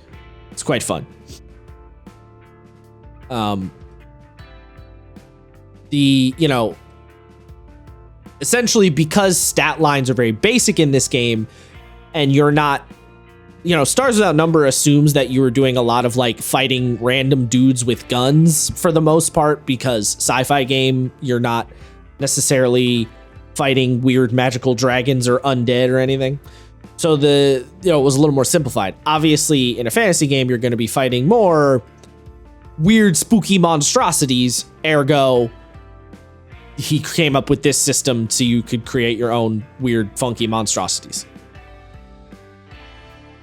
It's quite fun. Essentially, because stat lines are very basic in this game, and you're not, Stars Without Number assumes that you were doing a lot of like fighting random dudes with guns for the most part, because sci-fi game, you're not necessarily fighting weird magical dragons or undead or anything. So it was a little more simplified. Obviously, in a fantasy game, you're going to be fighting more weird, spooky monstrosities. Ergo, he came up with this system so you could create your own weird, funky monstrosities.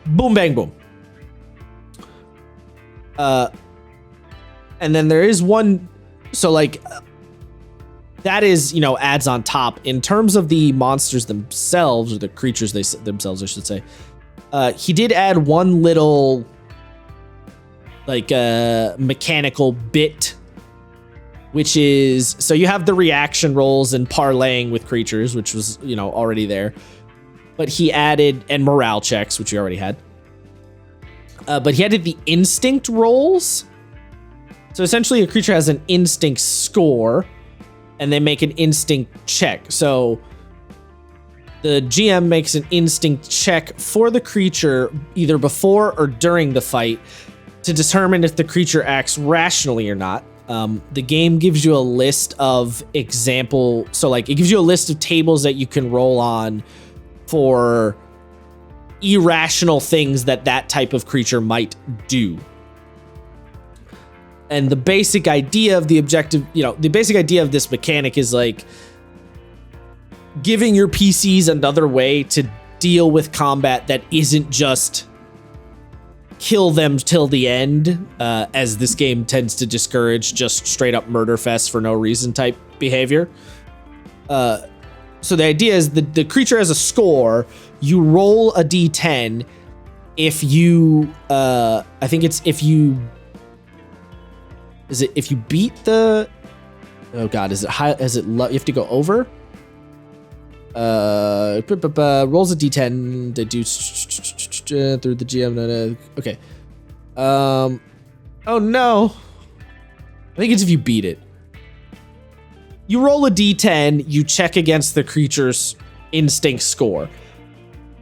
Boom, bang, boom. And then there is one. So like, that is, adds on top. In terms of the monsters themselves, or the creatures themselves, I should say, he did add one little, like, mechanical bit, which is, so you have the reaction rolls and parlaying with creatures, which was, already there. But he added, and morale checks, which you already had. But he added the instinct rolls. So essentially, a creature has an instinct score, and they make an instinct check. So the GM makes an instinct check for the creature either before or during the fight to determine if the creature acts rationally or not. The game gives you a list of example. So like, it gives you a list of tables that you can roll on for irrational things that type of creature might do. And the basic idea of the basic idea of this mechanic is like giving your PCs another way to deal with combat that isn't just kill them till the end, as this game tends to discourage just straight up murder fest for no reason type behavior. So the idea is the creature has a score. You roll a d10. If you, I think it's if you beat the, oh god, is it high? Is it low? You have to go over. Rolls a d10 to do through the GM. Okay. Oh no. I think it's if you beat it. You roll a d10, you check against the creature's instinct score.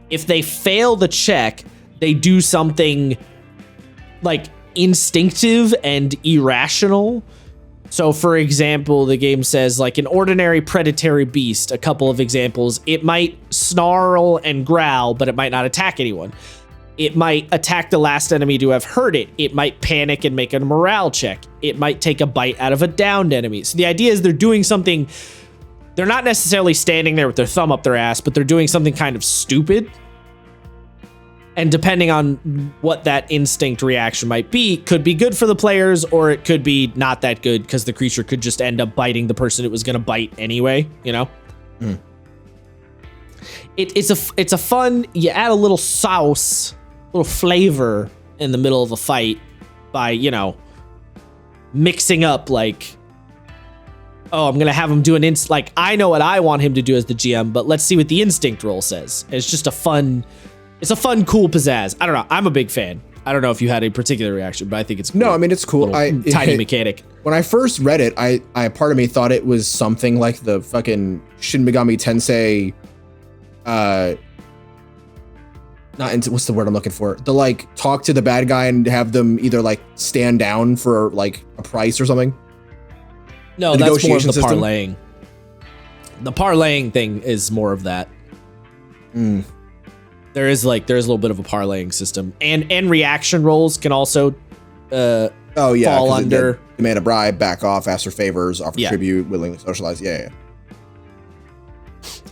If they fail the check, they do something like instinctive and irrational. So for example, the game says like an ordinary predatory beast, a couple of examples, it might snarl and growl, but it might not attack anyone. It might attack the last enemy to have hurt it. It might panic and make a morale check. It might take a bite out of a downed enemy. So the idea is they're doing something, they're not necessarily standing there with their thumb up their ass, but they're doing something kind of stupid. And depending on what that instinct reaction might be, could be good for the players, or it could be not that good because the creature could just end up biting the person it was going to bite anyway, you know? Mm. It's a fun, you add a little sauce, little flavor in the middle of a fight by, you know, mixing up like, oh, I'm going to have him do an like, I know what I want him to do as the GM, but let's see what the instinct roll says. It's just a fun, cool pizzazz. I don't know. I'm a big fan. I don't know if you had a particular reaction, but I think it's cool. No, I mean, it's cool. Tiny mechanic. When I first read it, I part of me thought it was something like the fucking Shin Megami Tensei, not into, what's the word I'm looking for? The like talk to the bad guy and have them either like stand down for like a price or something. No, that's more of the parlaying. The parlaying thing is more of that. Mm. There's a little bit of a parlaying system, and reaction rolls can also fall under demand a bribe, back off, ask for favors, offer tribute, willingly socialize. Yeah.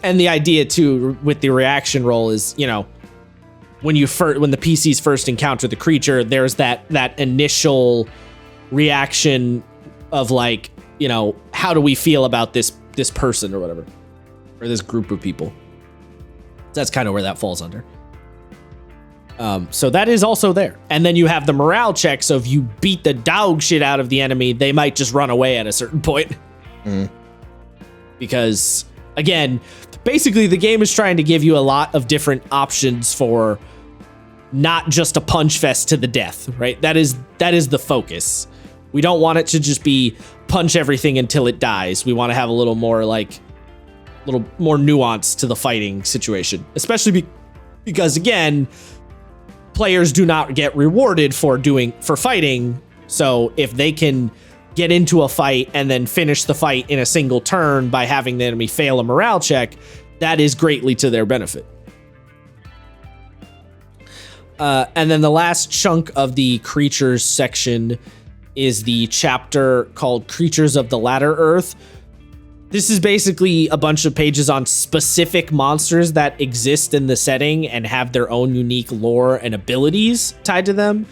And the idea too with the reaction roll is, you know, when the PCs first encounter the creature, there's that initial reaction of like, you know, how do we feel about this person or whatever, or this group of people. That's kind of where that falls under. So that is also there. And then you have the morale check. So if you beat the dog shit out of the enemy, they might just run away at a certain point. Mm. Because again, basically the game is trying to give you a lot of different options for not just a punch fest to the death, right? That is the focus. We don't want it to just be punch everything until it dies. We want to have a little more nuance to the fighting situation, especially because again, players do not get rewarded for fighting. So if they can get into a fight and then finish the fight in a single turn by having the enemy fail a morale check, that is greatly to their benefit. And then the last chunk of the creatures section is the chapter called Creatures of the Latter Earth. This is basically a bunch of pages on specific monsters that exist in the setting and have their own unique lore and abilities tied to them.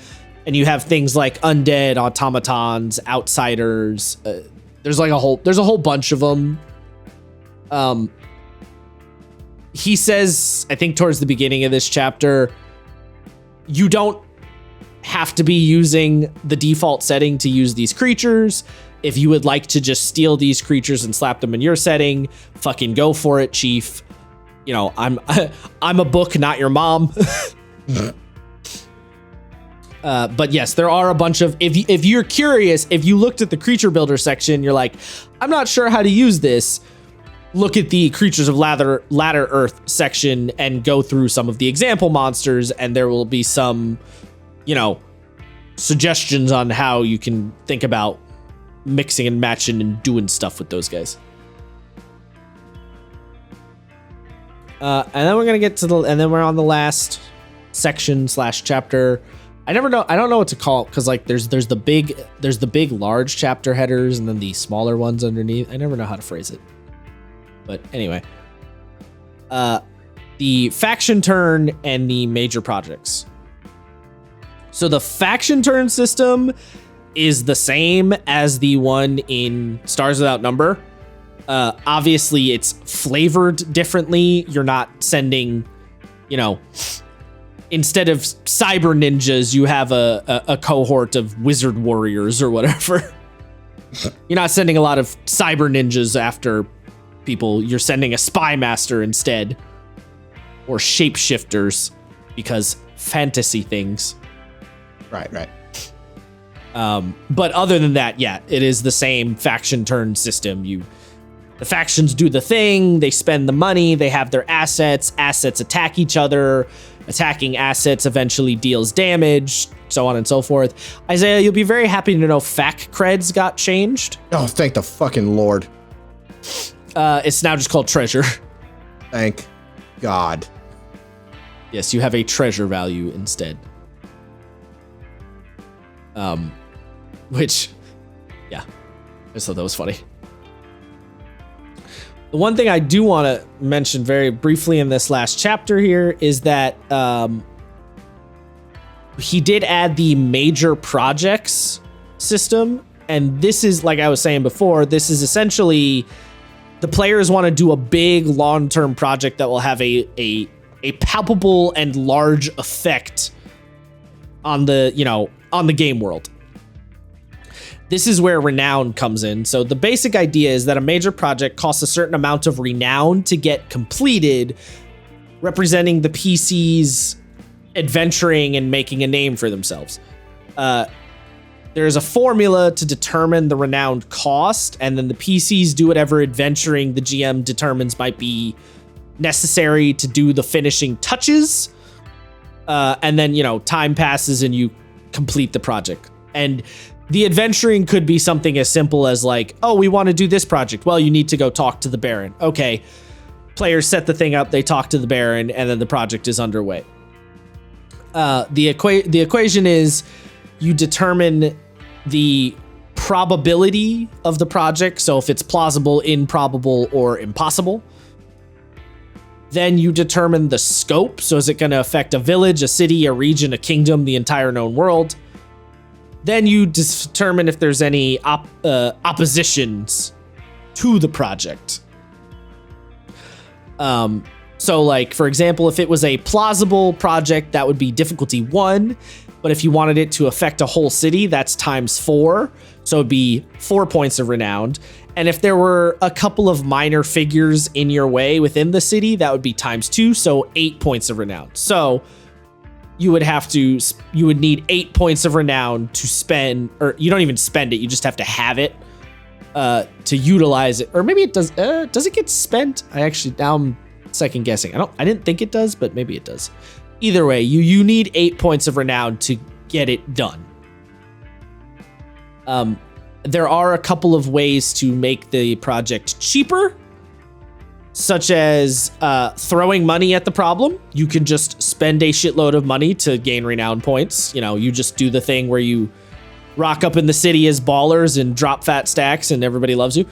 And you have things like undead, automatons, outsiders. There's a whole bunch of them. He says, I think towards the beginning of this chapter, you don't have to be using the default setting to use these creatures. If you would like to just steal these creatures and slap them in your setting, fucking go for it, chief. You know, I'm a book, not your mom. But yes, there are a bunch of, if you're curious, if you looked at the creature builder section, you're like, I'm not sure how to use this. Look at the Creatures of Latter Earth section and go through some of the example monsters, and there will be some, you know, suggestions on how you can think about mixing and matching and doing stuff with those guys. And then we're gonna get to and then we're on the last section / chapter. I don't know what to call it, because like there's the big large chapter headers and then the smaller ones underneath. I never know how to phrase it. But anyway, the faction turn and the major projects. So the faction turn system is the same as the one in Stars Without Number. Obviously, it's flavored differently. You're not sending, instead of cyber ninjas, you have a cohort of wizard warriors or whatever. You're not sending a lot of cyber ninjas after people. You're sending a spy master instead, or shapeshifters, because fantasy things. Right. But other than that, yeah, it is the same faction turn system. The factions do the thing, they spend the money, they have their assets attack each other, attacking assets eventually deals damage, so on and so forth. Isaiah, you'll be very happy to know fac creds got changed. Oh, thank the fucking Lord. It's now just called treasure. Thank God. Yes, you have a treasure value instead. Which, yeah, I just thought that was funny. The one thing I do want to mention very briefly in this last chapter here is that he did add the major projects system. And this is, like I was saying before, this is essentially the players want to do a big long-term project that will have a palpable and large effect on the game world. This is where renown comes in. So the basic idea is that a major project costs a certain amount of renown to get completed, representing the PC's adventuring and making a name for themselves. There's a formula to determine the renown cost, and then the PCs do whatever adventuring the GM determines might be necessary to do the finishing touches. And then, time passes and you complete the project. And the adventuring could be something as simple as like, oh, we want to do this project. Well, you need to go talk to the Baron. Okay. Players set the thing up, they talk to the Baron, and then the project is underway. The equation is you determine the probability of the project. So if it's plausible, improbable, or impossible. Then you determine the scope. So is it going to affect a village, a city, a region, a kingdom, the entire known world? Then you determine if there's any oppositions to the project. So like, for example, if it was a plausible project, that would be difficulty 1. But if you wanted it to affect a whole city, that's times 4. So it'd be 4 points of renown. And if there were a couple of minor figures in your way within the city, that would be times 2. So 8 points of renown. So you would need 8 points of renown to spend, or you don't even spend it. You just have to have it to utilize it. Or maybe it does. Does it get spent? Now I'm second guessing. I didn't think it does, but maybe it does. Either way, you need 8 points of renown to get it done. There are a couple of ways to make the project cheaper, such as throwing money at the problem. You can just spend a shitload of money to gain renown points. You just do the thing where you rock up in the city as ballers and drop fat stacks and everybody loves you.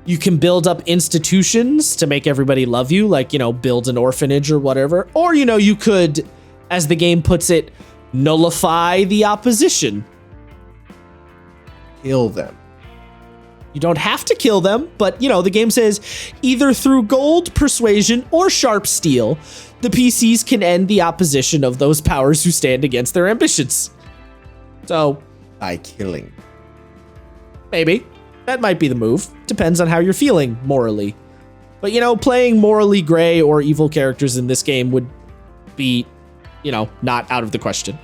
You can build up institutions to make everybody love you, like, build an orphanage or whatever. Or, you could, as the game puts it, nullify the opposition. Kill them. You don't have to kill them, but, the game says either through gold, persuasion, or sharp steel, the PCs can end the opposition of those powers who stand against their ambitions. So, by killing. Maybe. That might be the move. Depends on how you're feeling morally. But, playing morally gray or evil characters in this game would be, not out of the question.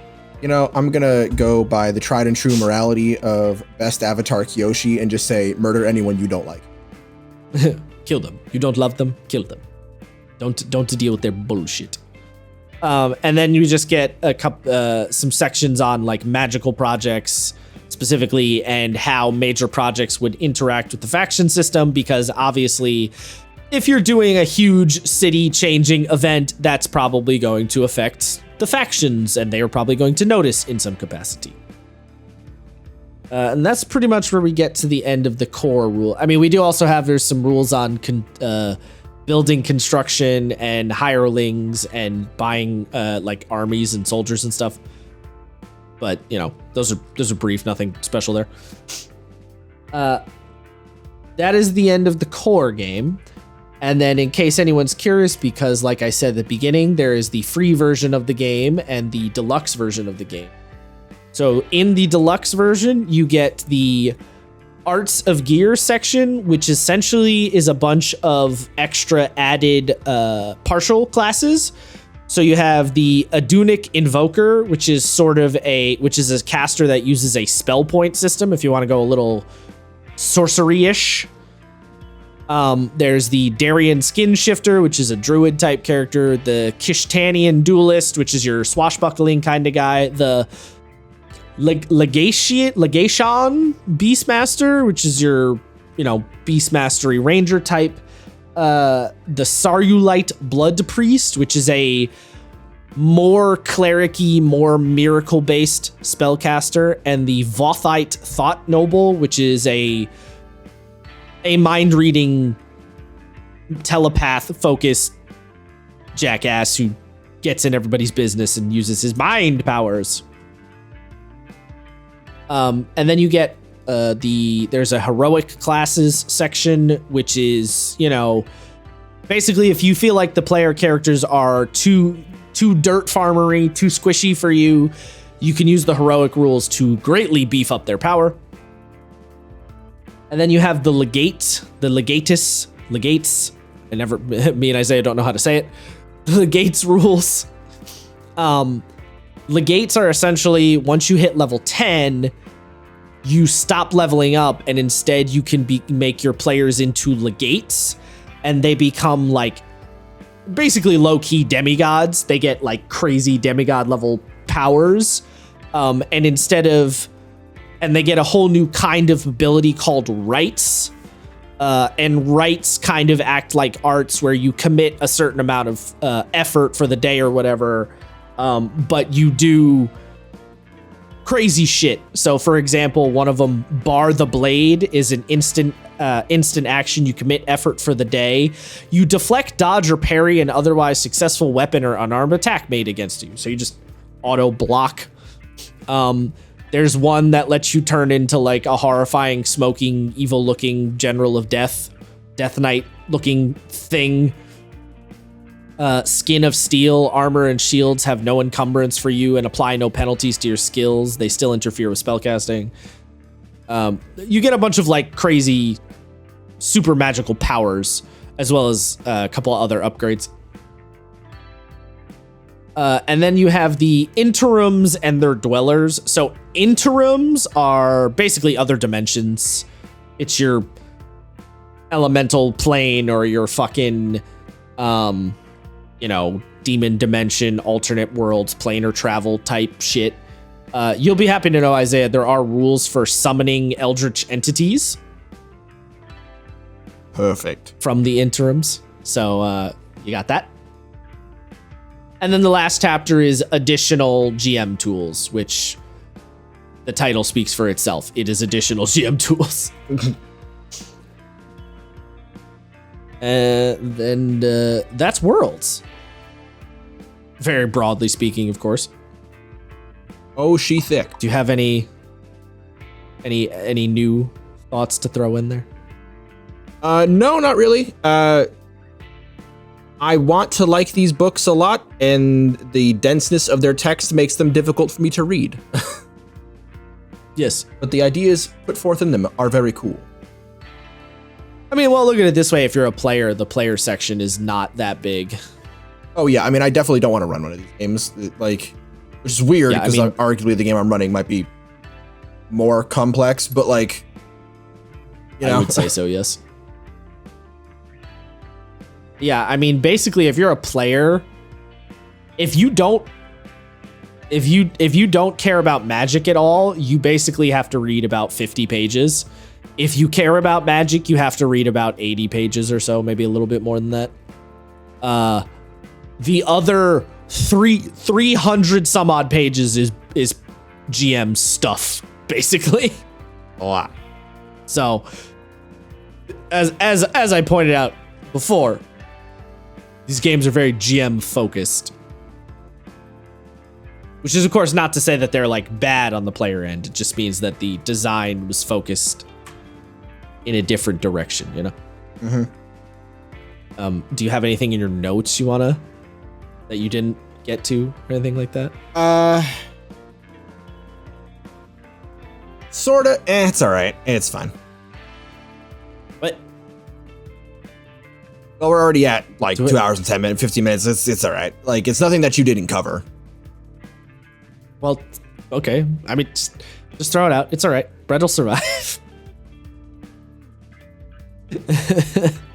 I'm going to go by the tried and true morality of best avatar Kyoshi and just say murder anyone you don't like. Kill them. You don't love them, kill them. Don't deal with their bullshit. And then you just get some sections on like magical projects specifically and how major projects would interact with the faction system, because obviously if you're doing a huge city changing event, that's probably going to affect the factions, and they are probably going to notice in some capacity. And that's pretty much where we get to the end of the core rule. I mean, we do also have, there's some rules on building construction and hirelings and buying like armies and soldiers and stuff. But those are brief, nothing special there. That is the end of the core game. And then in case anyone's curious, because like I said at the beginning, there is the free version of the game and the deluxe version of the game. So in the deluxe version, you get the Arts of Gear section, which essentially is a bunch of extra added partial classes. So you have the Adunic Invoker, which is a caster that uses a spell point system if you want to go a little sorcery-ish. There's the Darien Skin Shifter, which is a druid type character. The Kishtanian Duelist, which is your swashbuckling kind of guy. The Legation Beastmaster, which is your, Beastmastery Ranger type. The Sarulite Blood Priest, which is a more cleric-y, more miracle-based spellcaster. And the Vothite Thought Noble, which is a mind-reading, telepath-focused jackass who gets in everybody's business and uses his mind powers. And then you get there's a heroic classes section, which is, basically if you feel like the player characters are too dirt farmery, too squishy for you, you can use the heroic rules to greatly beef up their power. And then you have the legates. Me and Isaiah don't know how to say it. The legates rules. Legates are essentially, once you hit level 10, you stop leveling up, and instead you can make your players into legates, and they become like basically low-key demigods. They get like crazy demigod level powers, and they get a whole new kind of ability called rights. And rights kind of act like arts, where you commit a certain amount of effort for the day or whatever, but you do crazy shit. So for example, one of them, Bar the Blade, is an instant action. You commit effort for the day. You deflect, dodge, or parry an otherwise successful weapon or unarmed attack made against you. So you just auto block. There's one that lets you turn into like a horrifying, smoking, evil-looking General of Death Knight-looking thing. Skin of Steel, armor and shields have no encumbrance for you and apply no penalties to your skills. They still interfere with spellcasting. You get a bunch of like crazy, super magical powers, as well as a couple other upgrades. And then you have the interims and their dwellers. So interims are basically other dimensions. It's your elemental plane or your fucking, demon dimension, alternate worlds, planar travel type shit. You'll be happy to know, Isaiah, there are rules for summoning eldritch entities. Perfect. From the interims. So you got that. And then the last chapter is additional GM tools, which the title speaks for itself. It is additional GM tools. And then that's Worlds. Very broadly speaking, of course. Oh, she thick. Do you have any new thoughts to throw in there? No, not really. I want to like these books a lot, and the denseness of their text makes them difficult for me to read. Yes. But the ideas put forth in them are very cool. I mean, well, look at it this way. If you're a player, the player section is not that big. Oh, yeah. I mean, I definitely don't want to run one of these games. Which is weird, because arguably the game I'm running might be more complex, but I would say so, yes. Yeah, I mean, basically, if you're a player, if you don't care about magic at all, you basically have to read about 50 pages. If you care about magic, you have to read about 80 pages or so, maybe a little bit more than that. The other 300 some odd pages is GM stuff, basically. A lot. So, as I pointed out before, These games are very GM focused. Which is, of course, not to say that they're like bad on the player end. It just means that the design was focused in a different direction, you know? Mm-hmm. Do you have anything in your notes that you didn't get to or anything like that? Sorta. It's all right. It's fine. But well, we're already at like 2 hours and 10 minutes, 15 minutes. It's all right. Like, it's nothing that you didn't cover. Well, okay. I mean, just throw it out. It's all right. Brett will survive.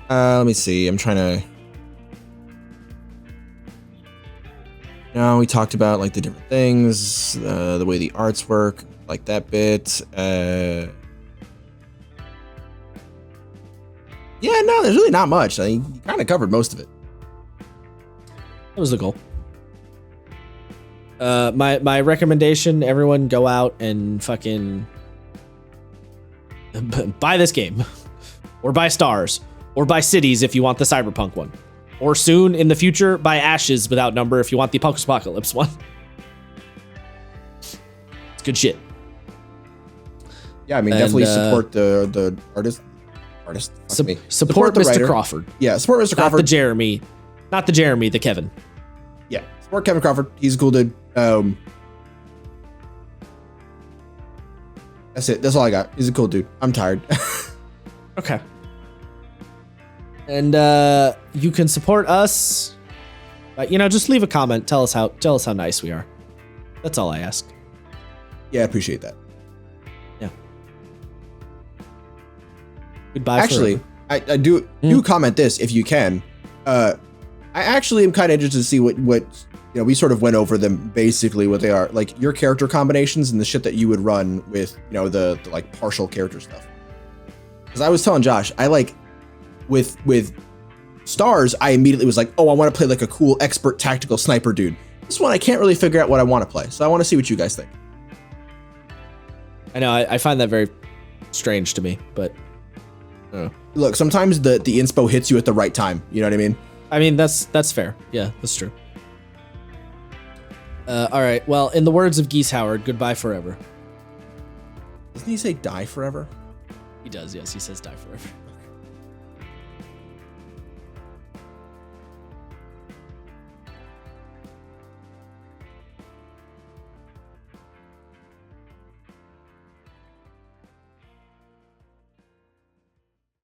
Let me see. I'm trying to. No, we talked about like the different things, the way the arts work, like that bit. Yeah, no, there's really not much. I mean, you kind of covered most of it. That was the goal. My recommendation: everyone go out and fucking buy this game, or buy Stars, or buy Cities if you want the Cyberpunk one, or soon in the future buy Ashes without number if you want the Post-Apocalypse one. It's good shit. Yeah, I mean, definitely support the artist. Support the Mr. writer. Crawford. Yeah, support Mr. Crawford. Not the Jeremy, the Kevin. Yeah, support Kevin Crawford. He's a cool dude. That's it. That's all I got. He's a cool dude. I'm tired. Okay. And you can support us. Just leave a comment. Tell us how nice we are. That's all I ask. Yeah, I appreciate that. Yeah. Goodbye. Actually, I do comment this if you can. I actually am kind of interested to see what we sort of went over them basically what they are, like your character combinations and the shit that you would run with the like partial character stuff. Because I was telling Josh, I like with Stars, I immediately was like, oh, I want to play like a cool expert tactical sniper dude. This one I can't really figure out what I want to play, so I want to see what you guys think. I know I find that very strange to me, but look, sometimes the inspo hits you at the right time. You know what I mean? I mean that's fair. Yeah, that's true. All right. Well, in the words of Geese Howard, goodbye forever. Doesn't he say die forever? He does. Yes, he says die forever.